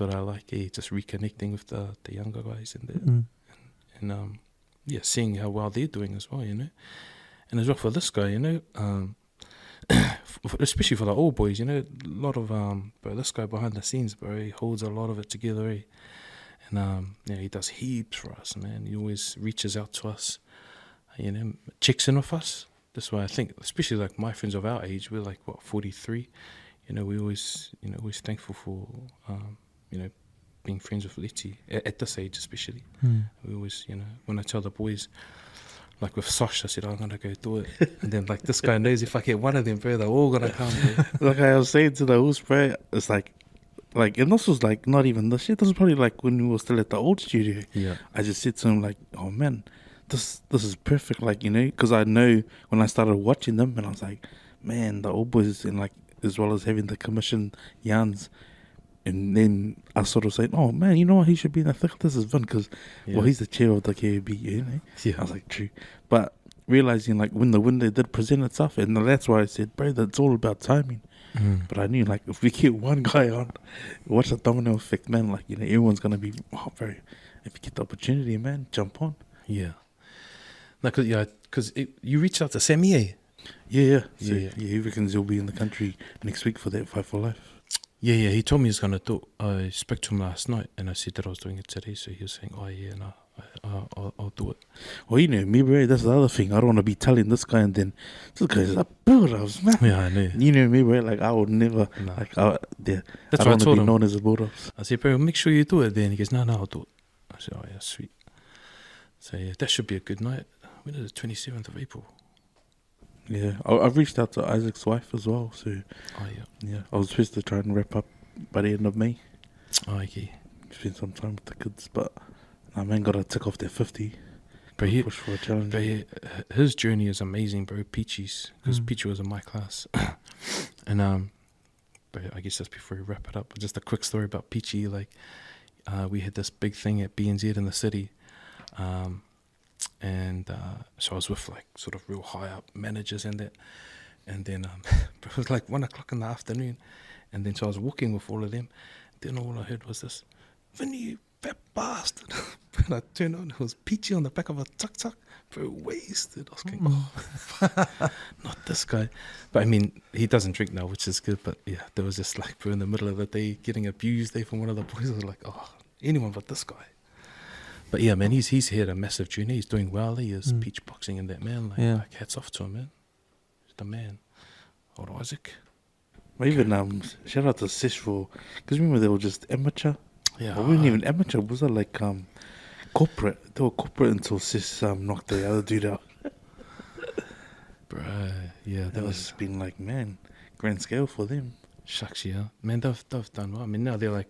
what I like, just reconnecting with the younger guys and seeing how well they're doing as well, and as well for this guy, especially for the old boys, a lot of bro, this guy behind the scenes, bro, he holds a lot of it together, and he does heaps for us, man. He always reaches out to us, checks in with us. That's why I think, especially like my friends of our age, we're like, 43, we always thankful for, being friends with Letty, at this age especially. We always, when I tell the boys, like with Sosh, I said, I'm going to go do it. And then like this guy knows if I get one of them, bro, they're all going to come, bro. Like I was saying to the host, bro, it's like, and this was like not even this shit, this was probably like when we were still at the old studio. Yeah. I just said to him like, oh man, this is perfect, like, because I know when I started watching them, and I was like, man, the old boys, and like, as well as having the commission yarns, and then I sort of said, oh man, you know what, he should be in the thick of this is Vin, because well, he's the chair of the KAB, Yeah. I was like, true. But realizing like when the window did present itself, and that's why I said, bro, that's all about timing. But I knew like if we get one guy on, watch the domino effect, man, like, everyone's gonna be, oh bro, if you get the opportunity, man, jump on. Yeah. No, because you reached out to Sammy, eh? Yeah. He reckons he'll be in the country next week for that Fight for Life. Yeah, he told me he's going to do it. I spoke to him last night, and I said that I was doing it today, so he was saying, oh yeah, no, I'll do it. Well, me, bro, that's the other thing. I don't want to be telling this guy, and then this guy's like, Bulldogs, man. Yeah, I know. Me, bro, like, I would never, That's I what don't I want to told be him. known as a Bulldogs. I said, bro, make sure you do it then. He goes, no, I'll do it. I said, oh yeah, sweet. So yeah, that should be a good night. When is it? 27th of April. Yeah, I've reached out to Isaac's wife as well, so Oh yeah. I was supposed to try and wrap up by the end of May. Oh, okay. Spend some time with the kids, but I man got to tick off that 50. But Push for a challenge. his journey is amazing, bro. Peachy's, because Peachy was in my class, and but I guess just before we wrap it up, just a quick story about Peachy. Like, we had this big thing at BNZ in the city. So I was with like sort of real high up managers and that. And then it was like 1 o'clock in the afternoon. And then so I was walking with all of them. Then all I heard was this, Vinnie, you fat bastard. And I turned on, it was Peachy on the back of a tuk-tuk, bro, wasted. I was going, oh, not this guy. But I mean, he doesn't drink now, which is good. But yeah, there was just like, bro, in the middle of the day, getting abused there from one of the boys. I was like, oh, anyone but this guy. But yeah, man, he's had a massive journey. He's doing well. He is peach boxing and that, man. Like hats off to him, man. He's the man. Old Isaac. But even shout out to Sish for, because remember they were just amateur. Yeah. Well, we weren't even amateur. Was it like corporate? They were corporate until Sish knocked the other dude out. Bruh, yeah, That was been like, man, grand scale for them. Shucks, yeah. Man, they've done well. I mean, now they're like,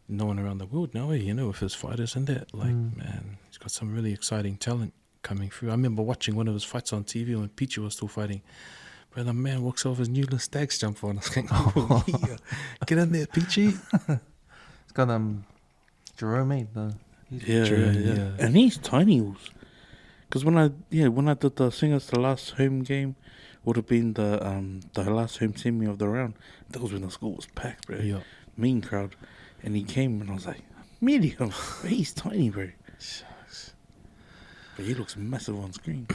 known around the world now, with his fighters and that. Like, man, he's got some really exciting talent coming through. I remember watching one of his fights on TV when Peachy was still fighting. But the man walks off his Newland Stags jump on. I was going, oh, yeah. Get in there, Peachy. It's got Jerome, Yeah. And he's tiny. Because when I did the singers, the last home game would have been the last home semi of the round. That was when the school was packed, bro. Yeah. Mean crowd. And he came and I was like, medium. He's tiny, bro. Shucks. But he looks massive on screen.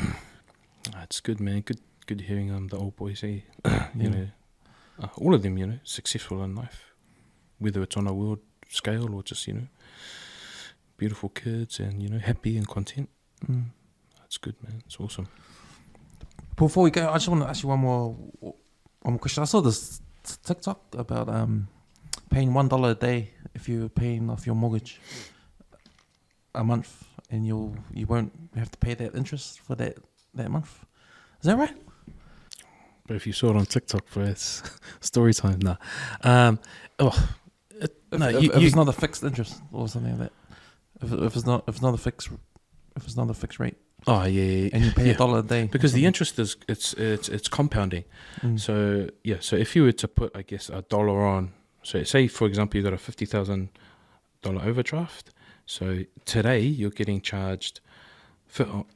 It's good, man. Good hearing the old boys, all of them, successful in life, whether it's on a world scale or just, beautiful kids and, happy and content. That's good, man. It's awesome. Before we go, I just want to ask you one more question. I saw this TikTok about paying $1 a day if you're paying off your mortgage a month, and you won't have to pay that interest for that month. Is that right? But if you saw it on TikTok, bro, it's story time now. If it's not a fixed interest or something like that. If it's not a fixed rate. Oh yeah. And you pay $1 a day because the interest is it's compounding. So if you were to put, I guess, $1 on, so say for example you got a $50,000 overdraft. So today you're getting charged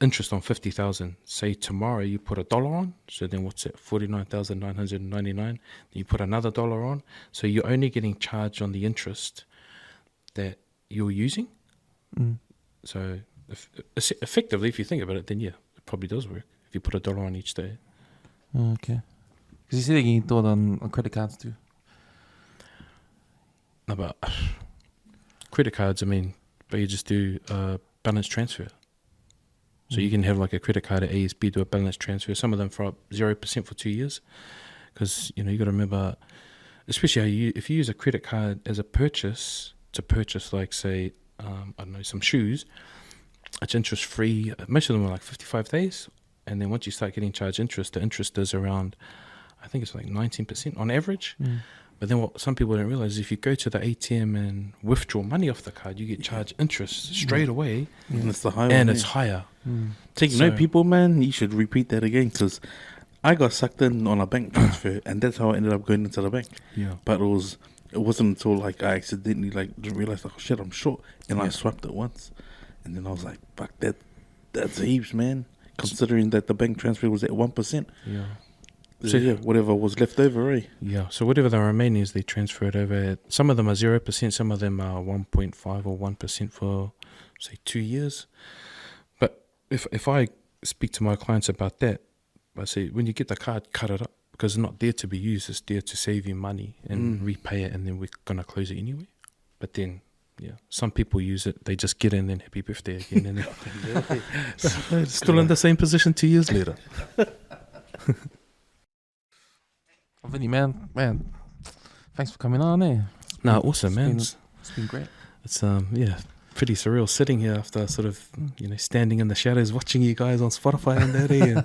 interest on 50,000. Say tomorrow you put $1 on, so then what's it? 49,999. You put another $1 on, so you're only getting charged on the interest that you're using. So effectively, if you think about it, then yeah, it probably does work if you put $1 on each day. Okay. Because you said you can do it on credit cards too. No, but credit cards, but you just do balance transfer. So you can have like a credit card at ASB, do a balance transfer. Some of them for 0% for 2 years. Because, you got to remember, especially if you use a credit card as a purchase, to purchase like, say, some shoes, it's interest free. Most of them are like 55 days. And then once you start getting charged interest, the interest is around, I think it's like 19% on average. But then what some people don't realize is if you go to the ATM and withdraw money off the card, you get charged interest straight away. And it's the higher. And it's higher. Take note, people, man, you should repeat that again, because I got sucked in on a bank transfer, and that's how I ended up going into the bank. Yeah. But it wasn't until like I accidentally didn't realize, like, oh shit, I'm short, and I swiped it once, and then I was like, fuck that, that's heaps, man. Considering that the bank transfer was at 1%. Yeah. So yeah, whatever was left over, eh? Yeah. So whatever the remaining is, they transfer it over. Some of them are 0%, some of them are 1.5 or 1% for, say, 2 years. But if I speak to my clients about that, I say, when you get the card, cut it up, because it's not there to be used, it's there to save you money and repay it, and then we're going to close it anyway. But then, yeah, some people use it, they just get in, then happy birthday again, and then still in the same position 2 years later. Vinny, man, thanks for coming on, eh? No, awesome, man. It's been great. It's pretty surreal sitting here after sort of standing in the shadows watching you guys on Spotify and that, and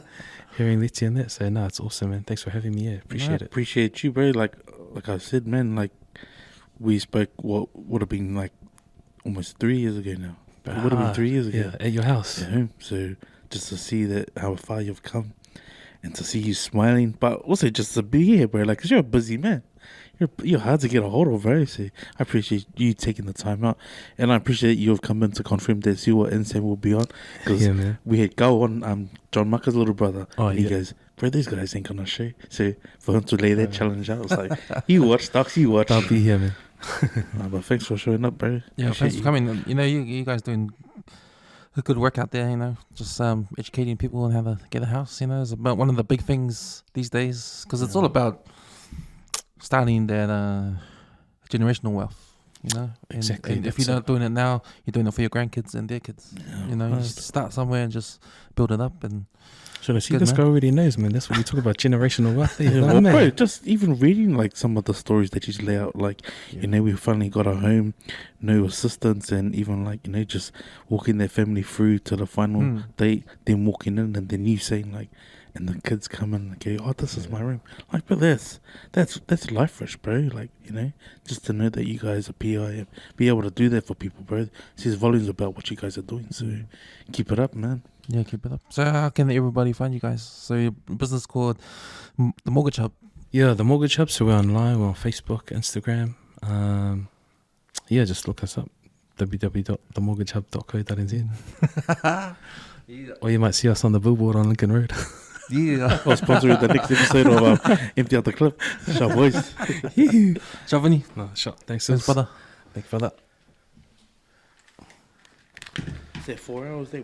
hearing Letty and that. So no, it's awesome, man. Thanks for having me. Yeah, appreciate it. Appreciate you, bro. Like I said, man. Like we spoke what would have been like almost 3 years ago now. It would have been 3 years ago. Yeah, at your house. At home. So just to see that how far you've come, and to see you smiling, but also just to be here, bro. Like, 'cause you're a busy man. you're hard to get a hold of, bro. So I appreciate you taking the time out, and I appreciate you have come in to confirm that Siwa and Sam will be on, because Yeah, man. we had Go on, John Mucker's little brother, Oh, and he yeah. goes, bro, these guys ain't gonna show. So for him to lay that challenge out, I was like, you watch, Stocks, you watch. I'll be here, man. Nah, but thanks for showing up, bro. Yeah, Appreciate thanks you. for coming. You know, you guys doing a good work out there. You know, just educating people on how to get a house. You know, is about one of the big things these days, because it's all about starting that generational wealth. You know, Exactly, And if you're that's not doing it now, you're doing it for your grandkids and their kids. Yeah, You know, you just start somewhere and just build it up. And Should I see Good, this man. guy already knows, man. That's what you talk about, generational wealth. Yeah, Like, well, man. bro, just even reading like some of the stories that you lay out, like you know, we finally got our home, no assistance, and even like, you know, just walking their family through to the final date, then walking in, and then you saying like, and the kids come in and go, oh, this is my room. Like, but that's life rush, bro. Like, you know, just to know that you guys are PI and be able to do that for people, bro. Says volumes about what you guys are doing. So keep it up, man. yeah, keep it up. So how can everybody find you guys? So your business called The Mortgage Hub. Yeah, the Mortgage Hub. So we're online. We're on Facebook, Instagram. Yeah, just look us up. www.themortgagehub.co.nz. Or you might see us on the billboard on Lincoln Road. Yeah. I'll sponsor the next episode of Empty Out the Clip. Shout boys. Shavani. No, shot. Thanks, Thanks, sis. brother. Thank you for that. Is that 4 hours there?